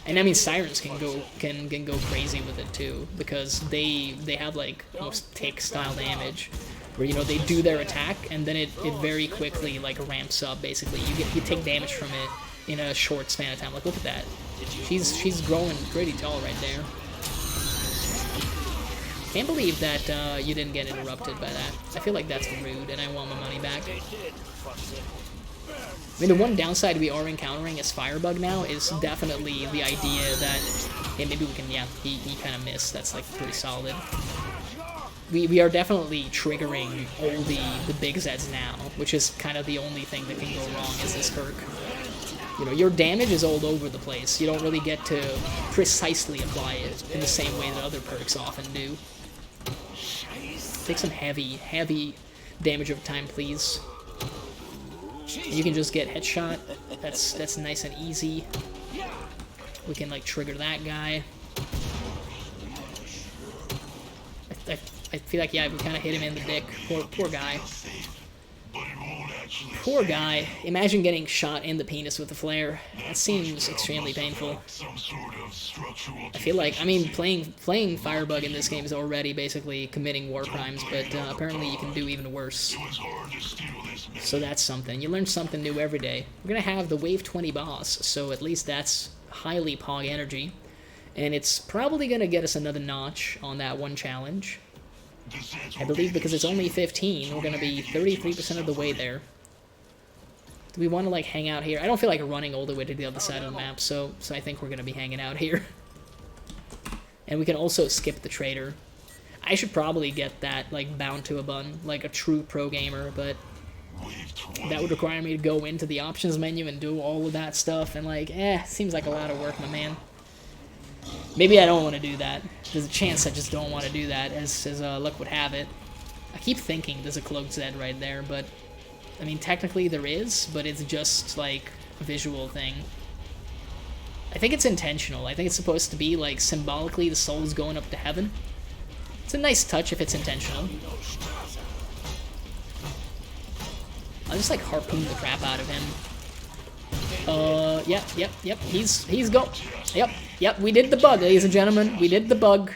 And I mean, Sirens can go crazy with it too, because they have like almost tick style damage, where, you know, they do their attack and then it very quickly like ramps up. Basically, you take damage from it in a short span of time. Like, look at that, she's growing pretty tall right there. Can't believe that you didn't get interrupted by that. I feel like that's rude, and I want my money back. I mean, the one downside we are encountering as Firebug now is definitely the idea that, hey, maybe we can, yeah, he kind of missed. That's like pretty solid. We are definitely triggering all the big Zeds now, which is kind of the only thing that can go wrong is this perk. You know, your damage is all over the place. You don't really get to precisely apply it in the same way that other perks often do. Take some heavy damage over time, please. You can just get headshot. That's nice and easy. We can like trigger that guy. I feel like, yeah, we kind of hit him in the dick. Poor guy. Poor guy. Imagine getting shot in the penis with a flare. That seems extremely painful. I feel like, I mean, playing Firebug in this game is already basically committing war crimes, but apparently you can do even worse. So that's something. You learn something new every day. We're going to have the Wave 20 boss, so at least that's highly Pog energy. And it's probably going to get us another notch on that one challenge. I believe because it's only 15, we're going to be 33% of the way there. Do we want to, like, hang out here? I don't feel like running all the way to the other side of the map, so I think we're going to be hanging out here. And we can also skip the trader. I should probably get that, like, bound to a button, like a true pro gamer, but that would require me to go into the options menu and do all of that stuff, and, like, seems like a lot of work, my man. Maybe I don't want to do that. There's a chance I just don't want to do that, as luck would have it. I keep thinking there's a cloaked Zed right there, but I mean, technically there is, but it's just like a visual thing. I think it's intentional. I think it's supposed to be like symbolically the soul's going up to heaven. It's a nice touch if it's intentional. I'll just like harpoon the crap out of him. Yep. He's go. Yep, we did the bug, ladies and gentlemen. We did the bug.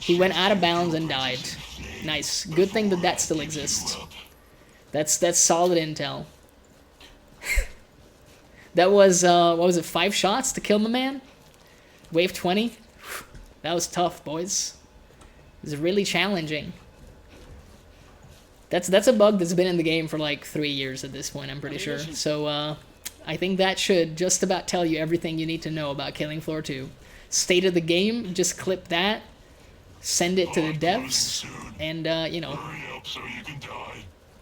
He went out of bounds and died. Nice. Good thing that still exists. That's solid intel. That was, what was it, 5 shots to kill my man? Wave 20? That was tough, boys. It was really challenging. That's a bug that's been in the game for like 3 years at this point, I'm pretty sure. So, I think that should just about tell you everything you need to know about Killing Floor 2. State of the game, just clip that, send it to the devs, and, you know,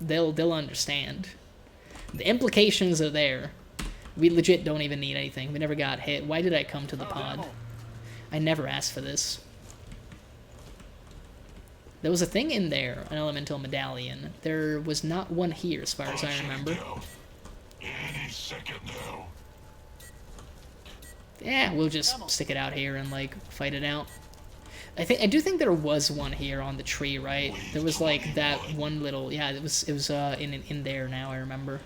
they'll understand. The implications are there. We legit don't even need anything. We never got hit. Why did I come to the pod? I never asked for this. There was a thing in there, an elemental medallion. There was not one here, as far as I remember. Any second now. Yeah, we'll just stick it out here and like fight it out. I do think there was one here on the tree, right? There was like that one little, yeah, it was in there now, I remember.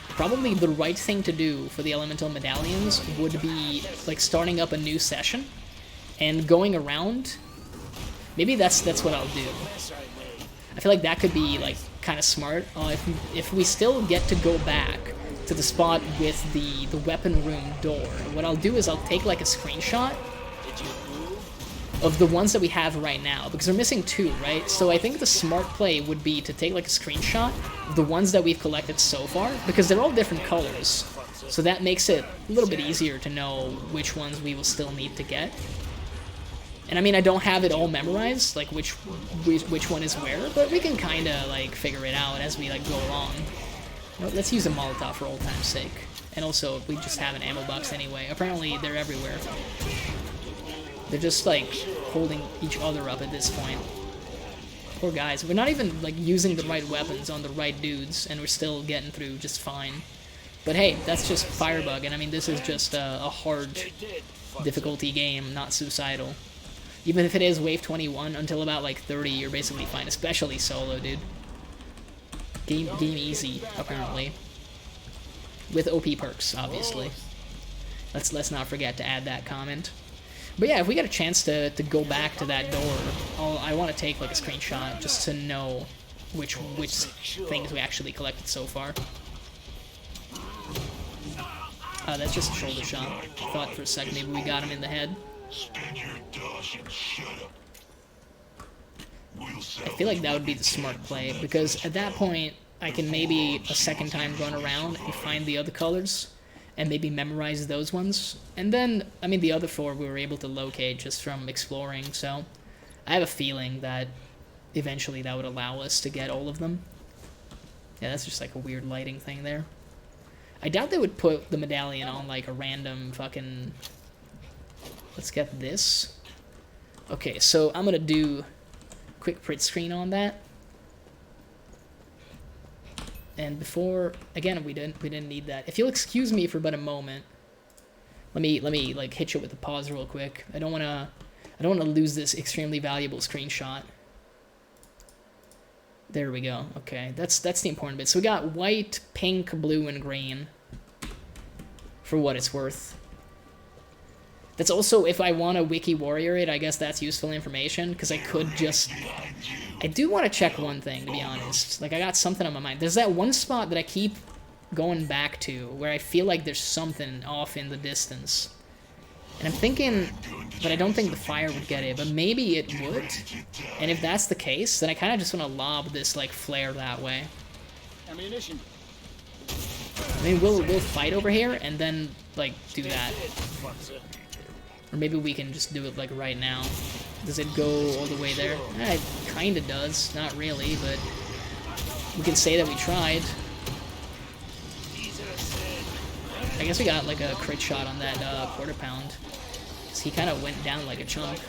Probably the right thing to do for the elemental medallions would be like starting up a new session and going around. Maybe that's what I'll do. I feel like that could be like kind of smart. If we still get to go back to the spot with the weapon room door, what I'll do is I'll take like a screenshot of the ones that we have right now, because we're missing 2, right? So I think the smart play would be to take like a screenshot of the ones that we've collected so far, because they're all different colors. So that makes it a little bit easier to know which ones we will still need to get. And I mean, I don't have it all memorized, like which one is where, but we can kind of like figure it out as we like go along. Well, let's use a Molotov for old time's sake. And also, we just have an ammo box anyway. Apparently, they're everywhere. They're just like holding each other up at this point. Poor guys. We're not even like using the right weapons on the right dudes, and we're still getting through just fine. But hey, that's just Firebug, and I mean, this is just a hard difficulty game, not suicidal. Even if it is wave 21, until about like 30, you're basically fine, especially solo, dude. Game easy, apparently. With OP perks, obviously. Let's not forget to add that comment. But yeah, if we get a chance to go back to that door, I want to take like a screenshot just to know which things we actually collected so far. That's just a shoulder shot. I thought for a second maybe we got him in the head. Spin your dosh and shut up. I feel like that would be the smart play, because at that point, I can maybe a second time run around and find the other colors, and maybe memorize those ones. And then, I mean, the other 4 we were able to locate just from exploring, so I have a feeling that eventually that would allow us to get all of them. Yeah, that's just like a weird lighting thing there. I doubt they would put the medallion on like a random fucking... Let's get this. Okay, so I'm gonna do quick print screen on that. And before, again, we didn't need that. If you'll excuse me for but a moment, let me like hit you with the pause real quick. I don't wanna lose this extremely valuable screenshot. There we go. Okay, that's the important bit. So we got white, pink, blue, and green. For what it's worth. That's also, if I want to wiki warrior it, I guess that's useful information, because I could just... I do want to check one thing, to be honest. Like, I got something on my mind. There's that one spot that I keep going back to, where I feel like there's something off in the distance. And I'm thinking, but I don't think the fire would get it, but maybe it would. And if that's the case, then I kind of just want to lob this, like, flare that way. Ammunition. I mean, we'll fight over here, and then, like, do that. Or maybe we can just do it, like, right now. Does it go all the way there? It kind of does. Not really, but we can say that we tried. I guess we got, like, a crit shot on that quarter pound. So he kind of went down like a chunk.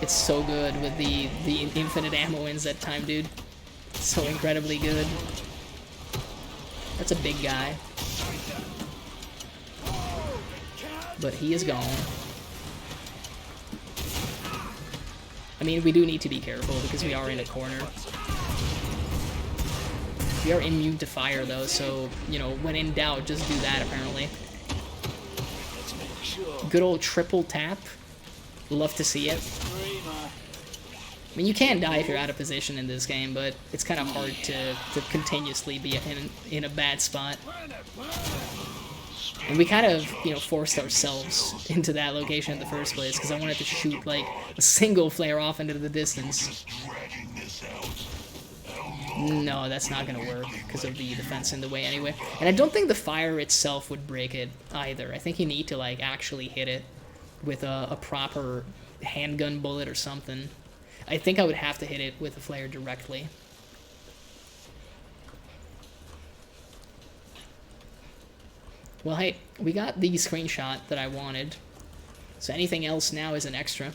It's so good with the infinite ammo ins that time, dude. So incredibly good. That's a big guy. But he is gone. I mean, we do need to be careful because we are in a corner. We are immune to fire, though, so, you know, when in doubt, just do that, apparently. Good old triple tap. Love to see it. I mean, you can die if you're out of position in this game, but it's kind of hard to continuously be in a bad spot. And we kind of, you know, forced ourselves into that location in the first place, because I wanted to shoot, like, a single flare off into the distance. No, that's not going to work, because of the defense in the way anyway. And I don't think the fire itself would break it, either. I think you need to, like, actually hit it with a proper handgun bullet or something. I think I would have to hit it with a flare directly. Well, hey, we got the screenshot that I wanted. So anything else now is an extra.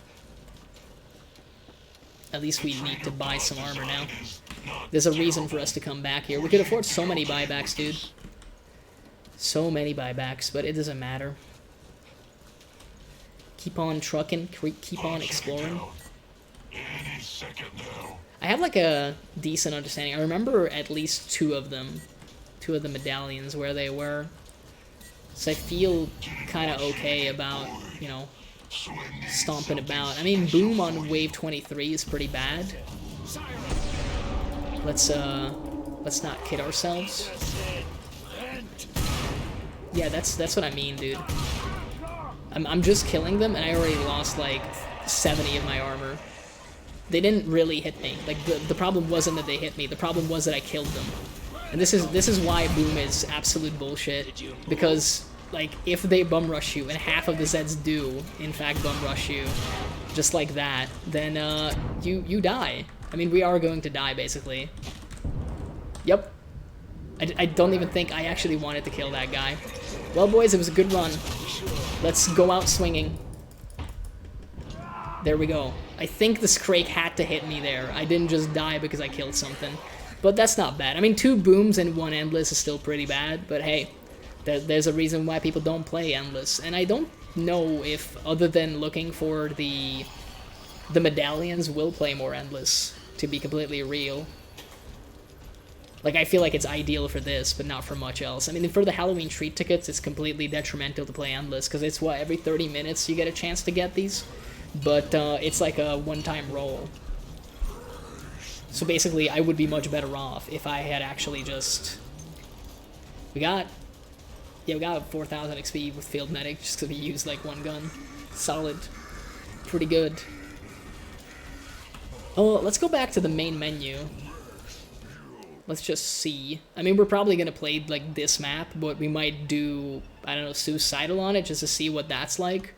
At least we need to buy some armor now. There's a reason for us to come back here. We could afford so many buybacks, dude. So many buybacks, but it doesn't matter. Keep on trucking, keep on exploring. I have like a decent understanding. I remember at least two of them. Two of the medallions where they were. So I feel kind of okay about, you know, stomping about. I mean, Boom on wave 23 is pretty bad. Let's not kid ourselves. Yeah, that's what I mean, dude. I'm just killing them, and I already lost like 70 of my armor. They didn't really hit me. Like the problem wasn't that they hit me. The problem was that I killed them. And this is why Boom is absolute bullshit. Because like if they bum rush you, and half of the Zeds do in fact bum rush you, just like that, then you die. I mean, we are going to die basically. Yep. I don't even think I actually wanted to kill that guy. Well, boys, it was a good run. Let's go out swinging. There we go. I think the Scrake had to hit me there. I didn't just die because I killed something. But that's not bad. I mean, 2 booms and 1 endless is still pretty bad, but hey, there's a reason why people don't play endless. And I don't know if, other than looking for the medallions, will play more endless, to be completely real. Like, I feel like it's ideal for this, but not for much else. I mean, for the Halloween treat tickets, it's completely detrimental to play endless, because it's, what, every 30 minutes you get a chance to get these? But it's like a one-time roll. So basically, I would be much better off if I had actually just... We got 4,000 XP with Field Medic, just because we used, like, 1 gun. Solid. Pretty good. Oh, let's go back to the main menu. Let's just see. I mean, we're probably going to play, like, this map, but we might do, I don't know, Suicidal on it, just to see what that's like.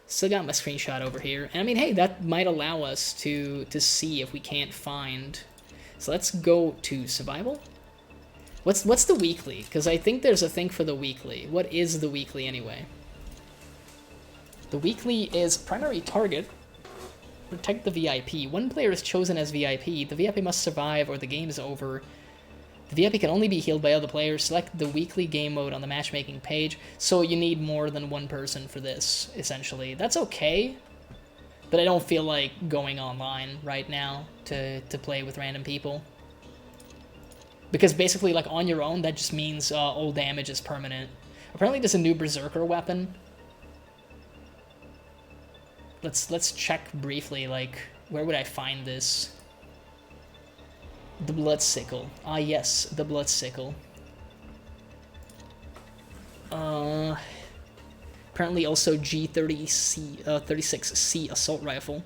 Still got my screenshot over here. And I mean, hey, that might allow us to see if we can't find... So let's go to Survival. What's the weekly? Because I think there's a thing for the weekly. What is the weekly, anyway? The weekly is primary target. Protect the VIP. One player is chosen as VIP. The VIP must survive or the game is over. The VIP can only be healed by other players. Select the weekly game mode on the matchmaking page. So you need more than 1 person for this, essentially. That's okay, but I don't feel like going online right now to play with random people. Because basically, like, on your own, that just means all damage is permanent. Apparently there's a new Berserker weapon. Let's check briefly, like, where would I find this? The Blood Sickle. Ah, yes, the Blood Sickle. Apparently also G30C, 36C Assault Rifle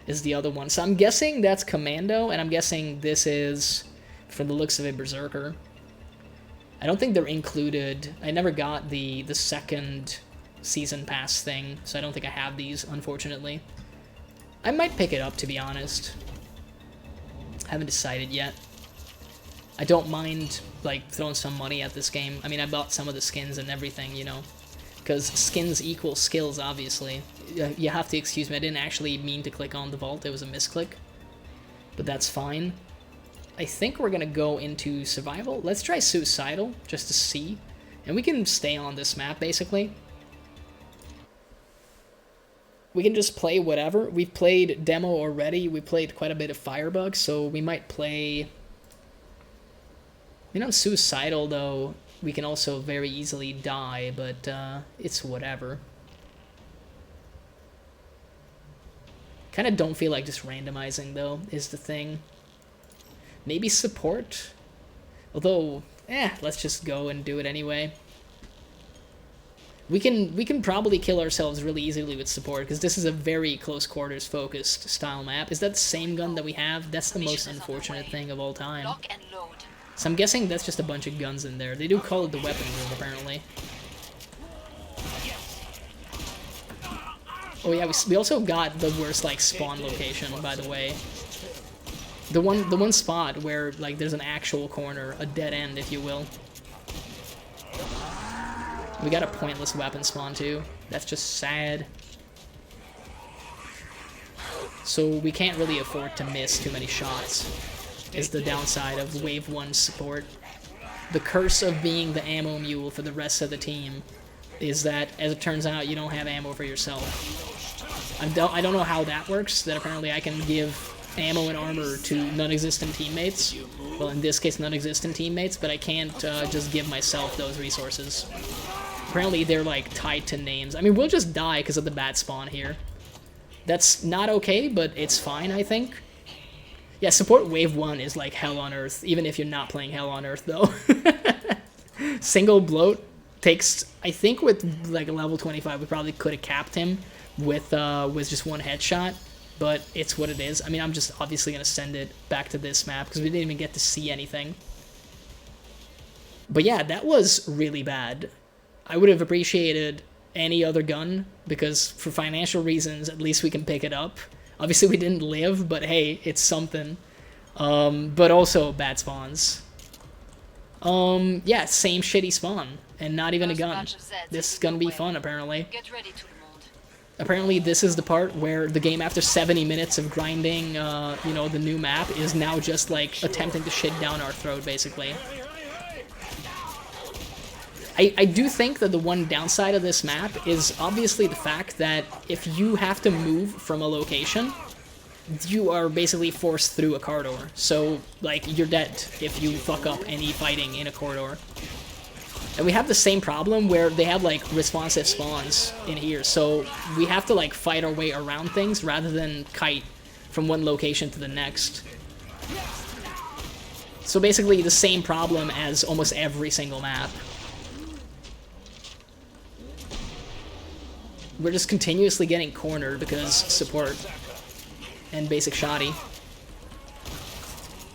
is the other one. So I'm guessing that's Commando, and I'm guessing this is, from the looks of it, Berserker. I don't think they're included. I never got the second season pass thing, so I don't think I have these, unfortunately. I might pick it up, to be honest. Haven't decided yet. I don't mind, like, throwing some money at this game. I mean, I bought some of the skins and everything, you know, because skins equal skills, obviously. You have to excuse me, I didn't actually mean to click on the vault, it was a misclick. But that's fine. I think we're gonna go into Survival. Let's try Suicidal, just to see. And we can stay on this map, basically. We can just play whatever. We've played demo already. We played quite a bit of Firebug, so we might play... I mean, on Suicidal, though, we can also very easily die, but it's whatever. Kind of don't feel like just randomizing, though, is the thing. Maybe Support? Although, let's just go and do it anyway. We can probably kill ourselves really easily with Support, because this is a very close quarters focused style map. Is that the same gun that we have? That's the most unfortunate thing of all time. Lock and load. So I'm guessing that's just a bunch of guns in there. They do call it the weapon room, apparently. Oh yeah, we also got the worst, like, spawn location, by the way. The one spot where, like, there's an actual corner, a dead end, if you will. We got a pointless weapon spawn too. That's just sad. So we can't really afford to miss too many shots, is the downside of Wave 1 Support. The curse of being the ammo mule for the rest of the team is that, as it turns out, you don't have ammo for yourself. I don't know how that works, that apparently I can give ammo and armor to non-existent teammates. Well, in this case, non-existent teammates, but I can't just give myself those resources. Apparently they're like tied to names. I mean, we'll just die because of the bat spawn here. That's not okay, but it's fine, I think. Yeah, support wave 1 is like hell on earth, even if you're not playing hell on earth, though. Single bloat takes, I think with like a level 25, we probably could have capped him with just one headshot, but it's what it is. I mean, I'm just obviously going to send it back to this map because we didn't even get to see anything. But yeah, that was really bad. I would have appreciated any other gun, because for financial reasons, at least we can pick it up. Obviously, we didn't live, but hey, it's something. But also, bad spawns. Yeah, same shitty spawn, and not even a gun. This is gonna be fun, apparently. Get ready, tout le monde. Apparently, this is the part where the game, after 70 minutes of grinding, you know, the new map, is now just, like, attempting to shit down our throat, basically. I do think that the one downside of this map is obviously the fact that if you have to move from a location, you are basically forced through a corridor. So, like, you're dead if you fuck up any fighting in a corridor. And we have the same problem where they have, like, responsive spawns in here. So we have to, like, fight our way around things rather than kite from one location to the next. So basically the same problem as almost every single map. We're just continuously getting cornered because support and basic shoddy.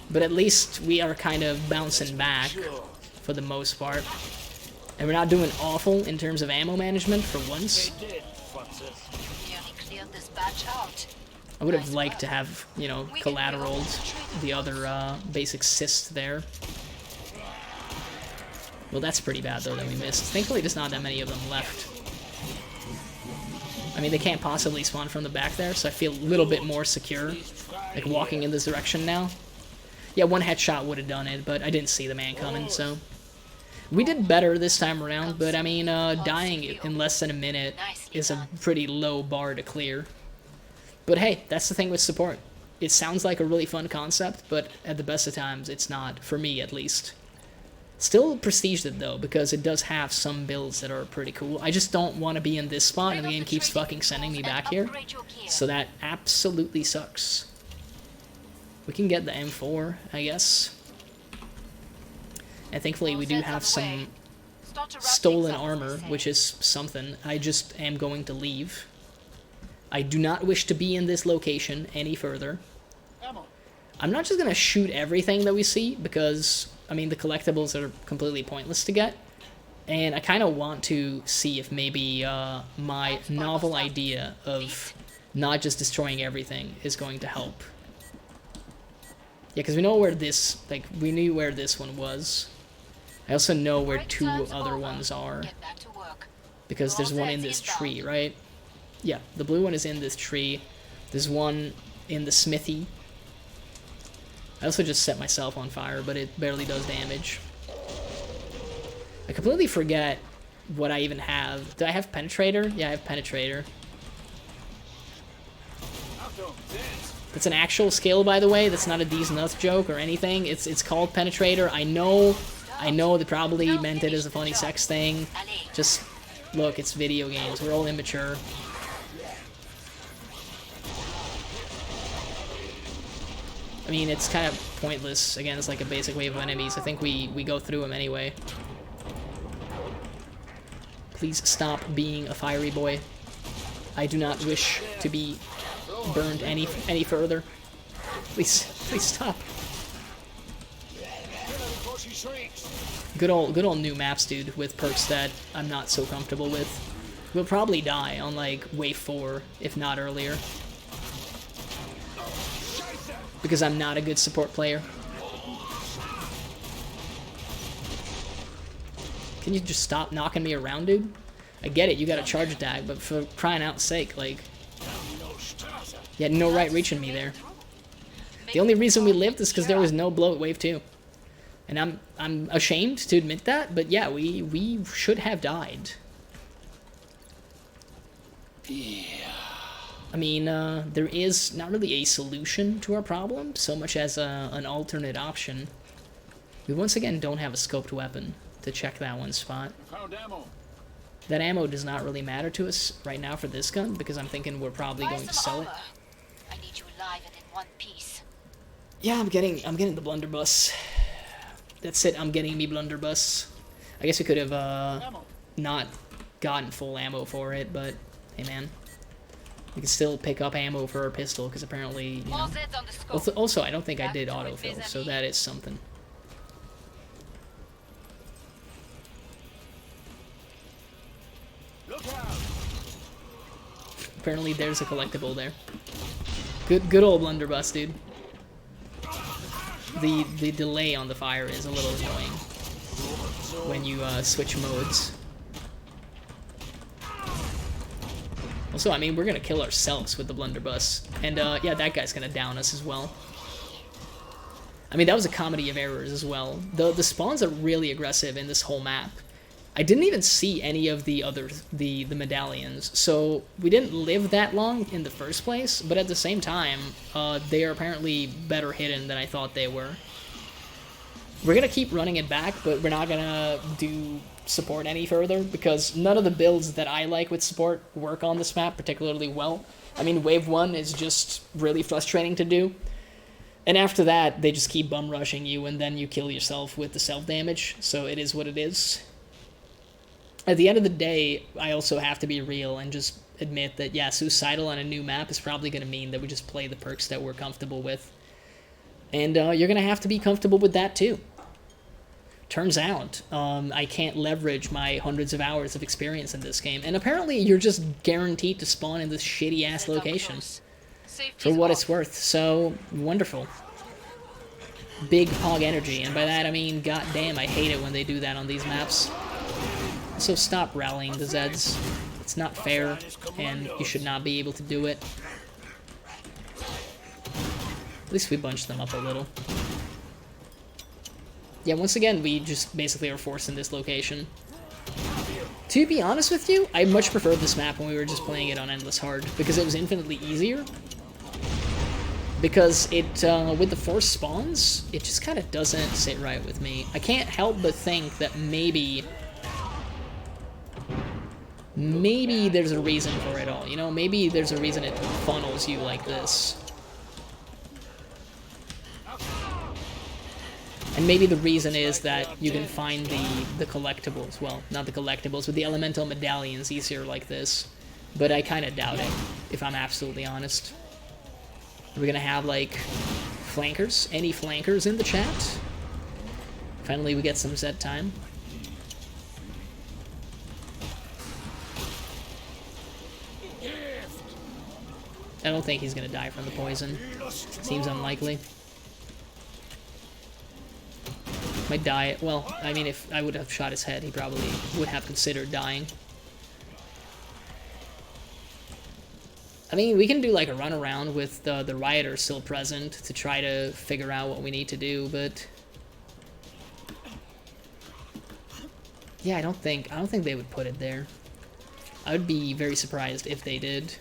But at least we are kind of bouncing back for the most part. And we're not doing awful in terms of ammo management for once. Nearly cleared this batch out. I would have liked to have, you know, collateraled the other basic cyst there. Well, that's pretty bad though that we missed. Thankfully there's not that many of them left. I mean, they can't possibly spawn from the back there, so I feel a little bit more secure, like, walking in this direction now. Yeah, one headshot would have done it, but I didn't see the man coming, so... We did better this time around, but I mean, dying in less than a minute is a pretty low bar to clear. But hey, that's the thing with support. It sounds like a really fun concept, but at the best of times, it's not, for me at least. Still prestiged it though, because it does have some builds that are pretty cool. I just don't want to be in this spot, and the game keeps fucking sending me back here. So that absolutely sucks. We can get the M4, I guess. And thankfully we do have some stolen armor, which is something. I just am going to leave. I do not wish to be in this location any further. I'm not just going to shoot everything that we see, because... I mean, the collectibles are completely pointless to get, and I kind of want to see if maybe my novel idea of not just destroying everything is going to help. Yeah, because we know where this, like, we knew where this one was. I also know where two other ones are, because there's one in this tree, right? Yeah, the blue one is in this tree. There's one in the smithy. I also just set myself on fire, but it barely does damage. I completely forget what I even have. Do I have Penetrator? Yeah, I have Penetrator. That's an actual skill, by the way. That's not a D's Nuts joke or anything. It's called Penetrator. I know they probably meant it as a funny sex thing. Just, look, it's video games. We're all immature. I mean, it's kind of pointless against, like, a basic wave of enemies. I think we go through them anyway. Please stop being a fiery boy. I do not wish to be burned any further. Please stop. Good old new maps, dude, with perks that I'm not so comfortable with. We'll probably die on, like, wave 4, if not earlier. Because I'm not a good support player. Can you just stop knocking me around, dude? I get it, you got a charge attack, but for crying out sake, like... You had no right reaching me there. The only reason we lived is because there was no blow at wave 2. And I'm ashamed to admit that, but yeah, we should have died. Yeah. I mean, there is not really a solution to our problem, so much as an alternate option. We once again don't have a scoped weapon to check that one spot. Found ammo. That ammo does not really matter to us right now for this gun, because I'm thinking we're probably Buy going to some sell it. armor. I need you alive and in one piece. Yeah, I'm getting the blunderbuss. That's it, I'm getting me blunderbuss. I guess we could have not gotten full ammo for it, but hey man. We can still pick up ammo for our pistol, because apparently, you know. All Zeds on the scope. Also, I don't think I did Back to autofill, it, so vis-a-vis. that is something. Look out! Apparently there's a collectible there. Good old blunderbuss, dude. The delay on the fire is a little annoying when you switch modes. Also, I mean, we're gonna kill ourselves with the blunderbuss, and yeah, that guy's gonna down us as well. I mean, that was a comedy of errors as well. The spawns are really aggressive in this whole map. I didn't even see any of the medallions, so we didn't live that long in the first place, but at the same time, they are apparently better hidden than I thought they were. We're gonna keep running it back, but we're not gonna do support any further, because none of the builds that I like with support work on this map particularly well. I mean, Wave 1 is just really frustrating to do, and after that, they just keep bum rushing you, and then you kill yourself with the self-damage, so it is what it is. At the end of the day, I also have to be real and just admit that, yeah, Suicidal on a new map is probably going to mean that we just play the perks that we're comfortable with. And you're going to have to be comfortable with that too. Turns out, I can't leverage my hundreds of hours of experience in this game, and apparently you're just guaranteed to spawn in this shitty-ass location. For what it's worth, so wonderful. Big hog energy, and by that I mean, goddamn, I hate it when they do that on these maps. So stop rallying the Zeds. It's not fair, and you should not be able to do it. At least we bunched them up a little. Yeah, once again, we just basically are forced in this location. To be honest with you, I much preferred this map when we were just playing it on Endless Hard, because it was infinitely easier. Because it, with the forced spawns, it just kind of doesn't sit right with me. I can't help but think that maybe there's a reason for it all, you know? Maybe there's a reason it funnels you like this. And maybe the reason is that you can find the collectibles, well, not the collectibles, but the elemental medallions easier like this. But I kind of doubt it, if I'm absolutely honest. We're gonna have, like, flankers? Any flankers in the chat? Finally, we get some Zed time. I don't think he's gonna die from the poison. Seems unlikely. Might die. Well, I mean, if I would have shot his head, he probably would have considered dying. I mean, we can do like a run around with the rioter still present to try to figure out what we need to do, but yeah, I don't think they would put it there. I would be very surprised if they did.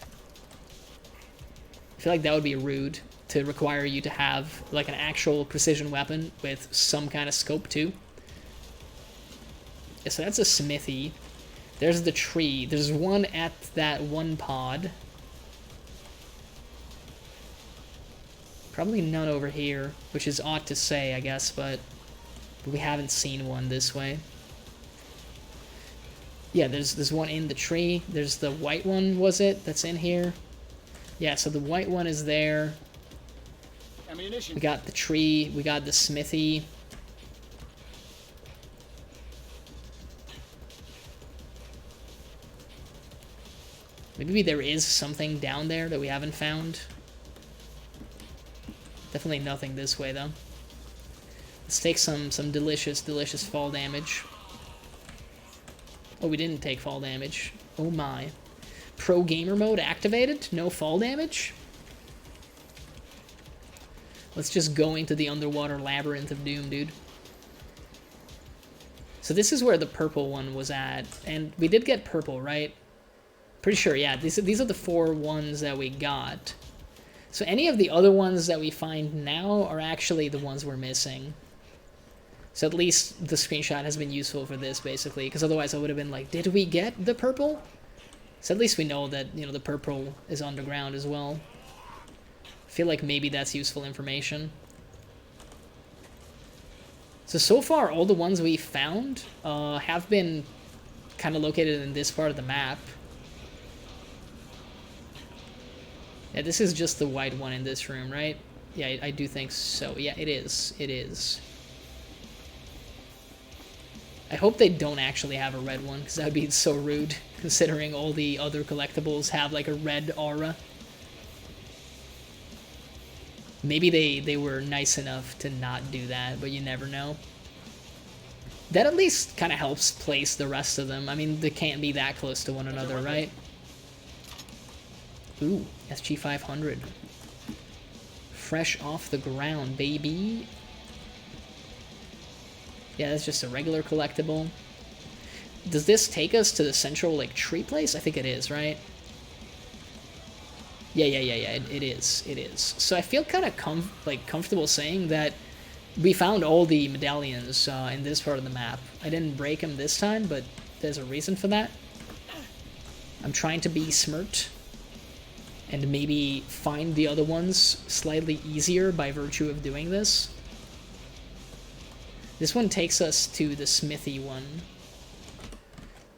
I feel like that would be rude to require you to have like an actual precision weapon with some kind of scope too. Yeah, so that's a smithy. There's the tree. There's one at that one pod. Probably none over here, which is odd to say, I guess, but we haven't seen one this way. Yeah, there's one in the tree. There's the white one, was it, that's in here? Yeah, so the white one is there. Ammunition. We got the tree, we got the smithy. Maybe there is something down there that we haven't found. Definitely nothing this way, though. Let's take some delicious fall damage. Oh, we didn't take fall damage. Oh my. Pro gamer mode activated? No fall damage? Let's just go into the underwater labyrinth of doom, dude. So this is where the purple one was at, and we did get purple, right? Pretty sure, yeah. These are the 4 ones that we got. So any of the other ones that we find now are actually the ones we're missing. So at least the screenshot has been useful for this, basically, because otherwise I would have been like, did we get the purple? So at least we know that, you know, the purple is underground as well. I feel like maybe that's useful information. So far, all the ones we found have been kind of located in this part of the map. Yeah, this is just the white one in this room, right? Yeah, I do think so. Yeah, it is. It is. I hope they don't actually have a red one, because that would be so rude, considering all the other collectibles have, like, a red aura. Maybe they were nice enough to not do that, but you never know. That at least kind of helps place the rest of them. I mean, they can't be that close to one another, right? Ooh, SG-500. Fresh off the ground, baby. Yeah, that's just a regular collectible. Does this take us to the central, like, tree place? I think it is, right? Yeah, it is. It is. So I feel kind of comfortable saying that we found all the medallions in this part of the map. I didn't break them this time, but there's a reason for that. I'm trying to be smart and maybe find the other ones slightly easier by virtue of doing this. This one takes us to the smithy one.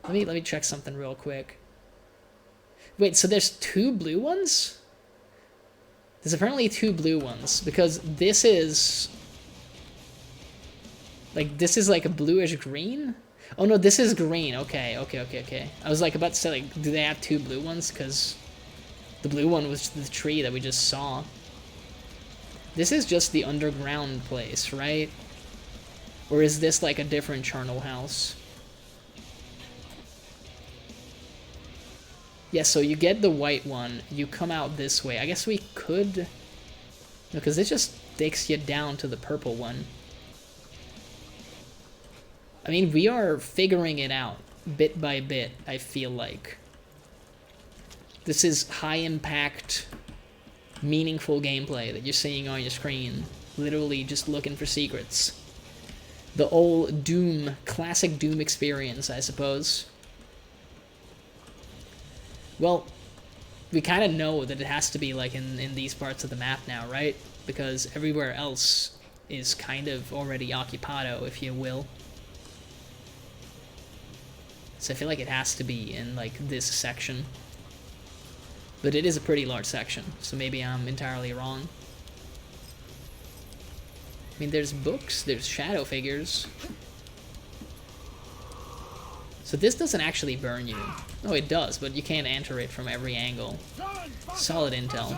Let me check something real quick. Wait, so there's 2 blue ones? There's apparently 2 blue ones, because this is... like, this is like a bluish green? Oh no, this is green. Okay. I was like about to say, like, do they have 2 blue ones? Because the blue one was the tree that we just saw. This is just the underground place, right? Or is this like a different charnel house? Yeah, so you get the white one, you come out this way. I guess we could... no, because it just takes you down to the purple one. I mean, we are figuring it out bit by bit, I feel like. This is high-impact, meaningful gameplay that you're seeing on your screen. Literally just looking for secrets. The old Doom, classic Doom experience, I suppose. Well, we kind of know that it has to be like in these parts of the map now, right? Because everywhere else is kind of already occupado, if you will. So I feel like it has to be in like this section. But it is a pretty large section, so maybe I'm entirely wrong. I mean, there's books, there's shadow figures. So this doesn't actually burn you. Oh, it does, but you can't enter it from every angle. Solid intel.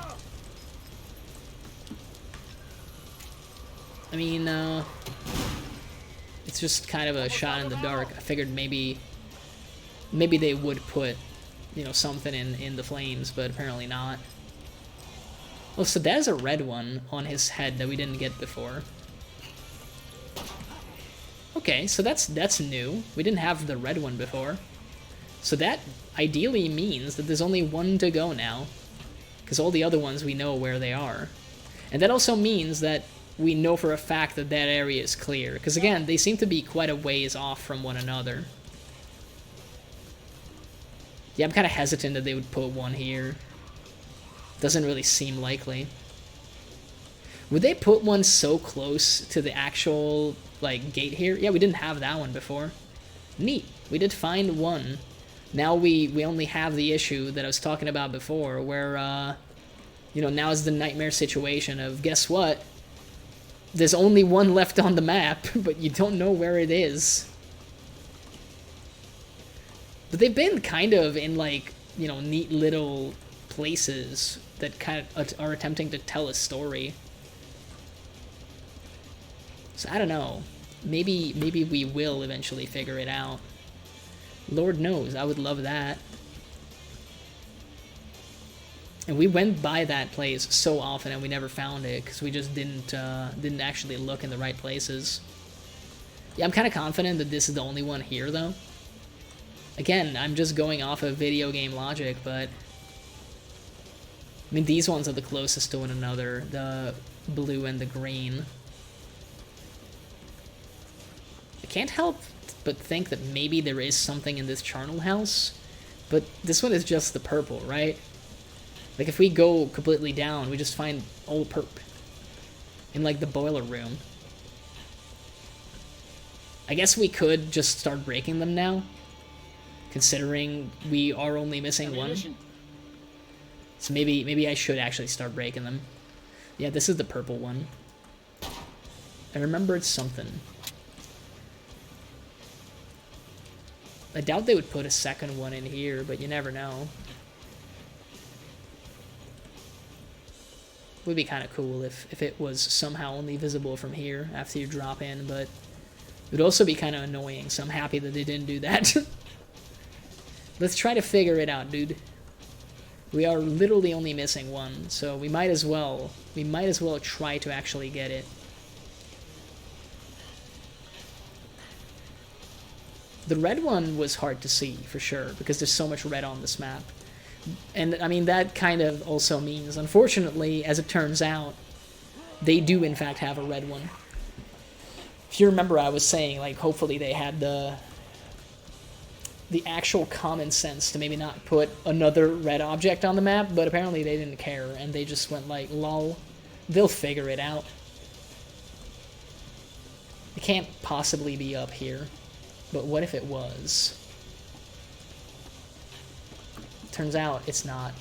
I mean, it's just kind of a shot in the dark. I figured maybe they would put, you know, something in the flames, but apparently not. Oh, so there's a red one on his head that we didn't get before. Okay, so that's new. We didn't have the red one before. So that ideally means that there's only one to go now. Because all the other ones, we know where they are. And that also means that we know for a fact that that area is clear. Because again, they seem to be quite a ways off from one another. Yeah, I'm kind of hesitant that they would put one here. Doesn't really seem likely. Would they put one so close to the actual, like, gate here? Yeah, we didn't have that one before. Neat. We did find one. Now we only have the issue that I was talking about before, where, you know, now is the nightmare situation of, guess what? There's only one left on the map, but you don't know where it is. But they've been kind of in, like, you know, neat little places that kind of are attempting to tell a story. So I don't know. Maybe we will eventually figure it out. Lord knows, I would love that. And we went by that place so often and we never found it because we just didn't actually look in the right places. Yeah, I'm kind of confident that this is the only one here, though. Again, I'm just going off of video game logic, but I mean, these ones are the closest to one another, the blue and the green. can't help but think that maybe there is something in this charnel house, but this one is just the purple, right? Like, if we go completely down, we just find old perp in, like, the boiler room. I guess we could just start breaking them now, considering we are only missing one. So maybe I should actually start breaking them. Yeah, this is the purple one. I remembered something. I doubt they would put a second one in here, but you never know. Would be kind of cool if it was somehow only visible from here after you drop in, but it would also be kind of annoying, so I'm happy that they didn't do that. Let's try to figure it out, dude. We are literally only missing one, so we might as well try to actually get it. The red one was hard to see, for sure, because there's so much red on this map. And, I mean, that kind of also means, unfortunately, as it turns out, they do, in fact, have a red one. If you remember, I was saying, like, hopefully they had the actual common sense to maybe not put another red object on the map, but apparently they didn't care, and they just went like, lol, they'll figure it out. It can't possibly be up here, but what if it was? Turns out it's not.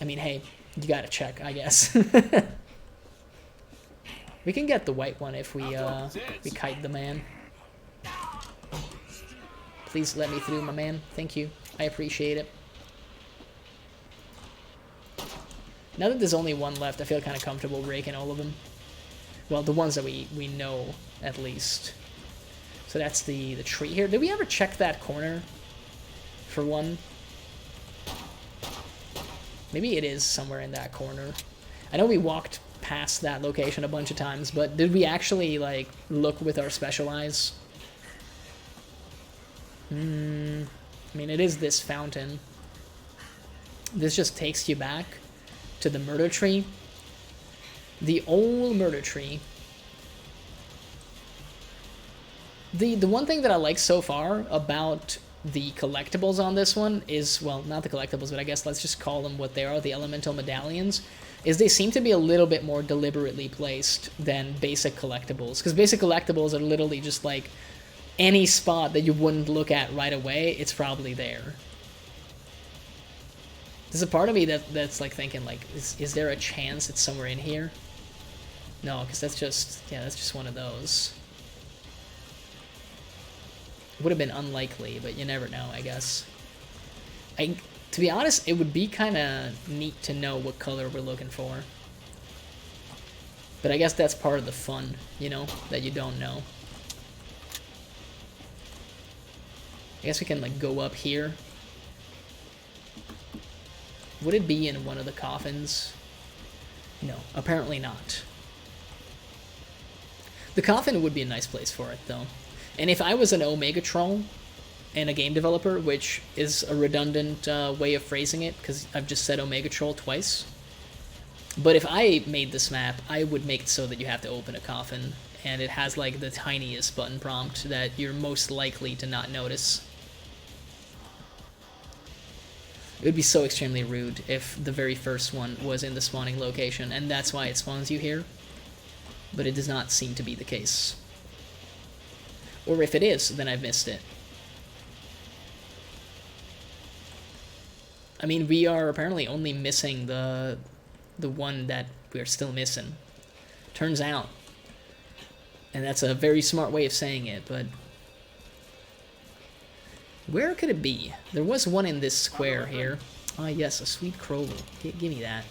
I mean, hey, you gotta check, I guess. We can get the white one if we kite the man. Please let me through, my man. Thank you. I appreciate it. Now that there's only one left, I feel kind of comfortable breaking all of them. Well, the ones that we know, at least. So that's the tree here. Did we ever check that corner for one? Maybe it is somewhere in that corner. I know we walked past that location a bunch of times, but did we actually, like, look with our special eyes? I mean, it is this fountain. This just takes you back to the murder tree. The old murder tree. The one thing that I like so far about the collectibles on this one is, well, not the collectibles, but I guess let's just call them what they are, the elemental medallions, is they seem to be a little bit more deliberately placed than basic collectibles. Because basic collectibles are literally just like any spot that you wouldn't look at right away, it's probably there. There's a part of me that's like thinking, like, is there a chance it's somewhere in here? No, because that's just one of those. Would have been unlikely, but you never know, I guess. To be honest, it would be kind of neat to know what color we're looking for. But I guess that's part of the fun, you know, that you don't know. I guess we can, like, go up here. Would it be in one of the coffins? No, apparently not. The coffin would be a nice place for it, though. And if I was an Omega Troll and a game developer, which is a redundant way of phrasing it, because I've just said Omega Troll twice. But if I made this map, I would make it so that you have to open a coffin, and it has, like, the tiniest button prompt that you're most likely to not notice. It would be so extremely rude if the very first one was in the spawning location, and that's why it spawns you here. But it does not seem to be the case. Or if it is, then I've missed it. I mean, we are apparently only missing the one that we're still missing. Turns out. And that's a very smart way of saying it, but... where could it be? There was one in this square here. Ah, yes, a sweet Croval. Give me that.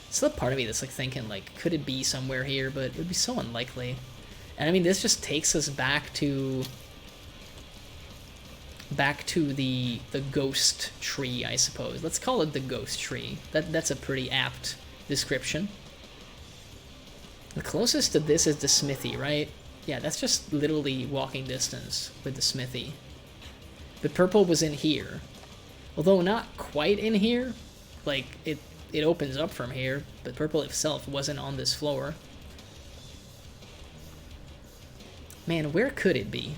Still part of me that's like thinking, like, could it be somewhere here? But it would be so unlikely. And I mean, this just takes us back to the ghost tree, I suppose. Let's call it the ghost tree. That's a pretty apt description. The closest to this is the smithy, right? Yeah, that's just literally walking distance with the smithy. But purple was in here. Although not quite in here. Like, it opens up from here, but purple itself wasn't on this floor. Man, where could it be?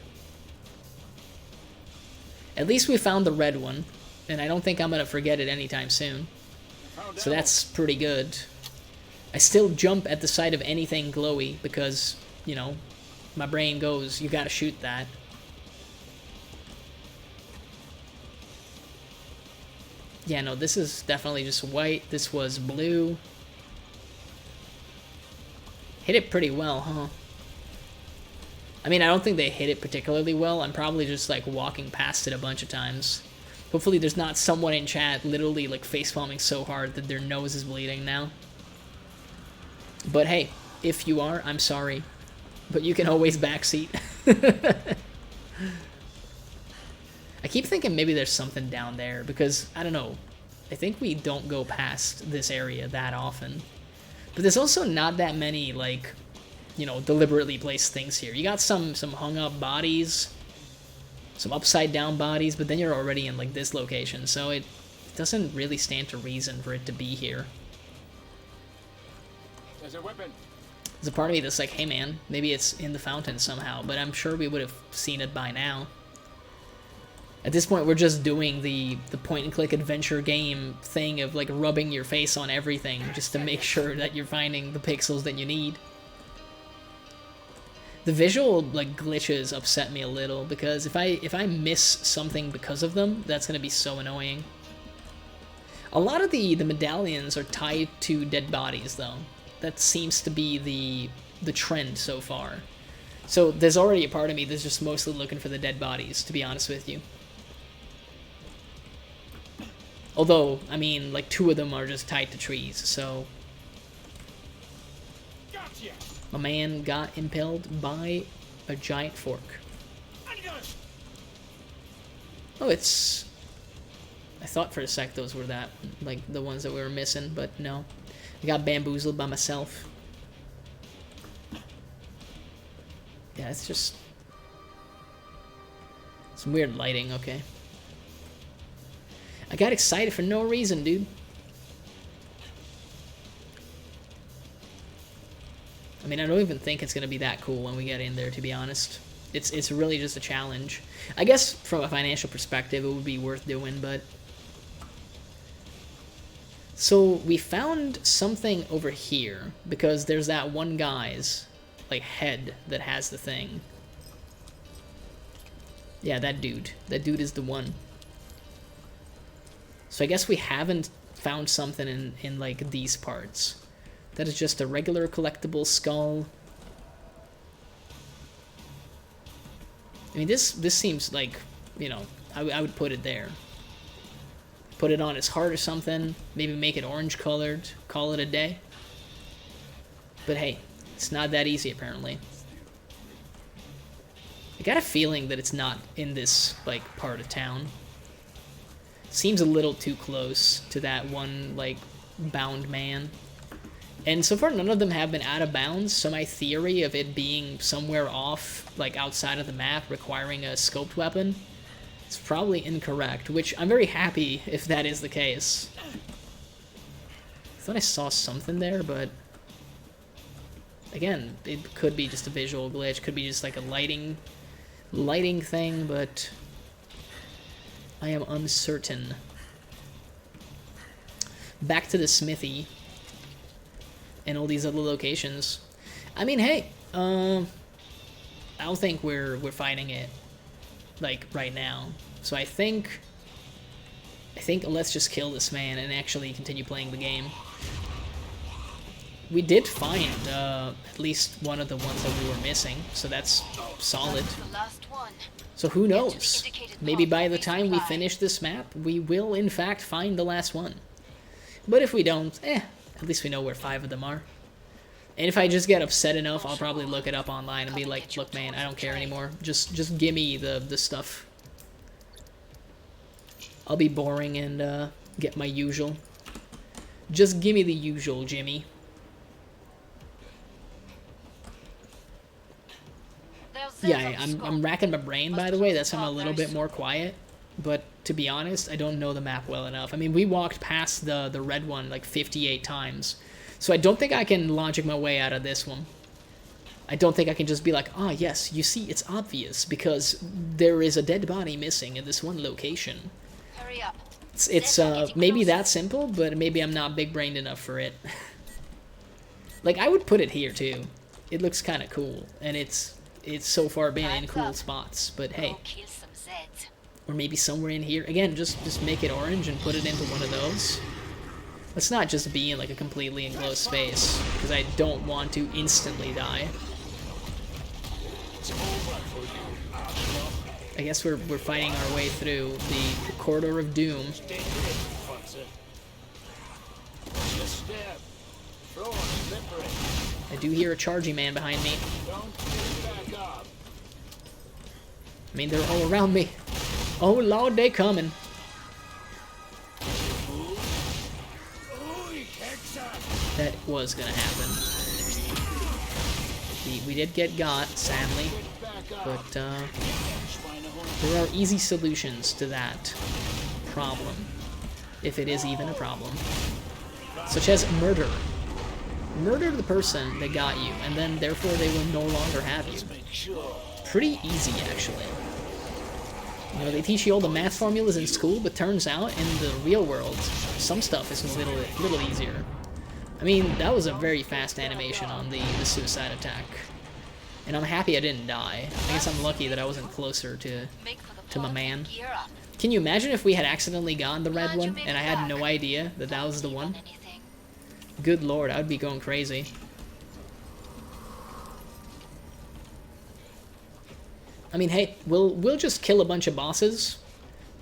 At least we found the red one, and I don't think I'm gonna forget it anytime soon. So that's pretty good. I still jump at the sight of anything glowy because, you know, my brain goes, you gotta shoot that. Yeah, no, this is definitely just white. This was blue. Hit it pretty well, huh? I mean, I don't think they hit it particularly well. I'm probably just, like, walking past it a bunch of times. Hopefully there's not someone in chat literally, like, facepalming so hard that their nose is bleeding now. But hey, if you are, I'm sorry. But you can always backseat. I keep thinking maybe there's something down there, because, I don't know, I think we don't go past this area that often. But there's also not that many, like, you know, deliberately placed things here. You got some hung up bodies, some upside down bodies, but then you're already in, like, this location, so it doesn't really stand to reason for it to be here. There's a weapon. There's a part of me that's like, hey man, maybe it's in the fountain somehow, but I'm sure we would have seen it by now. At this point, we're just doing the point-and-click adventure game thing of, like, rubbing your face on everything just to make sure that you're finding the pixels that you need. The visual, like, glitches upset me a little, because if I miss something because of them, that's gonna be so annoying. A lot of the medallions are tied to dead bodies, though. That seems to be the trend so far. So there's already a part of me that's just mostly looking for the dead bodies, to be honest with you. Although, I mean, like, 2 of them are just tied to trees, so... Gotcha. A man got impaled by a giant fork. Oh, it's... I thought for a sec those were that, like, the ones that we were missing, but no. I got bamboozled by myself. Yeah, it's just... some weird lighting, okay. I got excited for no reason, dude. I mean, I don't even think it's gonna be that cool when we get in there, to be honest. It's really just a challenge. I guess from a financial perspective, it would be worth doing, but... So, we found something over here, because there's that one guy's, like, head that has the thing. Yeah, that dude. That dude is the one. So I guess we haven't found something in like, these parts. That is just a regular collectible skull. I mean, this seems like, you know, I would put it there. Put it on his heart or something. Maybe make it orange colored. Call it a day. But hey, it's not that easy apparently. I got a feeling that it's not in this, like, part of town. Seems a little too close to that one, like, bound man. And so far, none of them have been out of bounds, so my theory of it being somewhere off, like, outside of the map, requiring a scoped weapon, is probably incorrect, which I'm very happy if that is the case. I thought I saw something there, but... Again, it could be just a visual glitch, could be just, like, a lighting thing, but... I am uncertain. Back to the smithy. And all these other locations. I mean, hey, I don't think we're fighting it, like, right now. So I think let's just kill this man and actually continue playing the game. We did find at least one of the ones that we were missing, so that's solid. The last one. So who knows? Maybe by the time we finish this map, we will in fact find the last one. But if we don't, at least we know where 5 of them are. And if I just get upset enough, I'll probably look it up online and be like, look man, I don't care anymore. Just give me the stuff. I'll be boring and get my usual. Just give me the usual, Jimmy. Yeah, I'm racking my brain, by the way. That's why I'm a little bit more quiet. But to be honest, I don't know the map well enough. I mean, we walked past the red one like 58 times. So I don't think I can logic my way out of this one. I don't think I can just be like, ah, yes, you see, it's obvious, because there is a dead body missing in this one location. Hurry up. It's maybe that simple, but maybe I'm not big-brained enough for it. Like, I would put it here, too. It looks kind of cool, and it's so far been in cool spots, but hey. Go kill some Zeds. Or maybe somewhere in here. Again, just make it orange and put it into one of those. Let's not just be in, like, a completely enclosed space, because I don't want to instantly die. I guess we're fighting our way through the corridor of doom. I do hear a charging man behind me. I mean, they're all around me. Oh lord, they coming. That was gonna happen. We did get got, sadly, but there are easy solutions to that problem, if it is even a problem, such as murder. Murder the person that got you, and then therefore they will no longer have you. Pretty easy, actually. You know, they teach you all the math formulas in school, but turns out in the real world, some stuff is a little easier. I mean, that was a very fast animation on the suicide attack. And I'm happy I didn't die. I guess I'm lucky that I wasn't closer to my man. Can you imagine if we had accidentally gotten the red one, and I had no idea that that was the one? Good lord, I would be going crazy. I mean, hey, we'll just kill a bunch of bosses,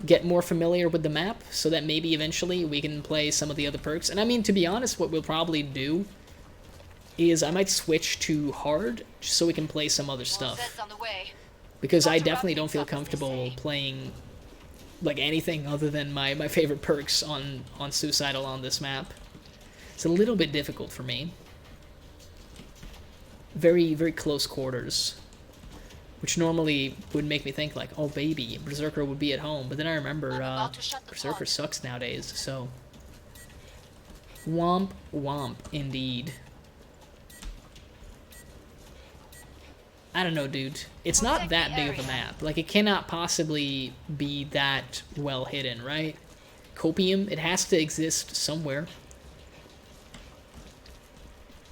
get more familiar with the map, so that maybe eventually we can play some of the other perks. And I mean, to be honest, what we'll probably do is I might switch to hard, just so we can play some other stuff. Because I definitely don't feel comfortable playing like anything other than my favorite perks on Suicidal on this map. It's a little bit difficult for me. Very, very close quarters. Which normally would make me think like, oh baby, Berserker would be at home. But then I remember Berserker sucks nowadays, so... Womp womp, indeed. I don't know, dude. It's not that big of a map. Like, it cannot possibly be that well hidden, right? Copium, it has to exist somewhere.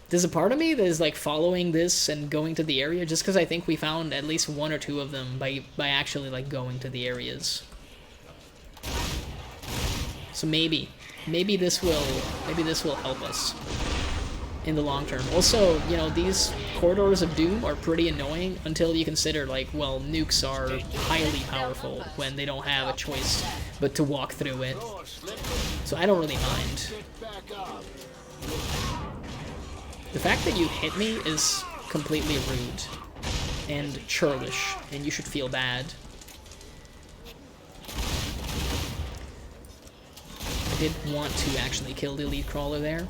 There's a part of me that is, like, following this and going to the area just because I think we found at least one or two of them by actually, like, going to the areas. So maybe this will help us in the long term. Also, you know, these corridors of doom are pretty annoying until you consider, like, well, nukes are highly powerful when they don't have a choice but to walk through it. So I don't really mind. The fact that you hit me is completely rude and churlish, and you should feel bad. I did want to actually kill the elite crawler there,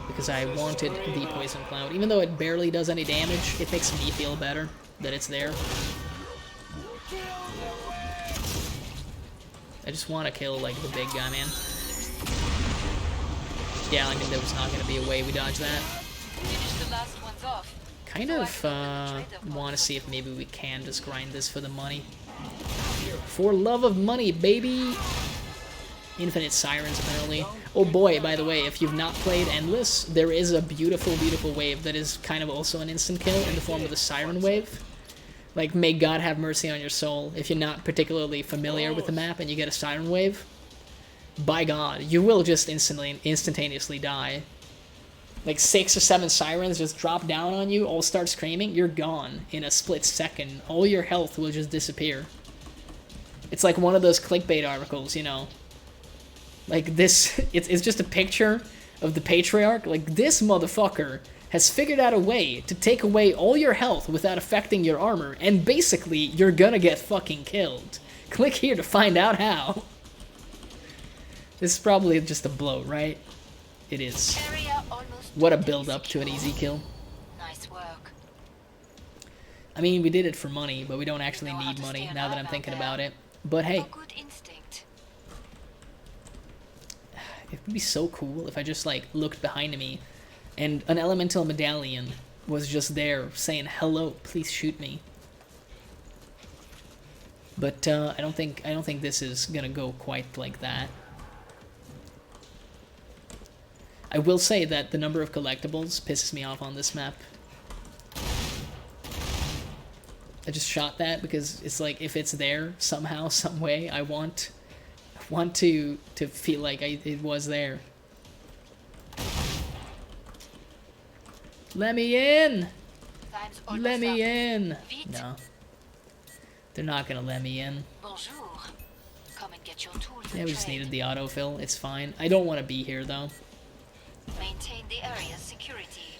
because I wanted the poison cloud. Even though it barely does any damage, it makes me feel better that it's there. I just want to kill, like, the big guy, man. Yeah, I mean, there was not going to be a way we dodge that. Kind of want to see if maybe we can just grind this for the money. For love of money, baby! Infinite Sirens, apparently. Oh boy, by the way, if you've not played Endless, there is a beautiful, beautiful wave that is kind of also an instant kill in the form of the Siren Wave. Like, may God have mercy on your soul if you're not particularly familiar with the map and you get a Siren Wave. By God, you will just instantaneously die. Like 6 or 7 sirens just drop down on you, all start screaming, you're gone in a split second. All your health will just disappear. It's like one of those clickbait articles, you know. Like this, it's just a picture of the Patriarch. Like, this motherfucker has figured out a way to take away all your health without affecting your armor, and basically, you're gonna get fucking killed. Click here to find out how. This is probably just a blow, right? It is. What a build-up to an easy kill. Nice work. I mean, we did it for money, but we don't actually need money now that I'm thinking about it. But hey, Good instinct. it would be so cool if I just, like, looked behind me and an elemental medallion was just there saying hello, please shoot me. But I don't think this is gonna go quite like that. I will say that the number of collectibles pisses me off on this map. I just shot that because it's like, if it's there somehow, some way, I want to feel like it was there. Let me in! Time's almost Let me up. in! Vite. No. They're not gonna let me in. Bonjour. Come and get your tools Yeah, and we just trade. needed the autofill. It's fine. I don't want to be here, though. Maintain the area's security.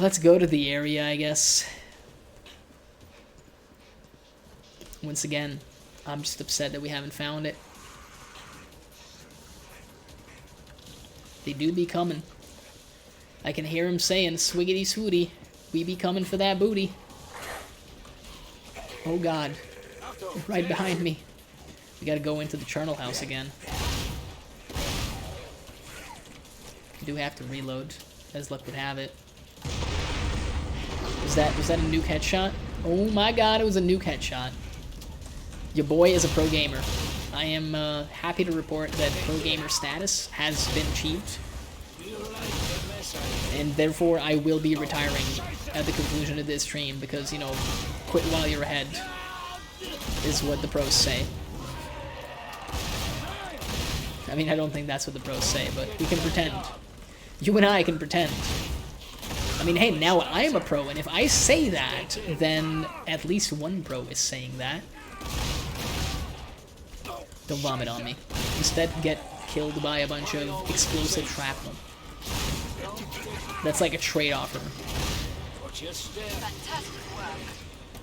Let's go to the area, I guess. Once again, I'm just upset that we haven't found it. They do be coming. I can hear him saying, "Swiggity swooty, we be coming for that booty." Oh god. Right behind me. We gotta go into the charnel house again. I do have to reload, as luck would have it. Was that a nuke headshot? Oh my god, it was a nuke headshot. Your boy is a pro gamer. I am happy to report that pro gamer status has been achieved. And therefore I will be retiring at the conclusion of this stream because, you know, quit while you're ahead is what the pros say. I mean, I don't think that's what the pros say, but we can pretend. You and I can pretend. I mean, hey, now I'm a pro, and if I say that, then at least one pro is saying that. Don't vomit on me. Instead, get killed by a bunch of explosive shrapnel. That's like a trade offer. Fantastic work.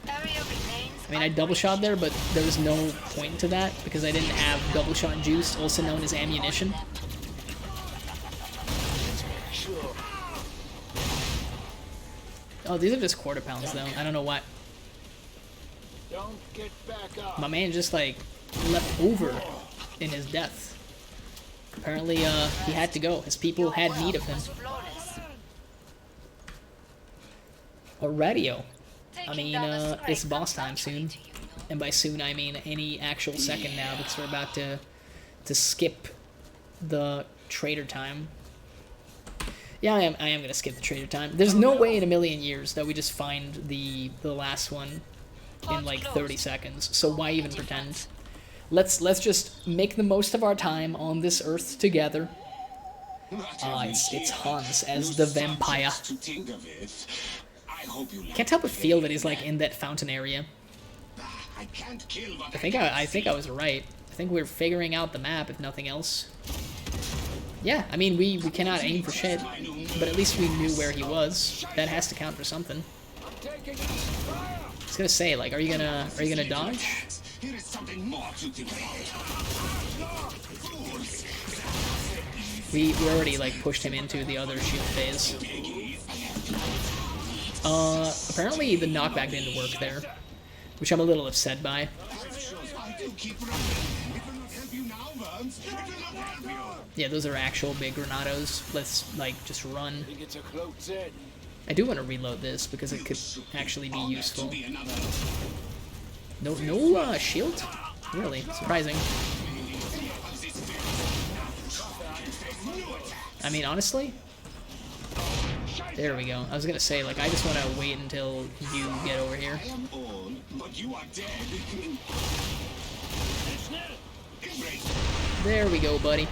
Area remains. I mean, I double shot there, but there was no point to that because I didn't have double shot juice, also known as ammunition. Oh, these are just quarter pounds, though. I don't know why. Don't get back up. My man just, like, leapt over in his death. Apparently, he had to go. His people had need of him. Flawless. A radio. I Taking mean, down a it's strike boss comes time naturally soon. to you, no? And by soon, I mean any actual second now, because we're about to skip the trader time. Yeah, I am gonna skip the trader time. There's no way in a million years that we just find the last one in like 30 seconds. So why even pretend? Let's just make the most of our time on this earth together. It's Hans as the vampire. Can't help but feel that he's like in that fountain area. I think I was right. I think we're figuring out the map, if nothing else. Yeah, I mean we cannot aim for shit, but at least we knew where he was. That has to count for something. I was gonna say, like, are you gonna dodge? We already like pushed him into the other shield phase. Apparently the knockback didn't work there, which I'm a little upset by. Yeah, those are actual big Granados. Let's, like, just run. I do want to reload this because it could actually be useful. No shield? Really? Surprising. I mean, honestly? There we go. I was gonna say, like, I just want to wait until you get over here. There we go, buddy.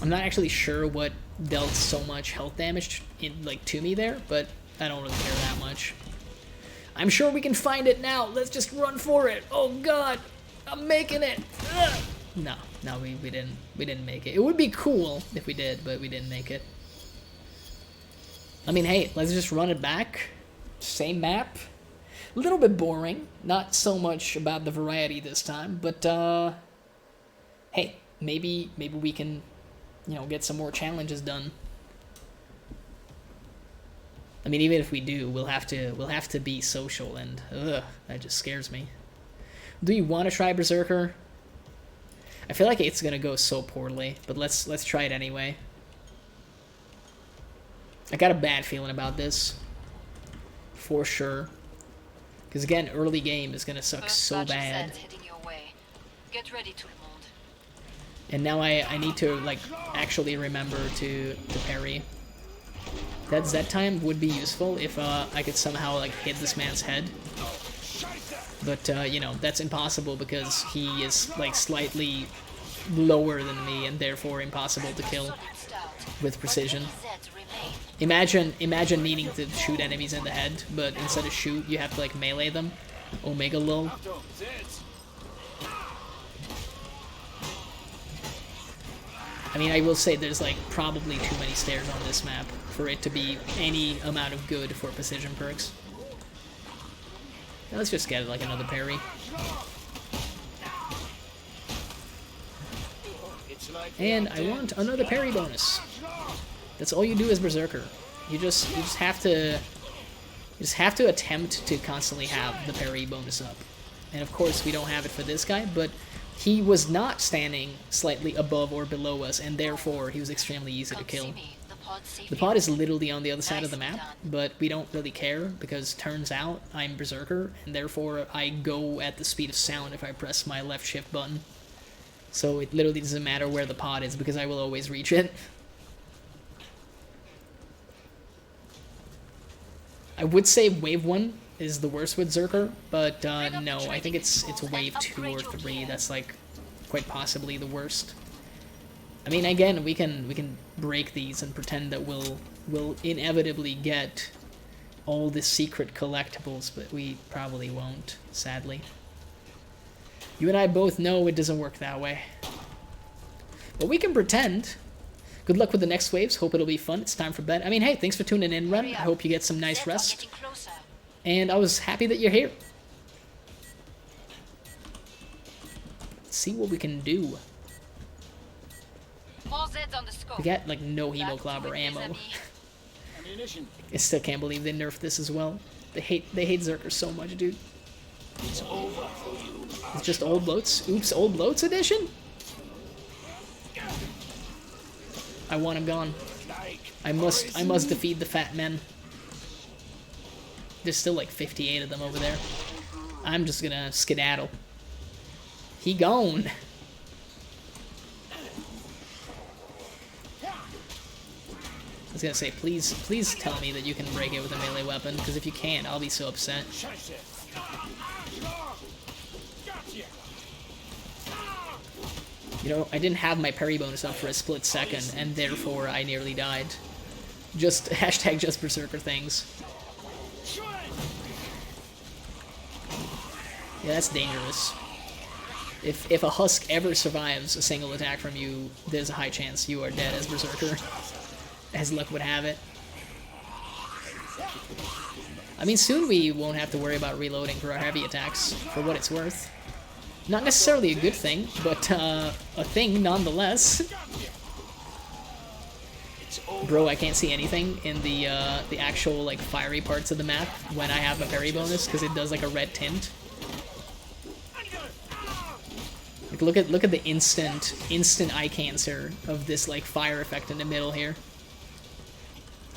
I'm not actually sure what dealt so much health damage to me there, but I don't really care that much. I'm sure we can find it now. Let's just run for it. Oh god, I'm making it. Ugh. No, we didn't make it. It would be cool if we did, but we didn't make it. I mean, hey, let's just run it back. Same map. A little bit boring. Not so much about the variety this time, but hey, maybe we can, you know, get some more challenges done. I mean, even if we do, we'll have to be social, and that just scares me. Do you want to try Berserker? I feel like it's gonna go so poorly, but let's try it anyway. I got a bad feeling about this. For sure. Because again, early game is gonna suck First so batch of bad. Zeds heading your way. Get ready, tout le monde. And now I need to, like, actually remember to parry. That Z time would be useful if I could somehow, like, hit this man's head. But, you know, that's impossible because he is, like, slightly lower than me and therefore impossible to kill Solid start. with precision. But many Zeds remain. Imagine needing to shoot enemies in the head, but instead of shoot, you have to, like, melee them. Omega lol. I mean, I will say there's, like, probably too many stairs on this map for it to be any amount of good for precision perks. Now let's just get, like, another parry. And I want another parry bonus. That's all you do as Berserker. You just have to attempt to constantly have the parry bonus up. And of course we don't have it for this guy, but he was not standing slightly above or below us, and therefore he was extremely easy to Come kill. see me. The pod's safe The here. pod is literally on the other side of the Nicely map, done. but we don't really care because turns out I'm Berserker, and therefore I go at the speed of sound if I press my left shift button. So it literally doesn't matter where the pod is because I will always reach it. I would say wave 1 is the worst with Zerker, but no, I think it's wave 2 or 3 that's like quite possibly the worst. I mean, again, we can break these and pretend that we'll inevitably get all the secret collectibles, but we probably won't, sadly. You and I both know it doesn't work that way. But we can pretend. Good luck with the next waves. Hope it'll be fun. It's time for bed. I mean, hey, thanks for tuning in, Ren. I hope you get some nice Zeds are rest. getting closer. And I was happy that you're here. Let's see what we can do. More Zeds on the scope. We got, like, no Back to Hemoclobber it, ammo. mes amis. Ammunition. I still can't believe they nerfed this as well. They hate Zerker so much, dude. It's over for you. It's just old bloats. Oops, old bloats edition? I want him gone. I must defeat the fat men. There's still like 58 of them over there. I'm just gonna skedaddle. He gone. I was gonna say, please tell me that you can break it with a melee weapon, because if you can't, I'll be so upset. You know, I didn't have my parry bonus up for a split second, and therefore I nearly died. Just hashtag just Berserker things. Yeah, that's dangerous. If a husk ever survives a single attack from you, there's a high chance you are dead as Berserker, as luck would have it. I mean, soon we won't have to worry about reloading for our heavy attacks, for what it's worth. Not necessarily a good thing, but a thing nonetheless. Bro, I can't see anything in the actual, like, fiery parts of the map when I have a parry bonus, because it does, like, a red tint. Like, look at the instant eye cancer of this, like, fire effect in the middle here.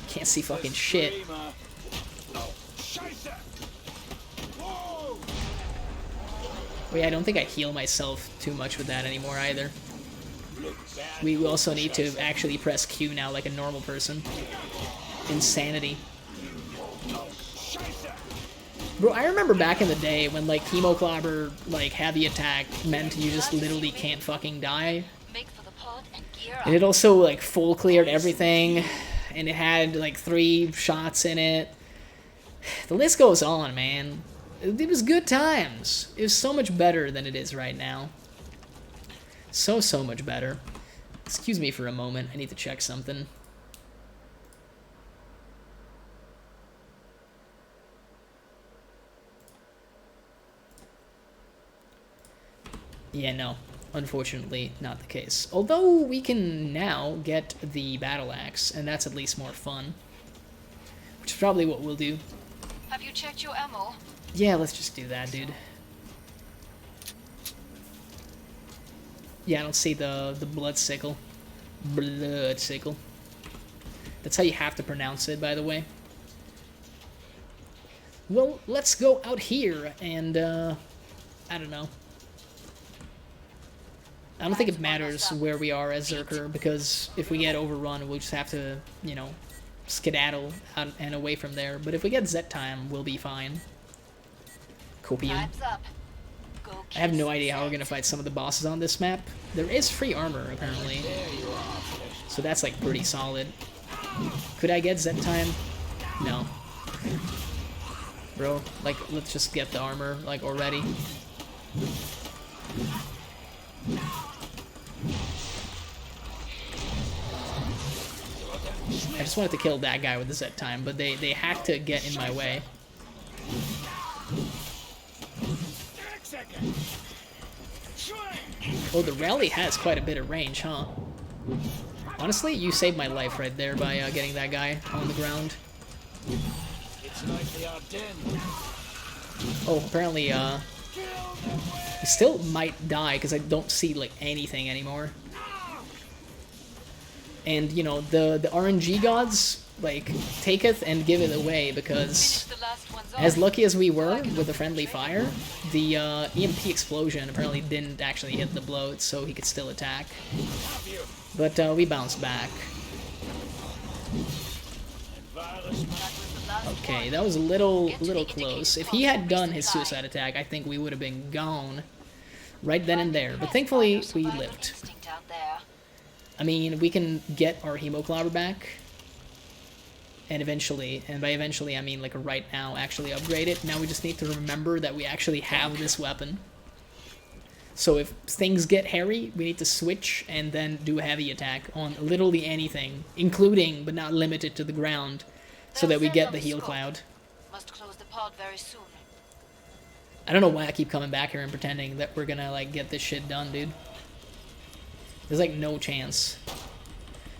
Can't see fucking shit. Wait, I don't think I heal myself too much with that anymore either. We also need to actually press Q now like a normal person. Insanity. Bro, I remember back in the day when, like, Hemoclobber, like, heavy attack meant you just literally can't fucking die. Make for the pod and gear up. And it also, like, full cleared everything, and it had, like, 3 shots in it. The list goes on, man. It was good times. It was so much better than it is right now. So much better. Excuse me for a moment. I need to check something. Yeah, no. Unfortunately, not the case. Although we can now get the battle axe, and that's at least more fun. Which is probably what we'll do. Have you checked your ammo? Yeah, let's just do that, dude. Yeah, I don't see the blood sickle. Blood sickle. That's how you have to pronounce it, by the way. Well, let's go out here and, I don't know. I don't think it matters where we are as Zerker, because if we get overrun, we'll just have to, you know, skedaddle out and away from there. But if we get Z time, we'll be fine. Copium. Time's up. Go I have no kiss idea how we're Zed. gonna fight some of the bosses on this map. There is free armor, apparently. So that's, like, pretty solid. Could I get Z time? No. Bro, like, let's just get the armor, like, already. I just wanted to kill that guy with the Z time, but they had to get in my way. Oh, the rally has quite a bit of range, huh? Honestly, you saved my life right there by getting that guy on the ground. It's like they are dead. Oh, apparently, he still might die because I don't see, like, anything anymore. And, you know, the RNG gods, like, taketh and giveth away because, Finish the last ones off. as lucky as we were with the friendly fire, the EMP explosion apparently didn't actually hit the bloat, so he could still attack. But we bounced back. That was the last Okay, one. that was a little Get to the close. indicated If he had spot, done his resupply. suicide attack, I think we would have been gone right then and there. But thankfully, we Survival lived. instinct out there. I mean, we can get our Hemoclobber back, and eventually, and by eventually I mean like right now, actually upgrade it. Now we just need to remember that we actually have this weapon. So if things get hairy, we need to switch and then do a heavy attack on literally anything, including but not limited to the ground, so that we get the heal cloud. Must close the pod very soon. I don't know why I keep coming back here and pretending that we're gonna like get this shit done, dude. There's like no chance.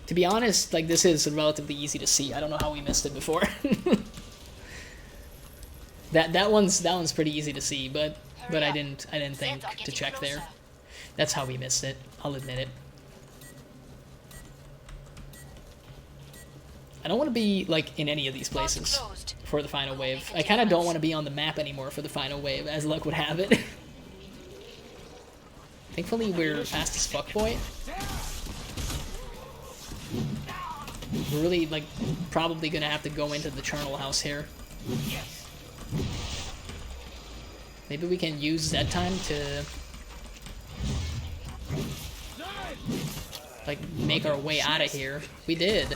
To be honest, like this is relatively easy to see. I don't know how we missed it before. that one's pretty easy to see, but I didn't think Zed are to getting check there. closer. That's how we missed it. I'll admit it. I don't want to be like in any of these Pod's places closed. for the final wave. Make a I kind of don't difference. want to be on the map anymore for the final wave, as luck would have it. Thankfully, we're fast as fuck, boy. We're really, like, probably gonna have to go into the charnel house here. Maybe we can use that time to, like, make our way out of here. We did.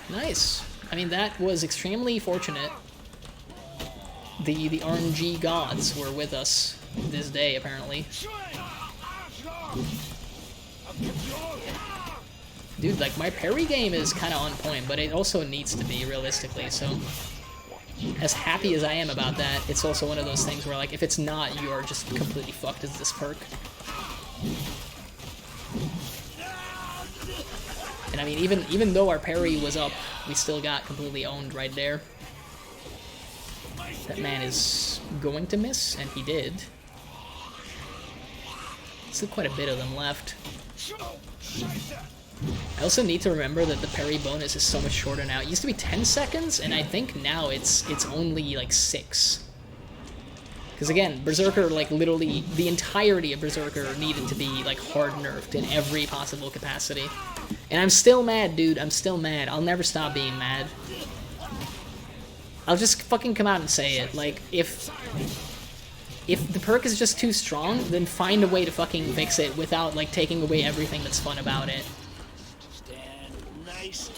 Nice. I mean, that was extremely fortunate. The RNG gods were with us this day, apparently. Dude, like, my parry game is kind of on point, but it also needs to be, realistically, so... As happy as I am about that, it's also one of those things where, like, if it's not, you are just completely fucked as this perk. And I mean, even though our parry was up, we still got completely owned right there. That man is going to miss, and he did. Still quite a bit of them left. I also need to remember that the parry bonus is so much shorter now. It used to be 10 seconds, and I think now it's only like 6. Because again, Berserker, like literally the entirety of Berserker needed to be like hard nerfed in every possible capacity. And I'm still mad, dude. I'm still mad. I'll never stop being mad. I'll just fucking come out and say it. Like, if the perk is just too strong, then find a way to fucking fix it without like taking away everything that's fun about it. Nice.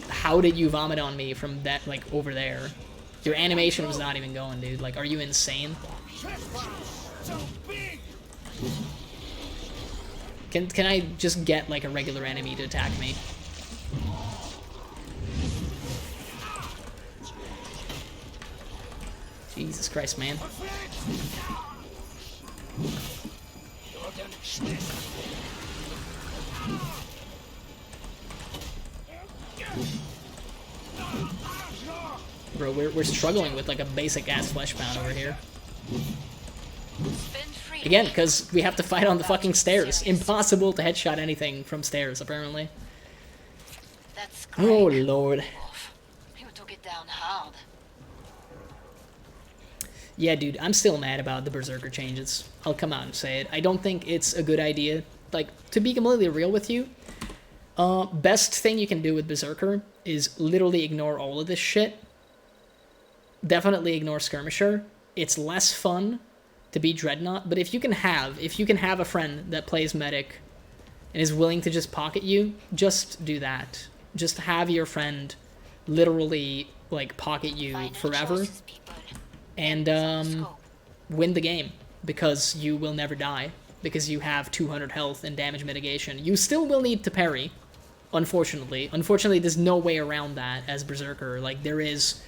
How did you vomit on me from that, like, over there? Your animation was not even going, dude. Like, are you insane? Can I just get, like, a regular enemy to attack me? Jesus Christ, man. Bro, we're struggling with like a basic ass flesh pound over here. Spin free Again, because we have to fight on the fucking stairs. Impossible to headshot anything from stairs, apparently. That's Oh, great. Lord. You took it down hard. Yeah, dude, I'm still mad about the Berserker changes. I'll come out and say it. I don't think it's a good idea. Like, to be completely real with you, best thing you can do with Berserker is literally ignore all of this shit. Definitely ignore Skirmisher. It's less fun to be Dreadnought, but if you can have a friend that plays Medic and is willing to just pocket you, just do that. Just have your friend literally, like, pocket you Final forever. choices, people. And win the game, because you will never die, because you have 200 health and damage mitigation. You still will need to parry, unfortunately. Unfortunately, there's no way around that as Berserker. Like, there is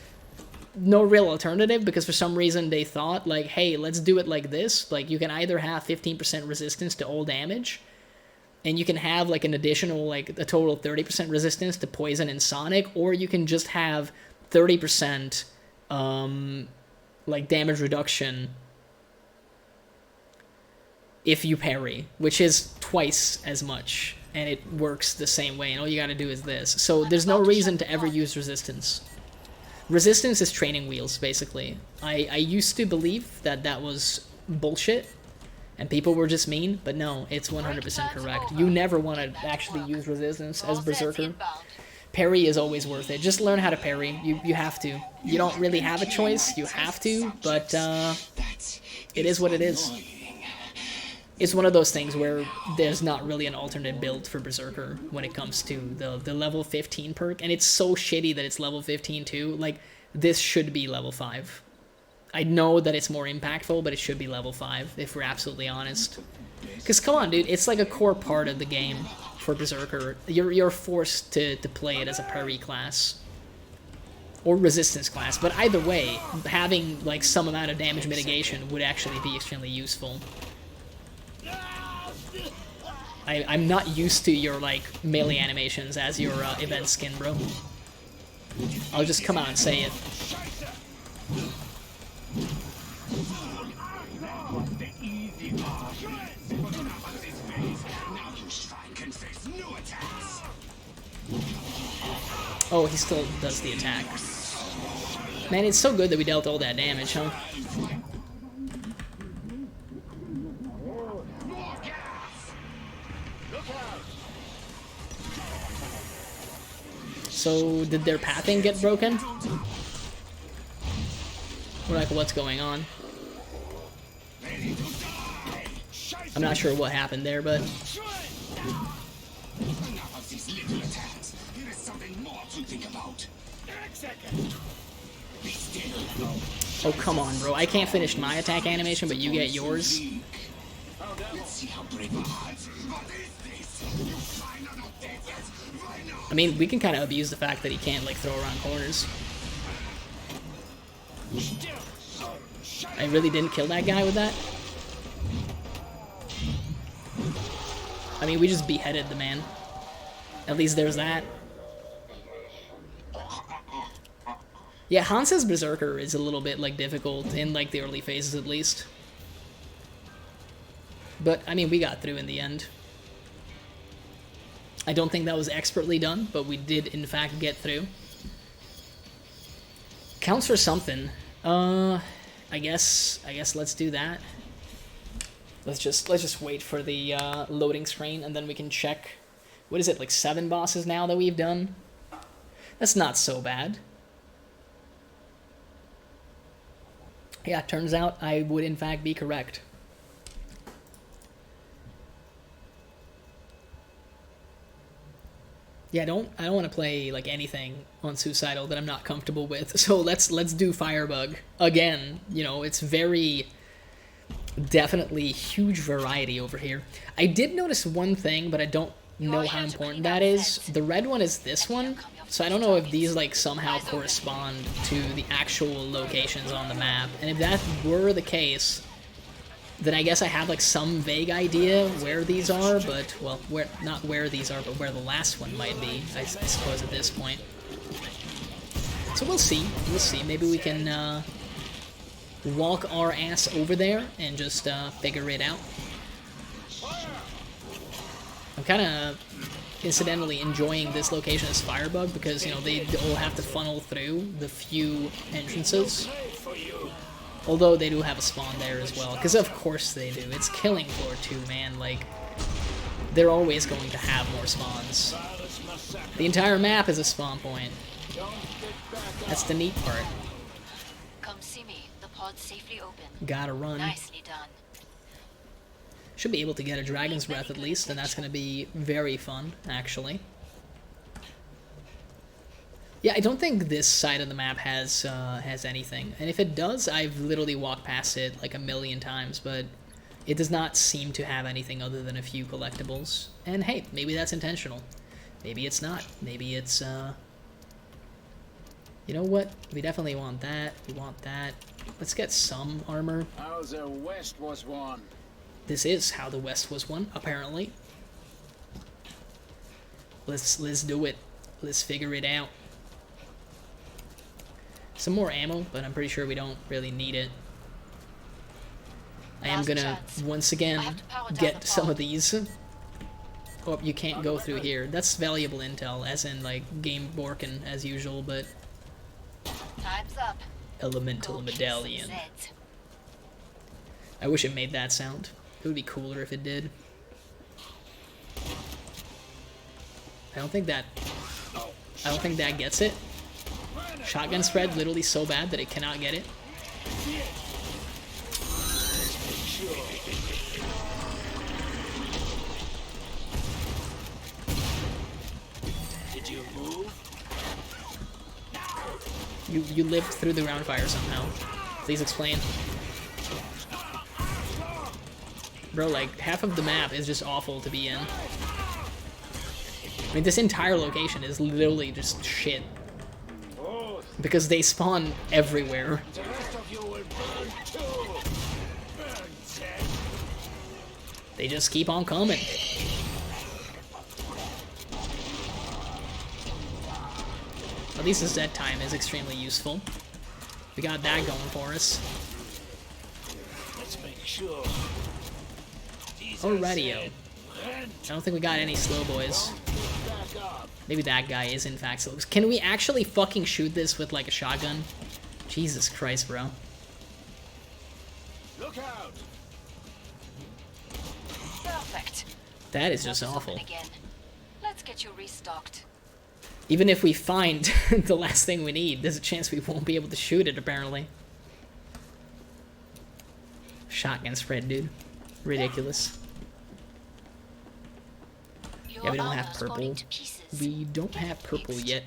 no real alternative, because for some reason they thought, like, hey, let's do it like this. Like, you can either have 15% resistance to all damage, and you can have, like, an additional, like, a total of 30% resistance to poison and sonic, or you can just have 30%, like, damage reduction if you parry, which is twice as much, and it works the same way, and all you gotta do is this. So there's no reason to ever use resistance. Resistance is training wheels, basically. I used to believe that that was bullshit, and people were just mean, but no, it's 100% correct. You never want to actually use resistance as Berserker. Parry is always worth it. Just learn how to parry. You have to. You don't really have a choice. You have to, but it is what it is. It's one of those things where there's not really an alternate build for Berserker when it comes to the level 15 perk, and it's so shitty that it's level 15 too. Like, this should be level 5. I know that it's more impactful, but it should be level 5, if we're absolutely honest. Because, come on, dude, it's like a core part of the game for Berserker. You're forced to play it as a parry class. Or resistance class, but either way, having, like, some amount of damage mitigation would actually be extremely useful. I'm not used to your, like, melee animations as your event skin, bro. I'll just come out and say it. Oh, he still does the attack. Man, it's so good that we dealt all that damage, huh? So, did their pathing get broken? Or, like, what's going on? I'm not sure what happened there, but... Oh, come on, bro. I can't finish my attack animation, but you get yours. I mean, we can kind of abuse the fact that he can't, like, throw around corners. I really didn't kill that guy with that. I mean, we just beheaded the man. At least there's that. Yeah, Hansa's Berserker is a little bit, like, difficult in, like, the early phases at least. But, I mean, we got through in the end. I don't think that was expertly done, but we did, in fact, get through. Counts for something. I guess let's do that. Let's just wait for the loading screen, and then we can check. What is it, like 7 bosses now that we've done? That's not so bad. Yeah, turns out I would in fact be correct. Yeah, I don't want to play like anything on Suicidal that I'm not comfortable with. So let's do Firebug again. You know, it's very definitely huge variety over here. I did notice one thing, but I don't know how important that is. The red one is this one, so I don't know if these like somehow correspond to the actual locations on the map. And if that were the case, then I guess I have like some vague idea where these are, but, well, not where these are, but where the last one might be, I suppose, at this point. So we'll see. Maybe we can walk our ass over there and just figure it out. I'm kind of incidentally enjoying this location as Firebug because, you know, they all have to funnel through the few entrances. Although they do have a spawn there as well, because of course they do. It's Killing Floor 2, man. Like, they're always going to have more spawns. The entire map is a spawn point. That's the neat part. Come see me. The pod's safely open. Gotta run. Nicely done. Should be able to get a Dragon's Breath at least, and that's gonna be very fun, actually. Yeah, I don't think this side of the map has anything, and if it does, I've literally walked past it like a million times, but it does not seem to have anything other than a few collectibles. And hey, maybe that's intentional. Maybe it's not. Maybe it's, you know what? We definitely want that. We want that. Let's get some armor. How the West was won. This is how the West was won, apparently. Let's do it. Let's figure it out. Some more ammo, but I'm pretty sure we don't really need it. I am gonna, once again, get some of these. Oh, you can't go through here. That's valuable intel, as in, like, game borkin as usual, but... Time's up. Elemental Medallion. I wish it made that sound. It would be cooler if it did. I don't think that gets it. Shotgun spread literally so bad that it cannot get it. Did you move? You lived through the ground fire somehow. Please explain. Bro, like, half of the map is just awful to be in. I mean, this entire location is literally just shit. Because they spawn everywhere. The rest of you will burn too. Burn, Zed. They just keep on coming. At least the Z time is extremely useful. We got that going for us. Let's make sure. Alrighty, yo. I don't think we got any slow boys. Back up. Maybe that guy is in fact slow. Can we actually fucking shoot this with like a shotgun? Jesus Christ, bro. Look out. Perfect. That is just awful. Again. Let's get you restocked. Even if we find the last thing we need, there's a chance we won't be able to shoot it, apparently. Shotgun spread, dude. Ridiculous. Yeah, we don't have purple. We don't have purple yet.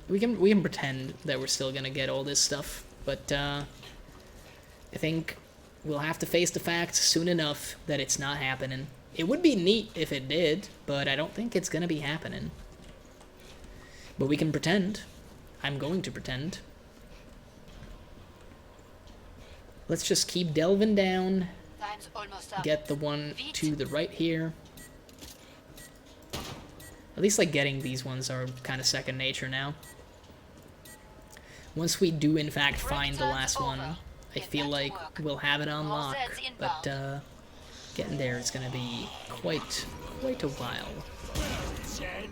We can pretend that we're still gonna get all this stuff, but I think we'll have to face the fact soon enough that it's not happening. It would be neat if it did, but I don't think it's gonna be happening. But we can pretend. I'm going to pretend. Let's just keep delving down. Time's almost up. Get the one to the right here. At least, like, getting these ones are kind of second nature now. Once we do, in fact, find the last one, I feel like we'll have it on lock. But, getting there is going to be quite a while. Zed.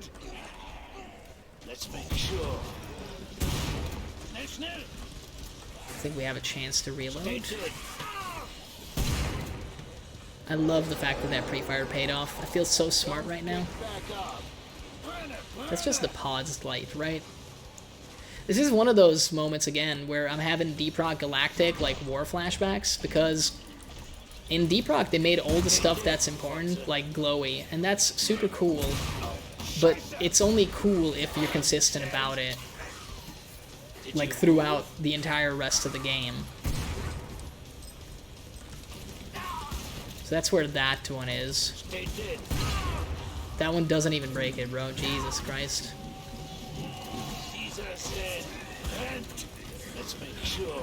Let's make sure. Listen. I think we have a chance to reload. I love the fact that that pre-fire paid off. I feel so smart right now. That's just the pod's light, right? This is one of those moments, again, where I'm having Deep Rock Galactic, like, war flashbacks, because in Deep Rock they made all the stuff that's important, like, glowy, and that's super cool, but it's only cool if you're consistent about it, like, throughout the entire rest of the game. So that's where that one is. That one doesn't even break it, bro. Jesus Christ. Let's make sure.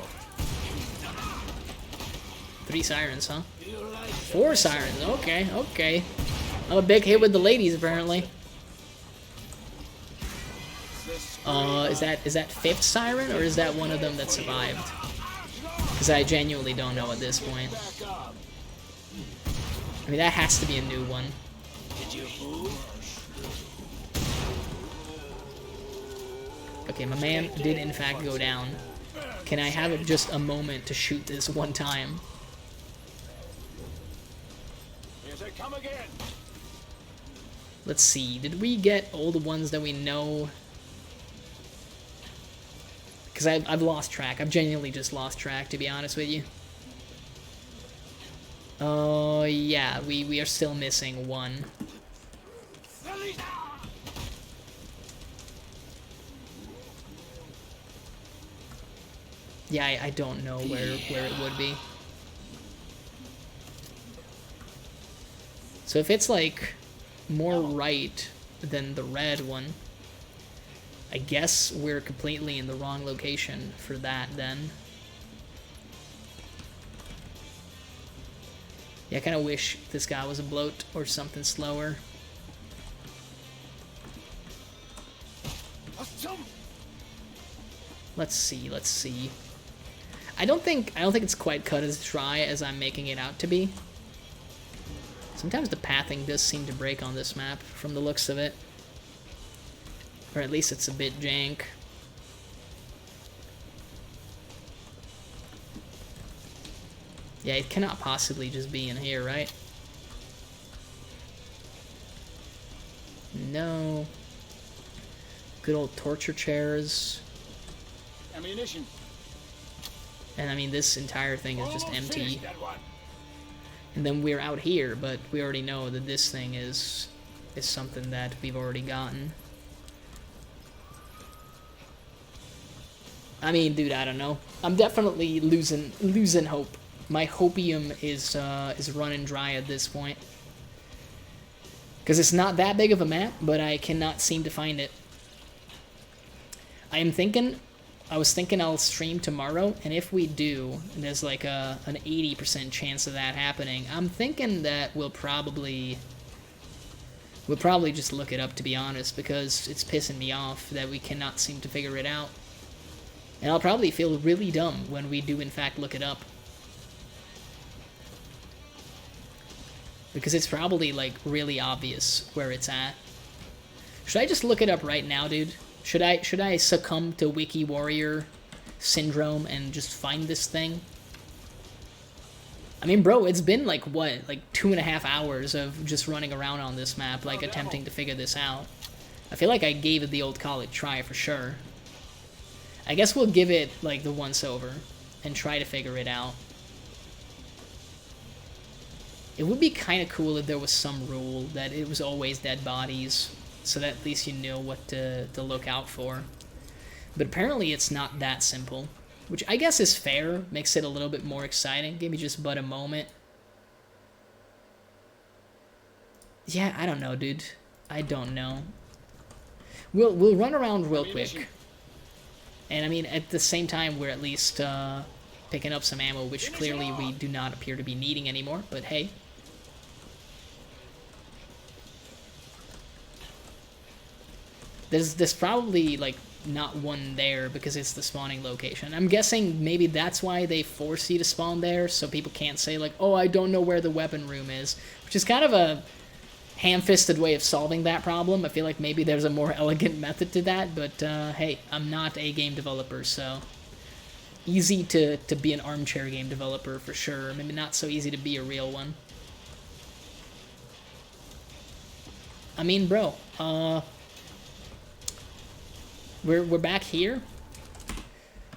3 sirens, huh? 4 sirens. Okay, okay. I'm a big hit with the ladies, apparently. Is that fifth siren, or is that one of them that survived? Because I genuinely don't know at this point. I mean, that has to be a new one. Okay, my man did in fact go down. Can I have just a moment to shoot this one time? Here they come again. Let's see, did we get all the ones that we know? Because I've lost track. I've genuinely just lost track, to be honest with you. Oh, yeah, we are still missing one. Yeah, I don't know where it would be. So if it's like more right than the red one, I guess we're completely in the wrong location for that then. Yeah, I kind of wish this guy was a bloat or something slower. Let's see, let's see. I don't think it's quite cut as dry as I'm making it out to be. Sometimes the pathing does seem to break on this map from the looks of it. Or at least it's a bit jank. Yeah, it cannot possibly just be in here, right? No. Good old torture chairs. Ammunition. And I mean, this entire thing is just empty. And then we're out here, but we already know that this thing is something that we've already gotten. I mean, dude, I don't know. I'm definitely losing hope. My hopium is running dry at this point. Because it's not that big of a map, but I cannot seem to find it. I was thinking I'll stream tomorrow, and if we do, and there's like an 80% chance of that happening, I'm thinking that we'll probably just look it up, to be honest, because it's pissing me off that we cannot seem to figure it out. And I'll probably feel really dumb when we do in fact look it up. Because it's probably like really obvious where it's at. Should I just look it up right now, dude? Should I succumb to Wiki Warrior syndrome and just find this thing? I mean, bro, it's been like, what, like 2.5 hours of just running around on this map, like attempting to figure this out. I feel like I gave it the old college try for sure. I guess we'll give it like the once over and try to figure it out. It would be kind of cool if there was some rule that it was always dead bodies, so that at least you know what to look out for. But apparently it's not that simple, which I guess is fair, makes it a little bit more exciting. Give me just but a moment. Yeah, I don't know, dude. I don't know. We'll run around real quick. And I mean, at the same time, we're at least picking up some ammo, which clearly we do not appear to be needing anymore, but hey. There's probably, like, not one there because it's the spawning location. I'm guessing maybe that's why they force you to spawn there, so people can't say, like, oh, I don't know where the weapon room is, which is kind of a ham-fisted way of solving that problem. I feel like maybe there's a more elegant method to that, but, hey, I'm not a game developer, so easy to be an armchair game developer for sure. Maybe not so easy to be a real one. I mean, bro, we're back here.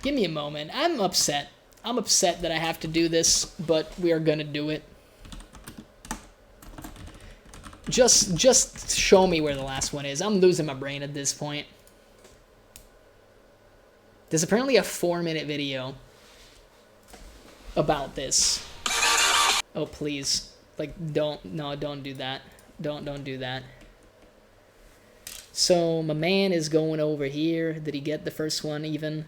Give me a moment. I'm upset. I'm upset that I have to do this, but we are gonna do it. Just show me where the last one is. I'm losing my brain at this point. There's apparently a 4-minute video about this. Oh, please. Like, don't do that. Don't do that. So, my man is going over here. Did he get the first one, even?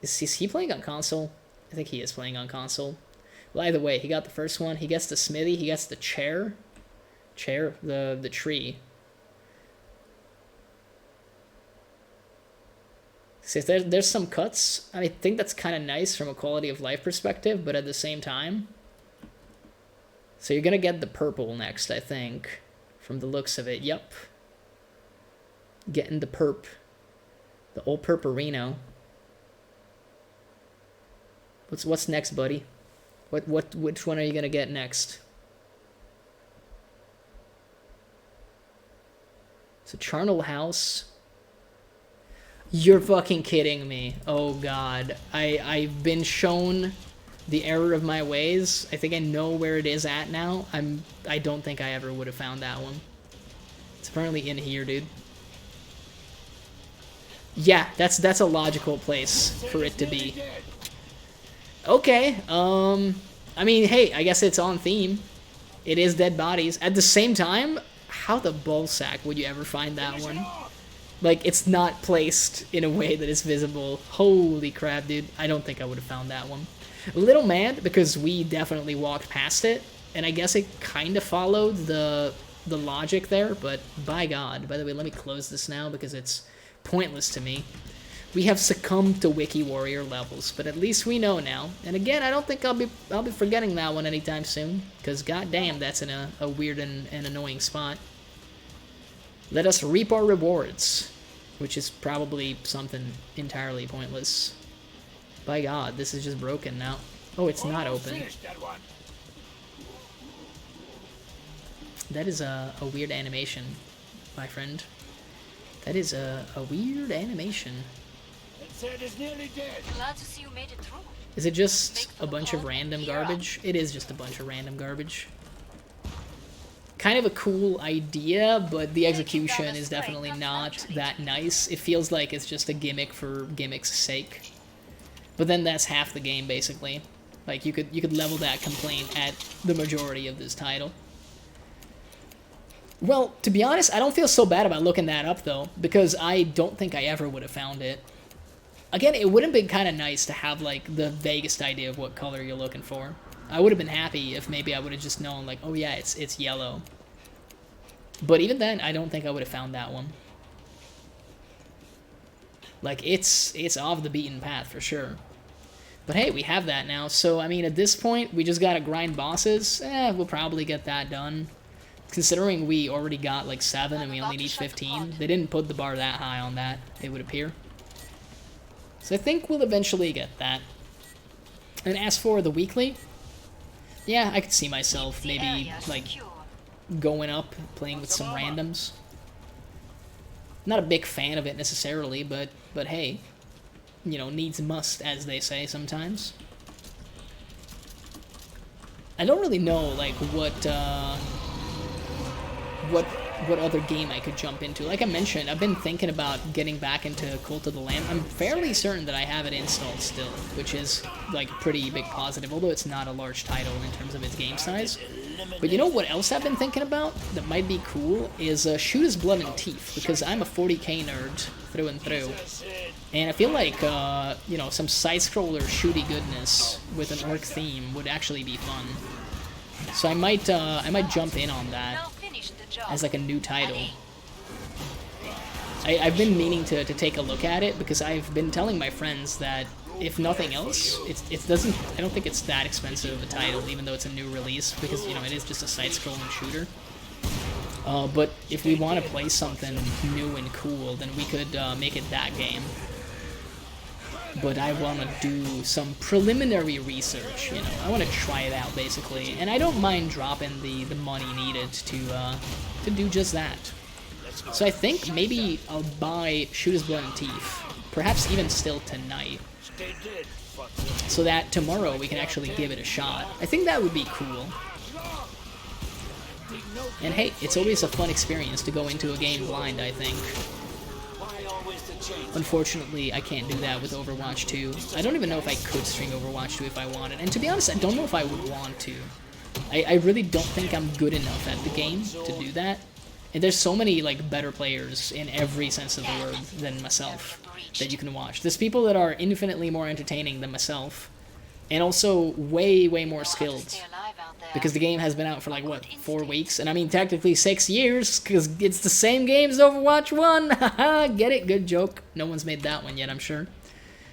Is he playing on console? I think he is playing on console. Well, either way, he got the first one. He gets the smithy. He gets the chair. The tree. See, there's some cuts. I think that's kind of nice from a quality of life perspective, but at the same time. So you're gonna get the purple next, I think, from the looks of it. Yep. Getting the perp. The old purperino. What's next, buddy? Which one are you gonna get next? So Charnel House. You're fucking kidding me. Oh god. I've been shown the error of my ways. I think I know where it is at now. I don't think I ever would have found that one. It's apparently in here, dude. Yeah, that's a logical place for it to be. Okay, I mean, hey, I guess it's on theme. It is dead bodies. At the same time, how the ballsack would you ever find that one? Like, it's not placed in a way that is visible. Holy crap, dude. I don't think I would have found that one. A little mad, because we definitely walked past it, and I guess it kind of followed the logic there, but by God. By the way, let me close this now, because it's pointless to me. We have succumbed to Wiki Warrior levels, but at least we know now. And again, I don't think I'll be forgetting that one anytime soon, because goddamn, that's in a weird and annoying spot. Let us reap our rewards, which is probably something entirely pointless. By God, this is just broken now. Oh, it's not open. That is a weird animation, my friend. That is a weird animation. Glad to see you made it through. Is it just a bunch of random garbage? It is just a bunch of random garbage. Kind of a cool idea, but the execution is definitely not that nice. It feels like it's just a gimmick for gimmick's sake. But then that's half the game, basically. Like, you could level that complaint at the majority of this title. Well, to be honest, I don't feel so bad about looking that up, though, because I don't think I ever would have found it. Again, it would have been kind of nice to have, like, the vaguest idea of what color you're looking for. I would have been happy if maybe I would have just known, like, oh yeah, it's yellow. But even then, I don't think I would have found that one. Like, it's off the beaten path, for sure. But hey, we have that now, so, I mean, at this point, we just gotta grind bosses. We'll probably get that done. Considering we already got, like, 7 and we only need 15, they didn't put the bar that high on that, it would appear. So I think we'll eventually get that. And as for the weekly, yeah, I could see myself maybe, like, going up, playing with some randoms. Not a big fan of it necessarily, but hey, you know, needs must, as they say sometimes. I don't really know, like, what other game I could jump into. Like I mentioned, I've been thinking about getting back into Cult of the Lamb. I'm fairly certain that I have it installed still, which is, like, a pretty big positive, although it's not a large title in terms of its game size. But you know what else I've been thinking about that might be cool is Shoot His Blood and Teeth, because I'm a 40k nerd through and through. And I feel like, you know, some side-scroller shooty goodness with an orc theme would actually be fun. So I might jump in on that as, like, a new title. I've been meaning to take a look at it, because I've been telling my friends that, if nothing else, I don't think it's that expensive of a title, even though it's a new release, because, you know, it is just a side-scrolling shooter. But if we want to play something new and cool, then we could make it that game. But I want to do some preliminary research, you know. I want to try it out, basically. And I don't mind dropping the money needed to do just that. So I think maybe I'll buy Shoot His Blood and Teeth, perhaps even still tonight, so that tomorrow we can actually give it a shot. I think that would be cool. And hey, it's always a fun experience to go into a game blind, I think. Unfortunately, I can't do that with Overwatch 2. I don't even know if I could stream Overwatch 2 if I wanted. And to be honest, I don't know if I would want to. I really don't think I'm good enough at the game to do that. And there's so many, like, better players in every sense of the word than myself that you can watch. There's people that are infinitely more entertaining than myself. and also way more You'll have to skilled. stay alive out there. Because the game has been out for like, what, 4 weeks? And I mean, technically 6 years, because it's the same game as Overwatch 1. Haha, get it? Good joke. No one's made that one yet, I'm sure.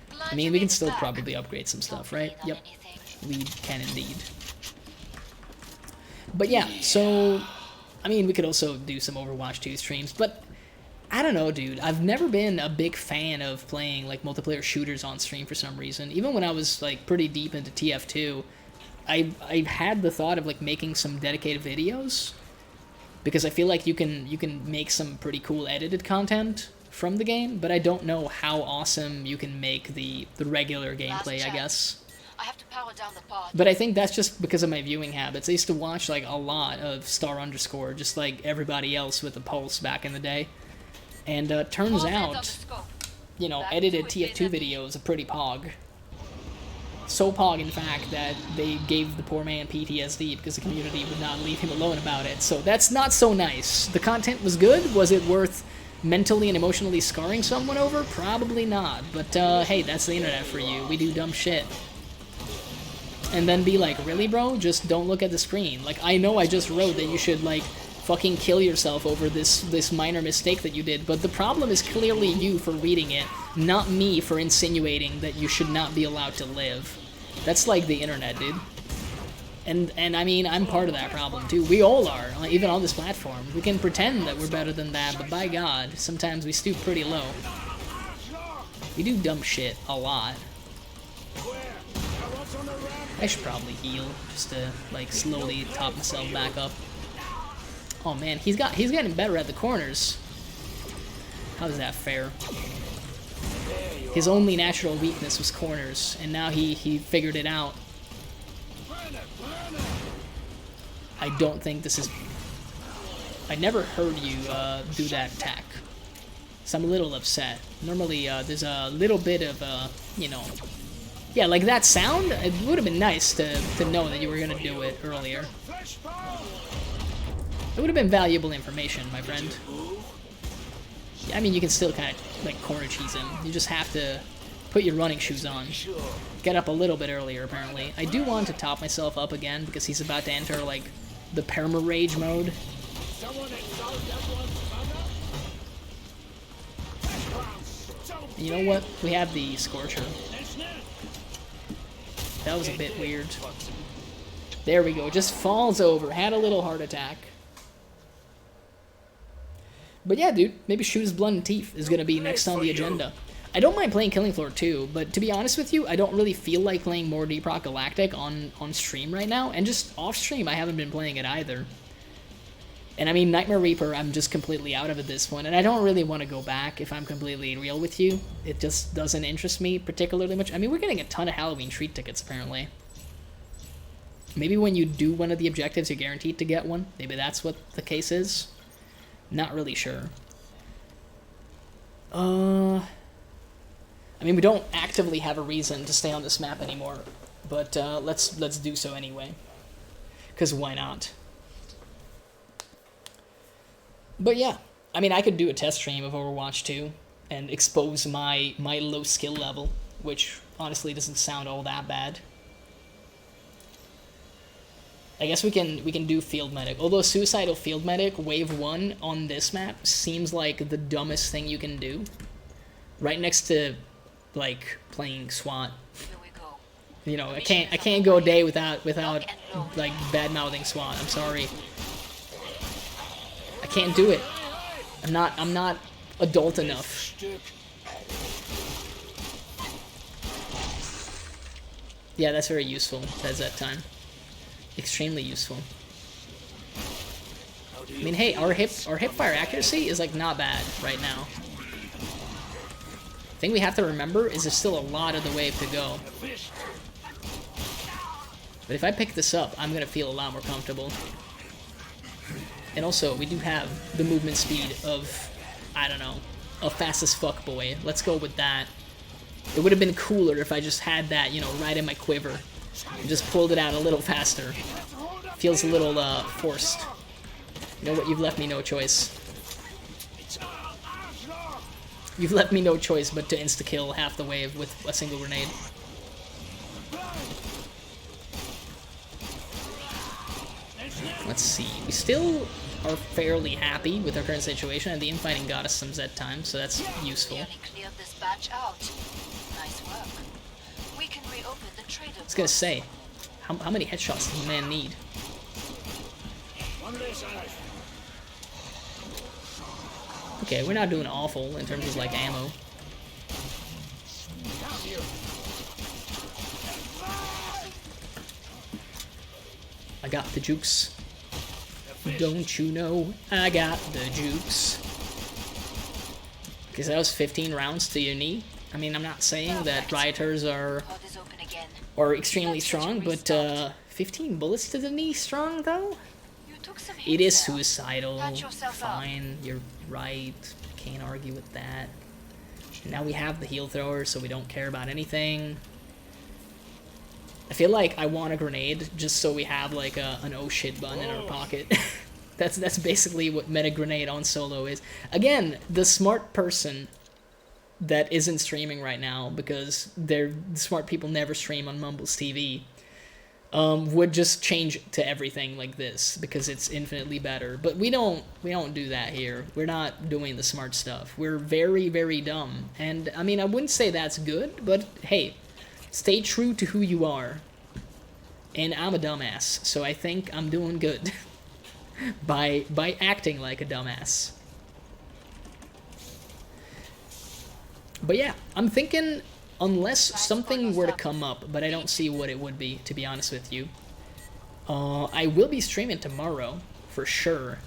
Glad I mean, you we made can it still back. probably upgrade some stuff, Don't right? bleed on Yep, anything. we can indeed. But yeah, so, I mean, we could also do some Overwatch 2 streams, but I don't know, dude. I've never been a big fan of playing, like, multiplayer shooters on stream for some reason. Even when I was, like, pretty deep into TF2, I had the thought of, like, making some dedicated videos, because I feel like you can make some pretty cool edited content from the game, but I don't know how awesome you can make the regular gameplay, I guess. I have to power down the pod. But I think that's just because of my viewing habits. I used to watch, like, a lot of Star Underscore, just like everybody else with the Pulse back in the day. And turns Full hand on the out, scope. you know, Back to edited it, TF2 Jason. videos are pretty pog. So pog, in fact, that they gave the poor man PTSD because the community would not leave him alone about it. So that's not so nice. The content was good. Was it worth mentally and emotionally scarring someone over? Probably not. But, hey, that's the internet for you. We do dumb shit. And then be like, really, bro? Just don't look at the screen. Like, I know I just wrote that you should, like, fucking kill yourself over this minor mistake that you did, but the problem is clearly you for reading it, not me for insinuating that you should not be allowed to live. That's like the internet, dude. And I mean, I'm part of that problem, too. We all are, even on this platform. We can pretend that we're better than that, but by God, sometimes we stoop pretty low. We do dumb shit a lot. I should probably heal, just to, like, slowly top myself back up. Oh man, he's getting better at the corners. How is that fair? His only natural weakness was corners, and now he figured it out. I don't think this is... I never heard you do that attack. So I'm a little upset. Normally, there's a little bit of, you know... Yeah, like that sound, it would have been nice to know that you were gonna do it earlier. It would have been valuable information, my friend. Yeah, I mean, you can still kind of, like, corner cheese him. You just have to put your running shoes on. Get up a little bit earlier, apparently. I do want to top myself up again, because he's about to enter, like, the perma-rage mode. And you know what? We have the Scorcher. That was a bit weird. There we go. Just falls over. Had a little heart attack. But yeah, dude, maybe Shoot His Blood and Teeth is going to be next on the agenda. I don't mind playing Killing Floor 2, but to be honest with you, I don't really feel like playing more Deep Rock Galactic on stream right now, and just off stream, I haven't been playing it either. And I mean, Nightmare Reaper, I'm just completely out of at this point, and I don't really want to go back, if I'm completely real with you. It just doesn't interest me particularly much. I mean, we're getting a ton of Halloween treat tickets, apparently. Maybe when you do one of the objectives, you're guaranteed to get one. Maybe that's what the case is. Not really sure. I mean, we don't actively have a reason to stay on this map anymore, but let's do so anyway. 'Cause why not? But yeah, I mean, I could do a test stream of Overwatch 2 and expose my low skill level, which honestly doesn't sound all that bad. I guess we can do Field Medic. Although Suicidal Field Medic Wave 1 on this map seems like the dumbest thing you can do. Right next to, like, playing SWAT. Here we go. You know, I can't go a day without like bad-mouthing SWAT. I'm sorry. I can't do it. I'm not adult enough. Yeah, that's very useful. That's that time. Extremely useful. I mean, hey, our hip fire accuracy is like not bad right now. The thing we have to remember is there's still a lot of the wave to go. But if I pick this up, I'm gonna feel a lot more comfortable. And also, we do have the movement speed of, I don't know, a fast as fuck boy. Let's go with that. It would have been cooler if I just had that, you know, right in my quiver. And just pulled it out a little faster. Feels a little, forced. You know what? You've left me no choice. You've left me no choice but to insta-kill half the wave with a single grenade. let's see. We still are fairly happy with our current situation, and the infighting got us some Z time, so that's useful. Nearly cleared this batch out. Nice work. We can reopen the trader. I was gonna say, how many headshots does the man need? One less eye. Okay, we're not doing awful in terms of like ammo. Down here. I got the jukes. Don't you know I got the jukes? Because that was 15 rounds to your knee. I mean, I'm not saying that rioters are Pod is open again. extremely strong, but 15 bullets to the knee strong though? You took some It hits is there. suicidal. Patch yourself up. Fine, you're right. Can't argue with that. Now we have the heal thrower, so we don't care about anything. I feel like I want a grenade just so we have like an oh shit button in our pocket. That's basically what meta grenade on solo is. Again, the smart person that isn't streaming right now because the smart people never stream on MumblezTV would just change to everything like this because it's infinitely better. But we don't do that here. We're not doing the smart stuff. We're very, very dumb. And I mean, I wouldn't say that's good, but hey, stay true to who you are. And I'm a dumbass, so I think I'm doing good by acting like a dumbass. But yeah, I'm thinking unless something were to come up, but I don't see what it would be, to be honest with you. I will be streaming tomorrow, for sure.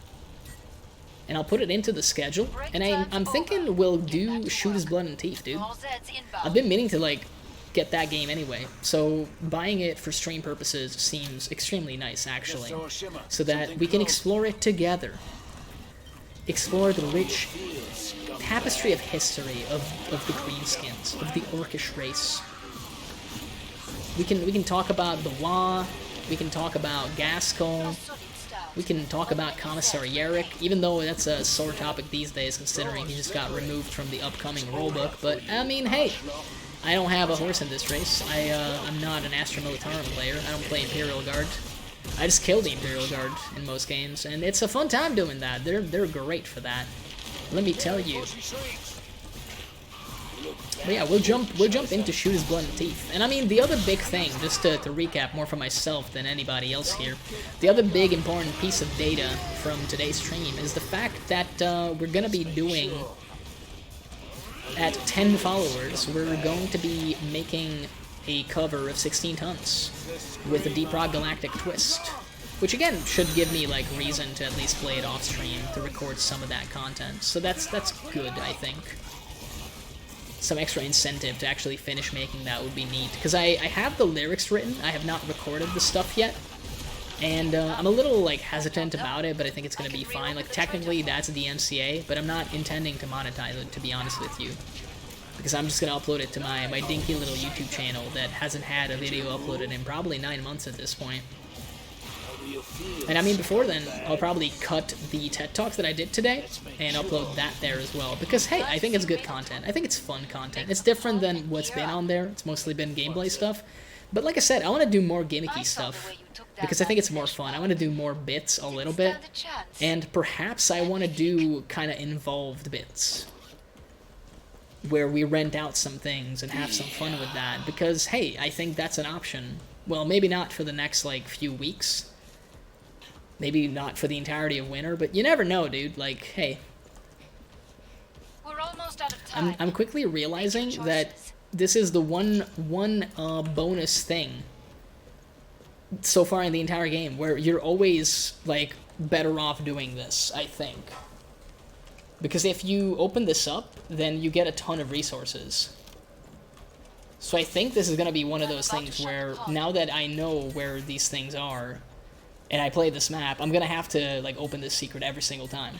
And I'll put it into the schedule. And I'm thinking we'll do Shoot His Blood and Teeth, dude. More Zeds inbound. I've been meaning to, like, get that game anyway. So buying it for stream purposes seems extremely nice, actually. So that we can explore it together. Explore the rich tapestry of history of the greenskins, of the orcish race. We can talk about the Wa, we can talk about Gaskell, Solid start. we can talk about Commissar Yarrick, even though that's a sore topic these days considering he just got removed from the upcoming rulebook, but I mean, hey, I don't have a horse in this race. I'm not an Astra Militarum player, I don't play Imperial Guard. I just kill the Imperial Guard in most games, and it's a fun time doing that. They're great for that. Let me tell you. But yeah, we'll jump into Shoot His Blood and Teeth. And I mean, the other big thing, just to recap more for myself than anybody else here, the other big important piece of data from today's stream is the fact that we're gonna be doing, at 10 followers, we're going to be making a cover of 16 Tons with a Deep Rock Galactic twist. Which again should give me like reason to at least play it off stream to record some of that content. So that's good, I think. Some extra incentive to actually finish making that would be neat. Because I have the lyrics written, I have not recorded the stuff yet. And I'm a little like hesitant about it, but I think it's gonna be fine. Like technically that's the MCA, but I'm not intending to monetize it, to be honest with you. Because I'm just gonna upload it to my dinky little YouTube channel that hasn't had a video uploaded in probably 9 months at this point. And I mean, before then, I'll probably cut the TED Talks that I did today and upload that there as well. Because, hey, I think it's good content. I think it's fun content. It's different than what's been on there. It's mostly been gameplay stuff. But like I said, I want to do more gimmicky stuff. Because I think it's more fun. I want to do more bits a little bit. And perhaps I want to do kind of involved bits. Where we rent out some things and have some fun with that. Because, hey, I think that's an option. Well, maybe not for the next, like, few weeks. Maybe not for the entirety of winter, but you never know, dude. Like, hey. We're almost out of time. I'm quickly realizing that this is the one bonus thing so far in the entire game where you're always, like, better off doing this, I think. Because if you open this up, then you get a ton of resources. So I think this is going to be one of those things where, now that I know where these things are, and I play this map, I'm gonna have to, like, open this secret every single time.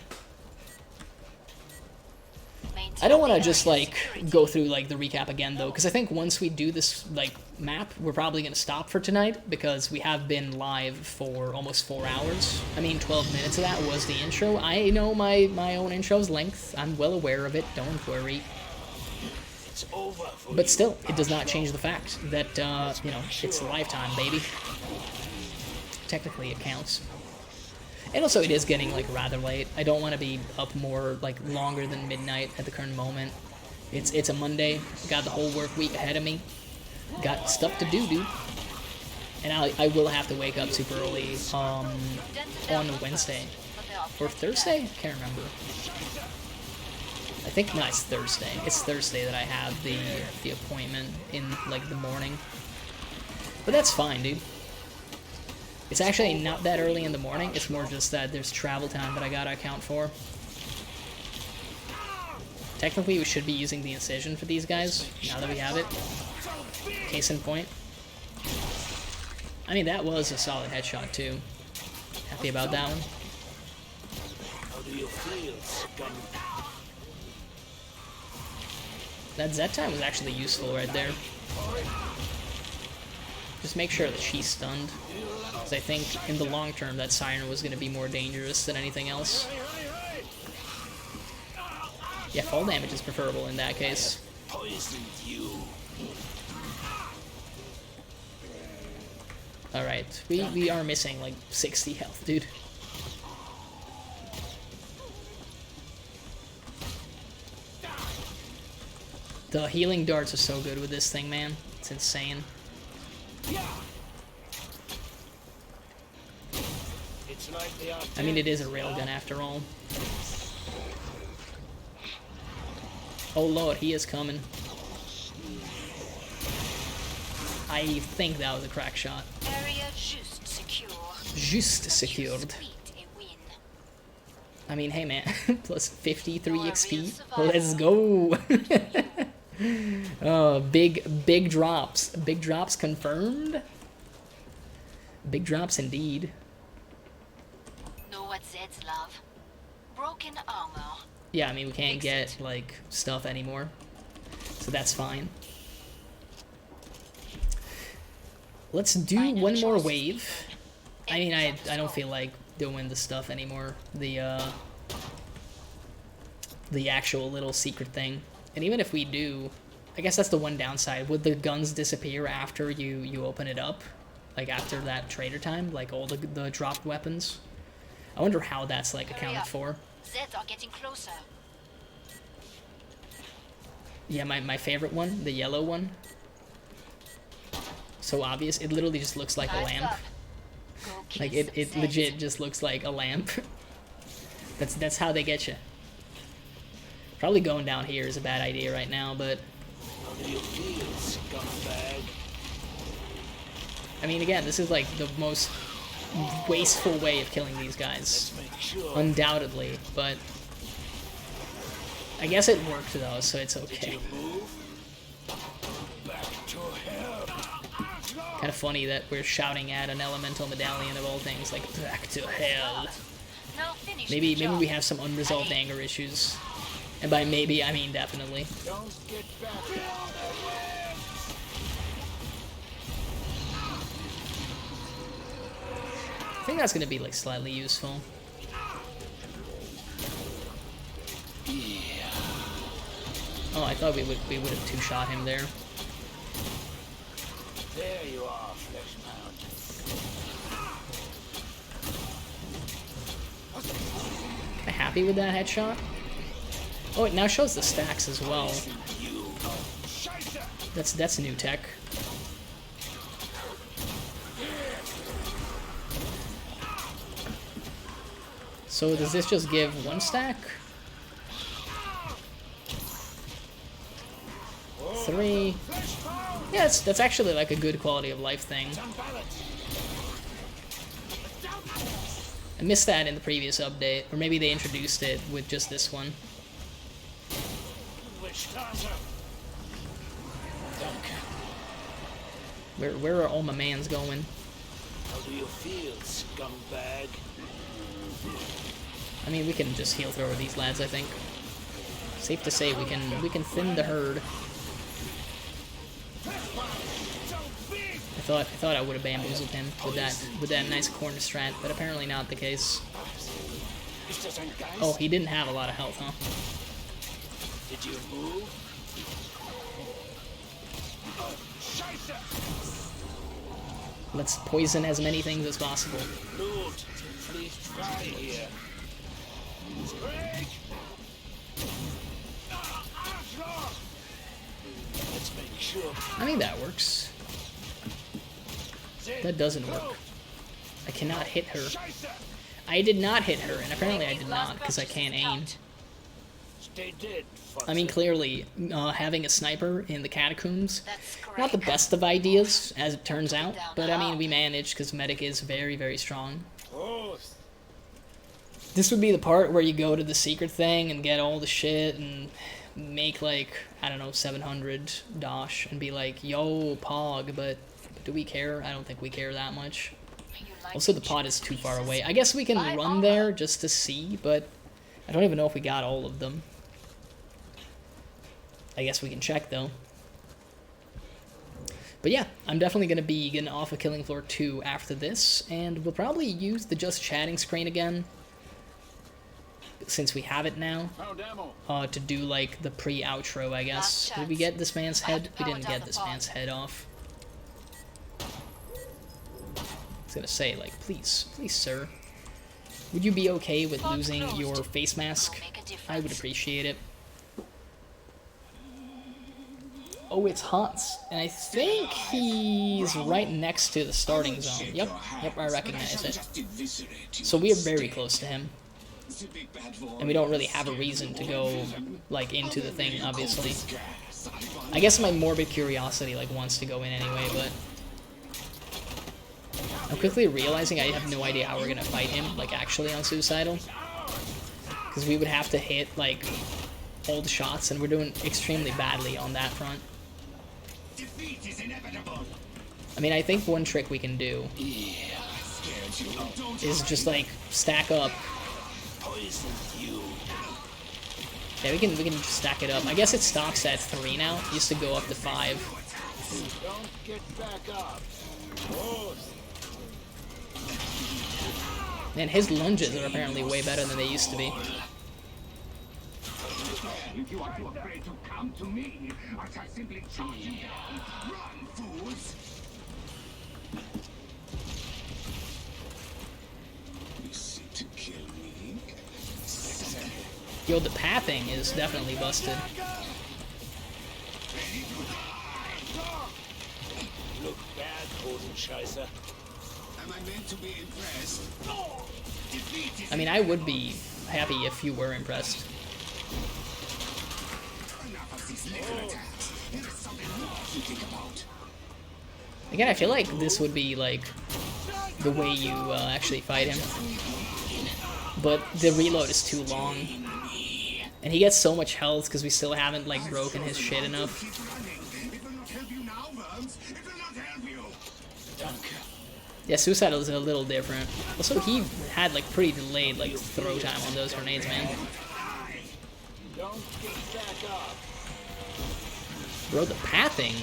I don't want to just, like, go through, like, the recap again, though, because I think once we do this, like, map, we're probably gonna stop for tonight, because we have been live for almost 4 hours. I mean, 12 minutes of that was the intro. I know my own intro's length. I'm well aware of it. Don't worry. But still, it does not change the fact that, you know, it's lifetime, baby. Technically, it counts. And also, it is getting, like, rather late. I don't want to be up more, like, longer than midnight at the current moment. It's a Monday. Got the whole work week ahead of me. Got stuff to do, dude. And I will have to wake up super early on Wednesday. Or Thursday? Can't remember. I think, no, it's Thursday. It's Thursday that I have the appointment in, like, the morning. But that's fine, dude. It's actually not that early in the morning. It's more just that there's travel time that I gotta account for. Technically, we should be using the incision for these guys, now that we have it. Case in point. I mean, that was a solid headshot, too. Happy about that one. How do you feel, scum? That Z time was actually useful right there. Just make sure that she's stunned. Because I think, in the long term, that Siren was going to be more dangerous than anything else. Yeah, fall damage is preferable in that case. Poisoned you. Alright, we are missing like 60 health, dude. The healing darts are so good with this thing, man. It's insane. I mean, it is a railgun after all. Oh lord, he is coming. I think that was a crack shot. Area just secure. Just secured. I mean, hey man, plus 53 XP. Let's go. Oh, big drops. Big drops confirmed. Big drops indeed. Know what Zeds love? Broken armor. Yeah, I mean, we can't get, like, stuff anymore. So that's fine. Let's do one more wave. I mean, I don't feel like doing the stuff anymore. The actual little secret thing. And even if we do, I guess that's the one downside. Would the guns disappear after you open it up? Like, after that trader time? Like, all the dropped weapons? I wonder how that's, like, accounted for. Zeds are getting closer. Yeah, my favorite one, the yellow one. So obvious. It literally just looks like a lamp. Like, it legit just looks like a lamp. That's how they get you. Probably going down here is a bad idea right now, but... How do you feel, scumbag? I mean, again, this is like the most wasteful way of killing these guys. Undoubtedly, but... I guess it worked though, so it's okay. Kind of funny that we're shouting at an elemental medallion of all things, like, back to hell. Maybe we have some unresolved anger issues. And by maybe, I mean definitely. Don't get back. I think that's gonna be, like, slightly useful. Oh, I thought we would have two-shot him there. There you are, flesh pound. Kinda happy with that headshot. Oh, it now shows the stacks as well. That's new tech. So does this just give one stack? 3. Yeah, that's actually like a good quality of life thing. I missed that in the previous update, or maybe they introduced it with just this one. Where are all my mans going? How do you feel, scumbag? I mean, we can just heal throw these lads, I think. Safe to say we can thin the herd. I thought I would have bamboozled him with that nice corner strat, but apparently not the case. Oh, he didn't have a lot of health, huh? Did you move? Let's poison as many things as possible. least try here. Break! Arschloch! Let's make sure. I mean, that works. That doesn't work. I cannot hit her. Scheiße! I did not hit her, and apparently I did not, because I can't aim. Stay dead, I mean, fucker. clearly, having a sniper in the catacombs, That's great. not the best of ideas, as it turns out, but I mean, we managed, because Medic is very, very strong. Prost. This would be the part where you go to the secret thing and get all the shit and make, like, I don't know, 700 dosh and be like, yo, Pog, but do we care? I don't think we care that much. You like Also, the to pod chip is too pieces. far away. I guess we can Buy run armor. there just to see, but I don't even know if we got all of them. I guess we can check, though. But yeah, I'm definitely going to be getting off of Killing Floor 2 after this, and we'll probably use the just chatting screen again, since we have it now, Found ammo. to do, like, the pre-outro, I guess. Last Did we chance. get this man's I have head? to We power didn't down get the this pod. man's head off. I was gonna say, like, please, sir. Would you be okay with Pod losing closed. your face mask? Will make a I would difference. appreciate it. Oh, it's Hans, and I think he's right next to the starting zone. Yep, I recognize it. So we are very close to him, and we don't really have a reason to go, like, into the thing, obviously. I guess my morbid curiosity, like, wants to go in anyway, but I'm quickly realizing I have no idea how we're gonna fight him, like, actually on Suicidal. Because we would have to hit, like, all the shots, and we're doing extremely badly on that front. I mean, I think one trick we can do is just, like, stack up. Poison you. Yeah, we can just stack it up. I guess it stops at 3 now. It used to go up to 5. Don't get back up. Prost. Man, his lunges are apparently way better than they used to be. If you are too afraid to come to me, I shall simply charge you down. Run, fools! You seek to kill me? Yo, the pathing is definitely busted. Look bad, Hosenscheißer. Am I meant to be impressed? Defeat is I mean, I would be happy if you were impressed. enough of these little attacks. There is something more to think about. Again, I feel like this would be, like, the way you actually fight him. But the reload is too long. And he gets so much health because we still haven't, like, broken his shit enough. Keep running. It will not help you now, worms. It will not help you. Yeah, Suicidal is a little different. Also, he had, like, pretty delayed, like, throw time on those grenades, man. Don't get back up. Bro, the pathing...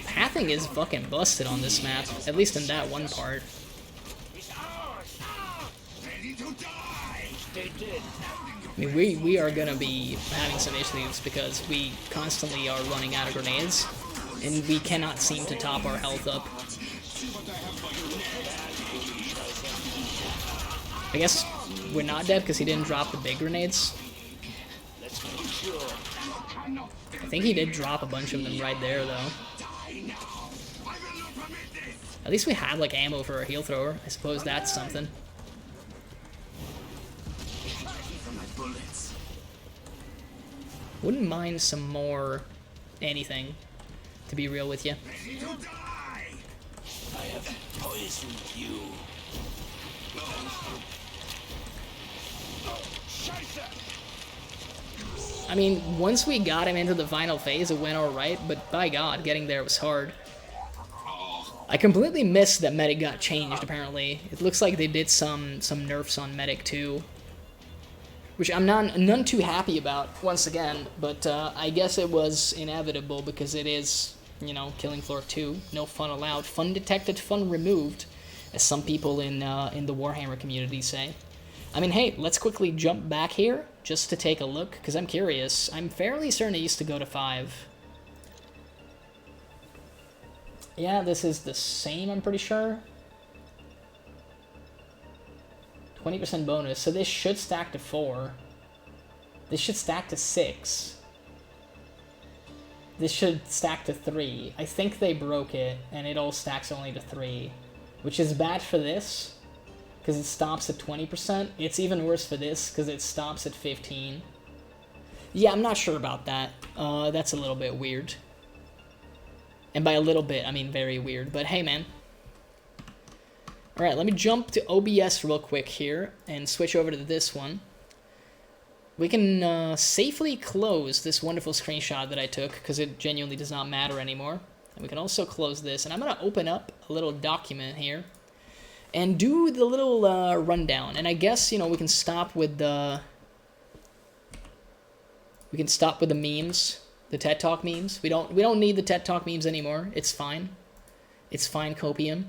Pathing is fucking busted on this map. At least in that one part. It's ours. Ready to die. Stay dead. I mean, we are gonna be having some issues because we constantly are running out of grenades. And we cannot seem to top our health up. I guess we're not dead because he didn't drop the big grenades. Let's make sure. I think he did drop a bunch of them right there, though. At least we have, like, ammo for a heal thrower. I suppose that's something. Wouldn't mind some more anything, to be real with you. I have poisoned you. I mean, once we got him into the final phase, it went alright, but by God, getting there was hard. I completely missed that Medic got changed, apparently. It looks like they did some nerfs on Medic, too. Which I'm none too happy about, once again, but I guess it was inevitable because it is, you know, Killing Floor 2. No fun allowed. Fun detected, fun removed, as some people in the Warhammer community say. I mean, hey, let's quickly jump back here, just to take a look, because I'm curious. I'm fairly certain it used to go to 5. Yeah, this is the same, I'm pretty sure. 20% bonus, so this should stack to 4. This should stack to 6. This should stack to 3. I think they broke it, and it all stacks only to 3. Which is bad for this, because it stops at 20%. It's even worse for this, because it stops at 15. Yeah, I'm not sure about that. That's a little bit weird. And by a little bit, I mean very weird. But hey, man. Alright, let me jump to OBS real quick here, and switch over to this one. We can safely close this wonderful screenshot that I took, because it genuinely does not matter anymore. And we can also close this, and I'm going to open up a little document here, and do the little rundown. And I guess, you know, we can stop with the... We can stop with the memes, the TED Talk memes. We don't need the TED Talk memes anymore. It's fine. It's fine, Copium.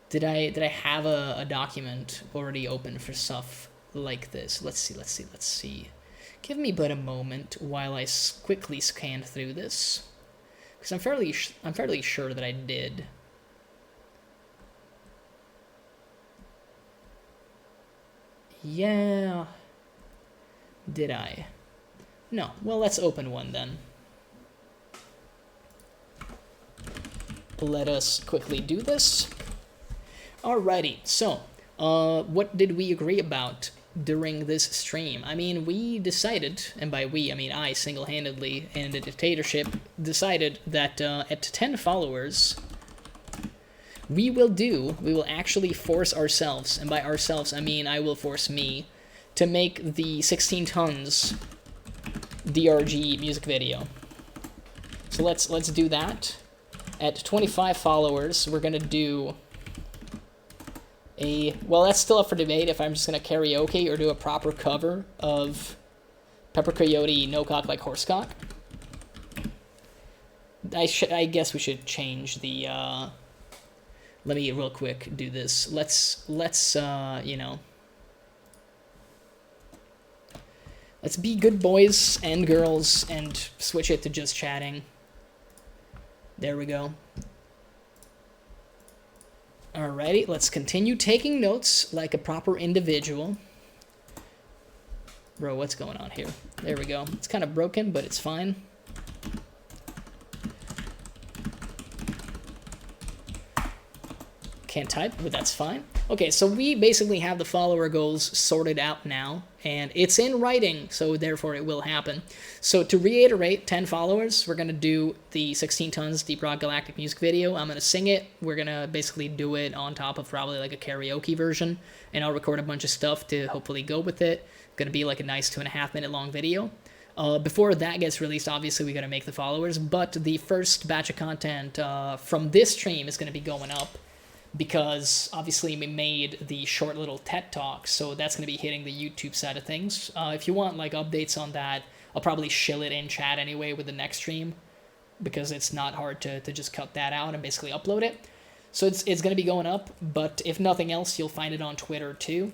Did I have a document already open for stuff like this? Let's see. Give me but a moment while I quickly scan through this, because I'm fairly sure that I did. Yeah. Did I? No. Well, let's open one then. Let us quickly do this. Alrighty, so, what did we agree about during this stream? I mean, we decided, and by we, I mean I single-handedly, and the dictatorship, decided that at 10 followers, we will actually force ourselves, and by ourselves, I mean I will force me, to make the 16 tons DRG music video. So let's do that. At 25 followers, we're gonna do a, well, that's still up for debate if I'm just gonna karaoke or do a proper cover of Pepper Coyote, No Cock Like Horsecock. I guess we should change the let me real quick do this. Let's you know, let's be good boys and girls and switch it to just chatting. There we go. Alrighty, let's continue taking notes like a proper individual. Bro, what's going on here? There we go. It's kind of broken, but it's fine. Can't type, but that's fine. Okay, so we basically have the follower goals sorted out now, and it's in writing, so therefore it will happen. So to reiterate, 10 followers, we're going to do the 16 Tons Deep Rock Galactic music video. I'm going to sing it. We're going to basically do it on top of probably like a karaoke version, and I'll record a bunch of stuff to hopefully go with it. Going to be like a nice 2.5 minute long video. Before that gets released, obviously we got to make the followers, but the first batch of content from this stream is going to be going up, because obviously we made the short little TED Talk, so that's going to be hitting the YouTube side of things. If you want like updates on that, I'll probably shill it in chat anyway with the next stream, because it's not hard to just cut that out and basically upload it. So it's going to be going up, but if nothing else, you'll find it on Twitter too.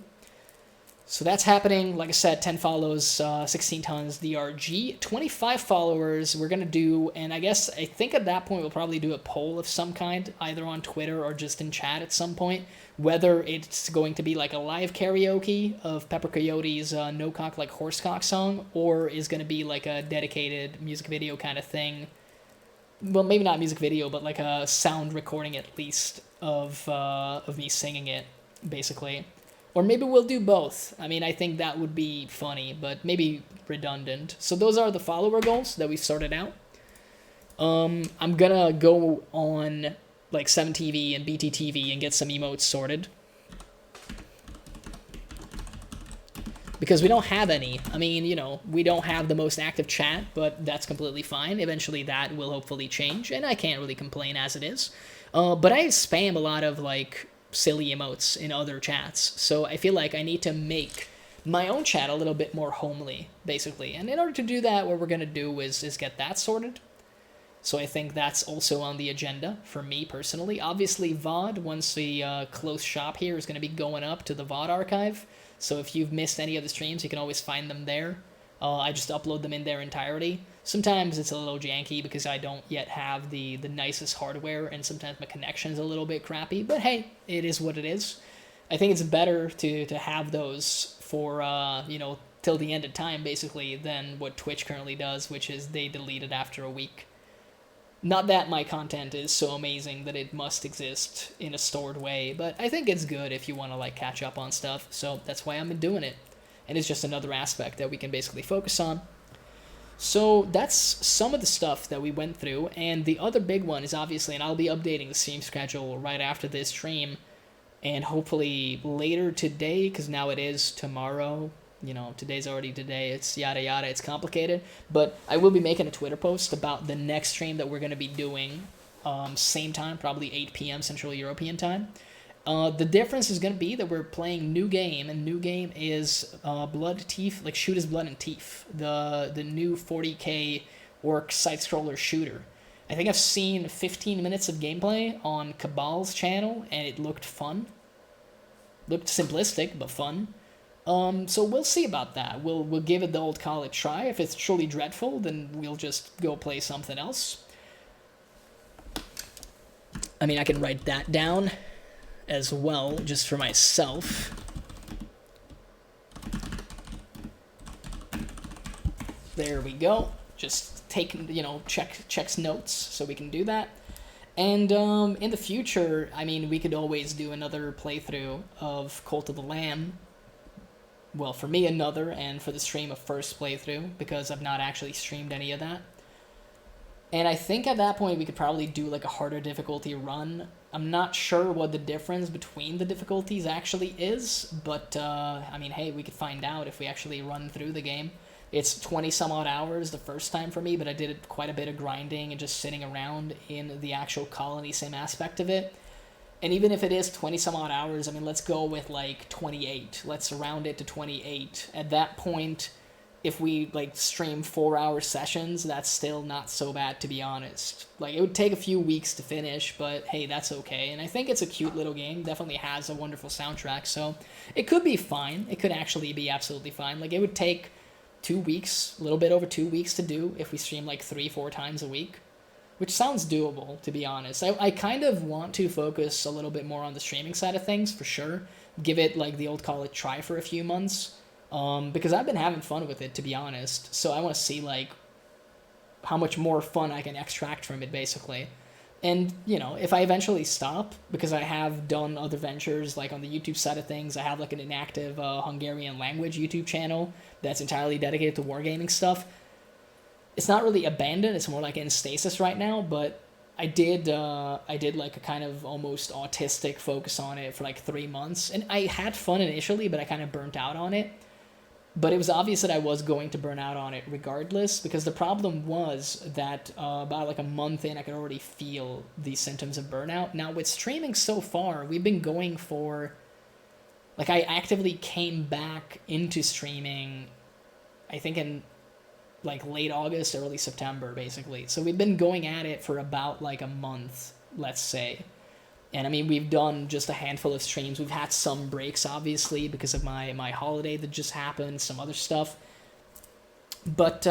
So that's happening. Like I said, 10 follows, 16 tons DRG, 25 followers we're going to do, and I think at that point we'll probably do a poll of some kind, either on Twitter or just in chat at some point, whether it's going to be like a live karaoke of Pepper Coyote's No Cock Like Horsecock song, or is going to be like a dedicated music video kind of thing. Well, maybe not music video, but like a sound recording at least of me singing it, basically. Or maybe we'll do both. I mean, I think that would be funny, but maybe redundant. So those are the follower goals that we've sorted out. I'm gonna go on like 7TV and BTTV and get some emotes sorted, because we don't have any. I mean, you know, we don't have the most active chat, but that's completely fine. Eventually that will hopefully change, and I can't really complain as it is. But I spam a lot of like silly emotes in other chats, so I feel like I need to make my own chat a little bit more homely, basically. And in order to do that, what we're gonna do is get that sorted. So I think that's also on the agenda for me personally. Obviously, VOD, once we close shop here, is gonna be going up to the VOD archive. So if you've missed any of the streams, you can always find them there. I just upload them in their entirety. Sometimes it's a little janky because I don't yet have the nicest hardware, and sometimes my connection's a little bit crappy, but hey, it is what it is. I think it's better to have those for till the end of time basically than what Twitch currently does, which is they delete it after a week. Not that my content is so amazing that it must exist in a stored way, but I think it's good if you want to like catch up on stuff. So that's why I'm doing it, and it's just another aspect that we can basically focus on. So that's some of the stuff that we went through, and the other big one is obviously, and I'll be updating the stream schedule right after this stream, and hopefully later today, because now it is tomorrow. Today's already today. It's yada yada. It's complicated. But I will be making a Twitter post about the next stream that we're going to be doing. Same time, probably 8 p.m. Central European time. The difference is going to be that we're playing New Game, and New Game is Blood Teeth, like Shoot as Blood and Teeth, the new 40k orc side-scroller shooter. I think I've seen 15 minutes of gameplay on Cabal's channel, and it looked fun. Looked simplistic, but fun. So we'll see about that. We'll give it the old college try. If it's truly dreadful, then we'll just go play something else. I mean, I can write that down as well, just for myself. There we go. Just checks notes, so we can do that. And in the future, I mean, we could always do another playthrough of Cult of the Lamb. Well, for me, another, and for the stream, a first playthrough, because I've not actually streamed any of that. And I think at that point, we could probably do, like, a harder difficulty run. I'm not sure what the difference between the difficulties actually is, but, I mean, hey, we could find out if we actually run through the game. It's 20-some-odd hours the first time for me, but I did quite a bit of grinding and just sitting around in the actual colony sim aspect of it. And even if it is 20-some-odd hours, I mean, let's go with, like, 28. Let's round it to 28. At that point, if we, like, stream 4-hour sessions, that's still not so bad, to be honest. Like, it would take a few weeks to finish, but, hey, that's okay. And I think it's a cute little game. Definitely has a wonderful soundtrack, so it could be fine. It could actually be absolutely fine. Like, it would take 2 weeks, a little bit over 2 weeks to do if we stream, like, 3-4 times a week. Which sounds doable, to be honest. I kind of want to focus a little bit more on the streaming side of things, for sure. Give it, like, the old college try for a few months. Because I've been having fun with it, to be honest. So I want to see, like, how much more fun I can extract from it, basically. And, if I eventually stop, because I have done other ventures, like on the YouTube side of things, I have, like, an inactive Hungarian language YouTube channel that's entirely dedicated to wargaming stuff. It's not really abandoned, it's more like in stasis right now, but I did like a kind of almost autistic focus on it for like 3 months, and I had fun initially, but I kind of burnt out on it. But it was obvious that I was going to burn out on it regardless, because the problem was that about like a month in, I could already feel the symptoms of burnout. Now with streaming so far, we've been going for, like, I actively came back into streaming, I think in like late August, early September, basically. So we've been going at it for about like a month, let's say. And I mean, we've done just a handful of streams. We've had some breaks, obviously, because of my holiday that just happened, some other stuff. But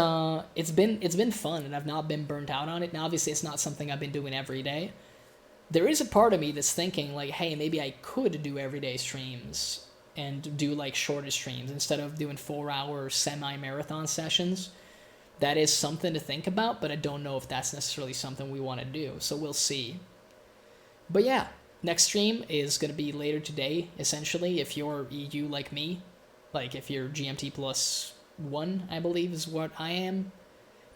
it's been fun, and I've not been burnt out on it. Now, obviously, it's not something I've been doing every day. There is a part of me that's thinking, like, hey, maybe I could do everyday streams and do, like, shorter streams instead of doing 4-hour semi-marathon sessions. That is something to think about, but I don't know if that's necessarily something we want to do, so we'll see. But yeah, next stream is going to be later today, essentially, if you're EU like me. Like, if you're GMT plus 1, I believe, is what I am.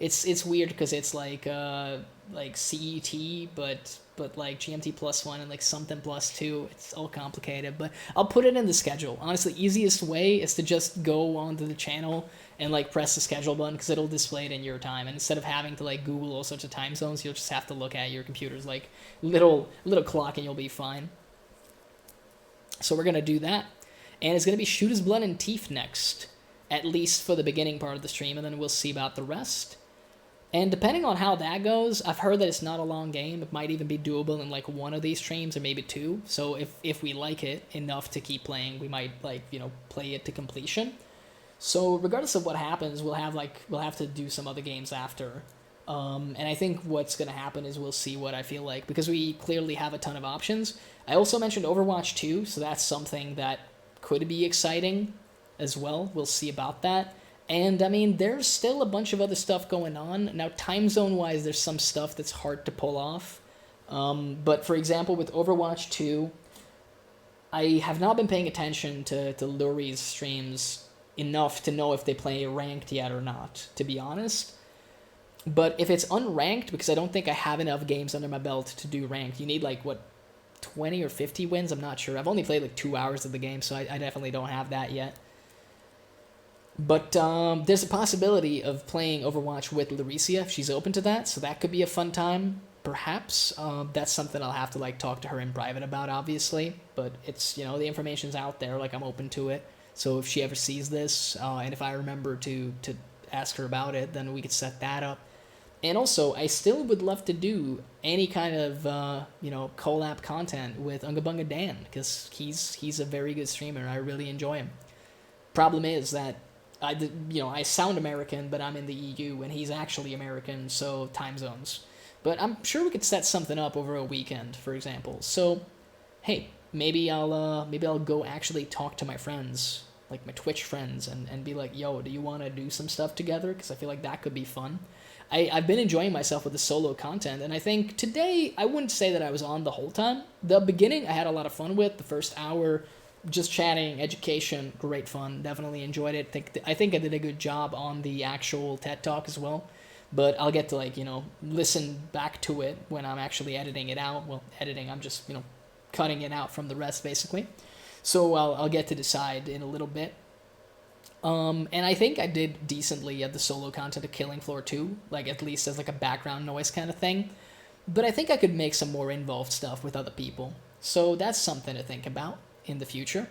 It's weird, because it's like CET, but like GMT plus 1 and like something plus 2. It's all complicated, but I'll put it in the schedule. Honestly, easiest way is to just go onto the channel and like press the schedule button, because it'll display it in your time. And instead of having to like Google all sorts of time zones, you'll just have to look at your computer's like little clock, and you'll be fine. So we're gonna do that, and it's gonna be Shoot His Blood and Teeth next, at least for the beginning part of the stream, and then we'll see about the rest. And depending on how that goes, I've heard that it's not a long game. It might even be doable in like one of these streams, or maybe 2. So if we like it enough to keep playing, we might play it to completion. So regardless of what happens, we'll have to do some other games after. And I think what's going to happen is we'll see what I feel like, because we clearly have a ton of options. I also mentioned Overwatch 2, so that's something that could be exciting as well. We'll see about that. And, I mean, there's still a bunch of other stuff going on. Now, time zone-wise, there's some stuff that's hard to pull off. But, for example, with Overwatch 2, I have not been paying attention to Luri's streams enough to know if they play ranked yet or not, to be honest. But if it's unranked, because I don't think I have enough games under my belt to do ranked, you need, like, what, 20 or 50 wins? I'm not sure. I've only played, like, 2 hours of the game, so I definitely don't have that yet. But there's a possibility of playing Overwatch with Laricia if she's open to that, so that could be a fun time, perhaps. That's something I'll have to, like, talk to her in private about, obviously. But it's, you know, the information's out there, like, I'm open to it. So if she ever sees this, and if I remember to ask her about it, then we could set that up. And also, I still would love to do any kind of, you know, collab content with Unga Bunga Dan, because he's a very good streamer, and I really enjoy him. Problem is that I sound American, but I'm in the EU, and he's actually American, so time zones. But I'm sure we could set something up over a weekend, for example. So, hey, maybe I'll go actually talk to my friends, like my Twitch friends, and be like, yo, do you want to do some stuff together? Because I feel like that could be fun. I've been enjoying myself with the solo content, and I think today, I wouldn't say that I was on the whole time. The beginning, I had a lot of fun with. The first hour, just chatting, education, great fun. Definitely enjoyed it. I think I did a good job on the actual TED Talk as well. But I'll get to, like, you know, listen back to it when I'm actually editing it out. Well, editing, I'm just, you know, cutting it out from the rest, basically. So I'll get to decide in a little bit. And I think I did decently at the solo content of Killing Floor 2, like, at least as, like, a background noise kind of thing. But I think I could make some more involved stuff with other people. So that's something to think about in the future.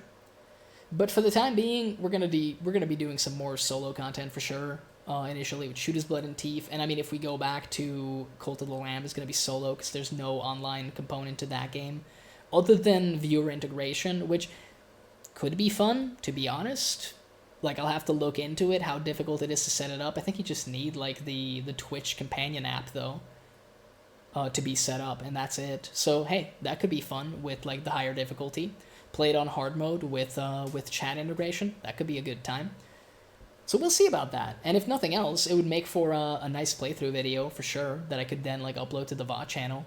But for the time being, we're gonna be doing some more solo content for sure. Initially with Shooter's Blood and Teeth, and I mean, if we go back to Cult of the Lamb, it's gonna be solo because there's no online component to that game, other than viewer integration, which could be fun, to be honest. Like, I'll have to look into it, how difficult it is to set it up. I think you just need, like, the Twitch companion app though, to be set up, and that's it. So hey, that could be fun with, like, the higher difficulty. Play it on hard mode with chat integration. That could be a good time. So we'll see about that. And if nothing else, it would make for a nice playthrough video for sure that I could then, like, upload to the VOD channel.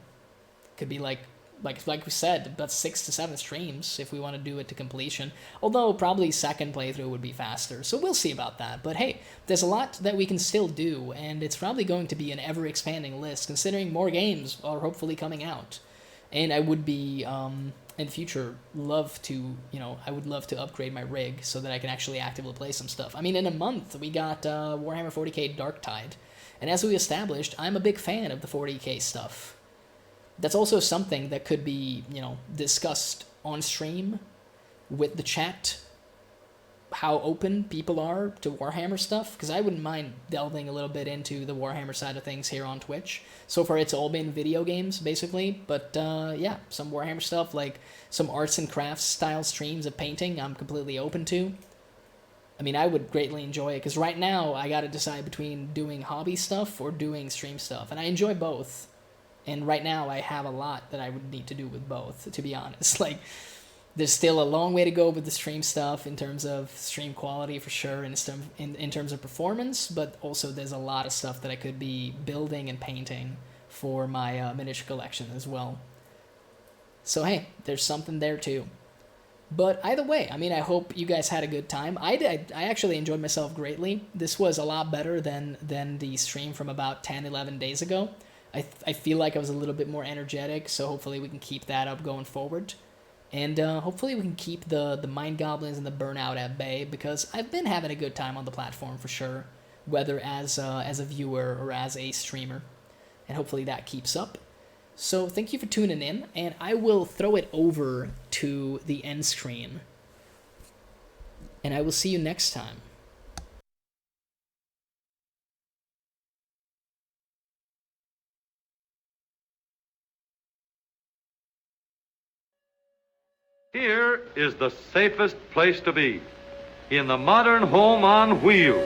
Could be like we said, about 6 to 7 streams if we want to do it to completion. Although probably second playthrough would be faster. So we'll see about that. But hey, there's a lot that we can still do, and it's probably going to be an ever-expanding list considering more games are hopefully coming out. And I would be in future I would love to upgrade my rig so that I can actually actively play some stuff. I mean, in a month we got Warhammer 40k Darktide, and as we established, I'm a big fan of the 40k stuff. That's also something that could be, you know, discussed on stream with the chat, how open people are to Warhammer stuff, because I wouldn't mind delving a little bit into the Warhammer side of things here on Twitch. So far it's all been video games, basically, but yeah, some Warhammer stuff, like some arts and crafts style streams of painting, I'm completely open to. I mean, I would greatly enjoy it, because right now I gotta decide between doing hobby stuff or doing stream stuff, and I enjoy both. And right now I have a lot that I would need to do with both, to be honest. Like, there's still a long way to go with the stream stuff in terms of stream quality for sure, and in terms of performance, but also there's a lot of stuff that I could be building and painting for my miniature collection as well. So hey, there's something there too. But either way, I mean, I hope you guys had a good time. I actually enjoyed myself greatly. This was a lot better than the stream from about 10, 11 days ago. I feel like I was a little bit more energetic, so hopefully we can keep that up going forward. And hopefully we can keep the Mind Goblins and the Burnout at bay, because I've been having a good time on the platform for sure, whether as a viewer or as a streamer. And hopefully that keeps up. So thank you for tuning in, and I will throw it over to the end screen. And I will see you next time. Here is the safest place to be, in the modern home on wheels.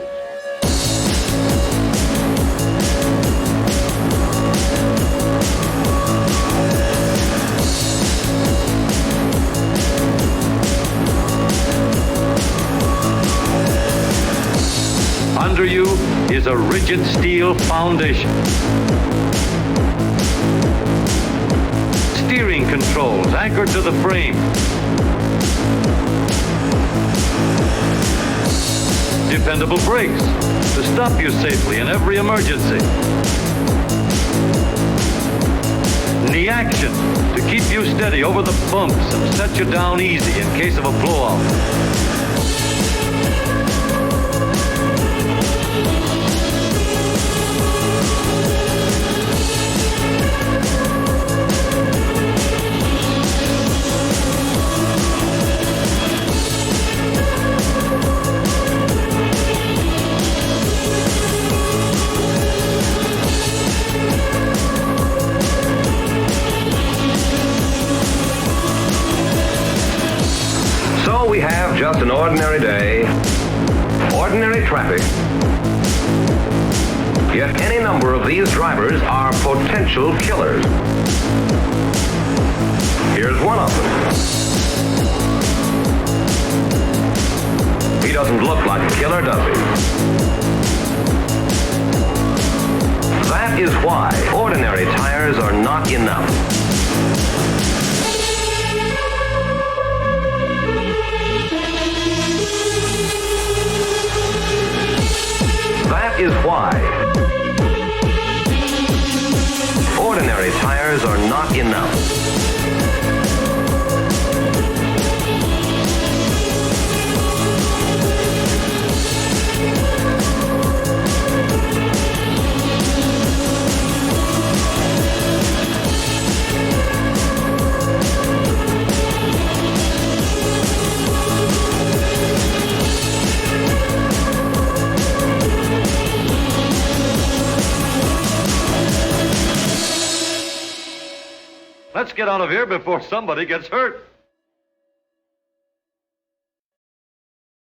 under you is a rigid steel foundation. Steering controls anchored to the frame. Dependable brakes to stop you safely in every emergency. Knee action to keep you steady over the bumps and set you down easy in case of a blowout. So we have just an ordinary day, ordinary traffic. Yet any number of these drivers are potential killers. Here's one of them. He doesn't look like a killer, does he? That is why ordinary tires are not enough. That is why ordinary tires are not enough. Let's get out of here before somebody gets hurt.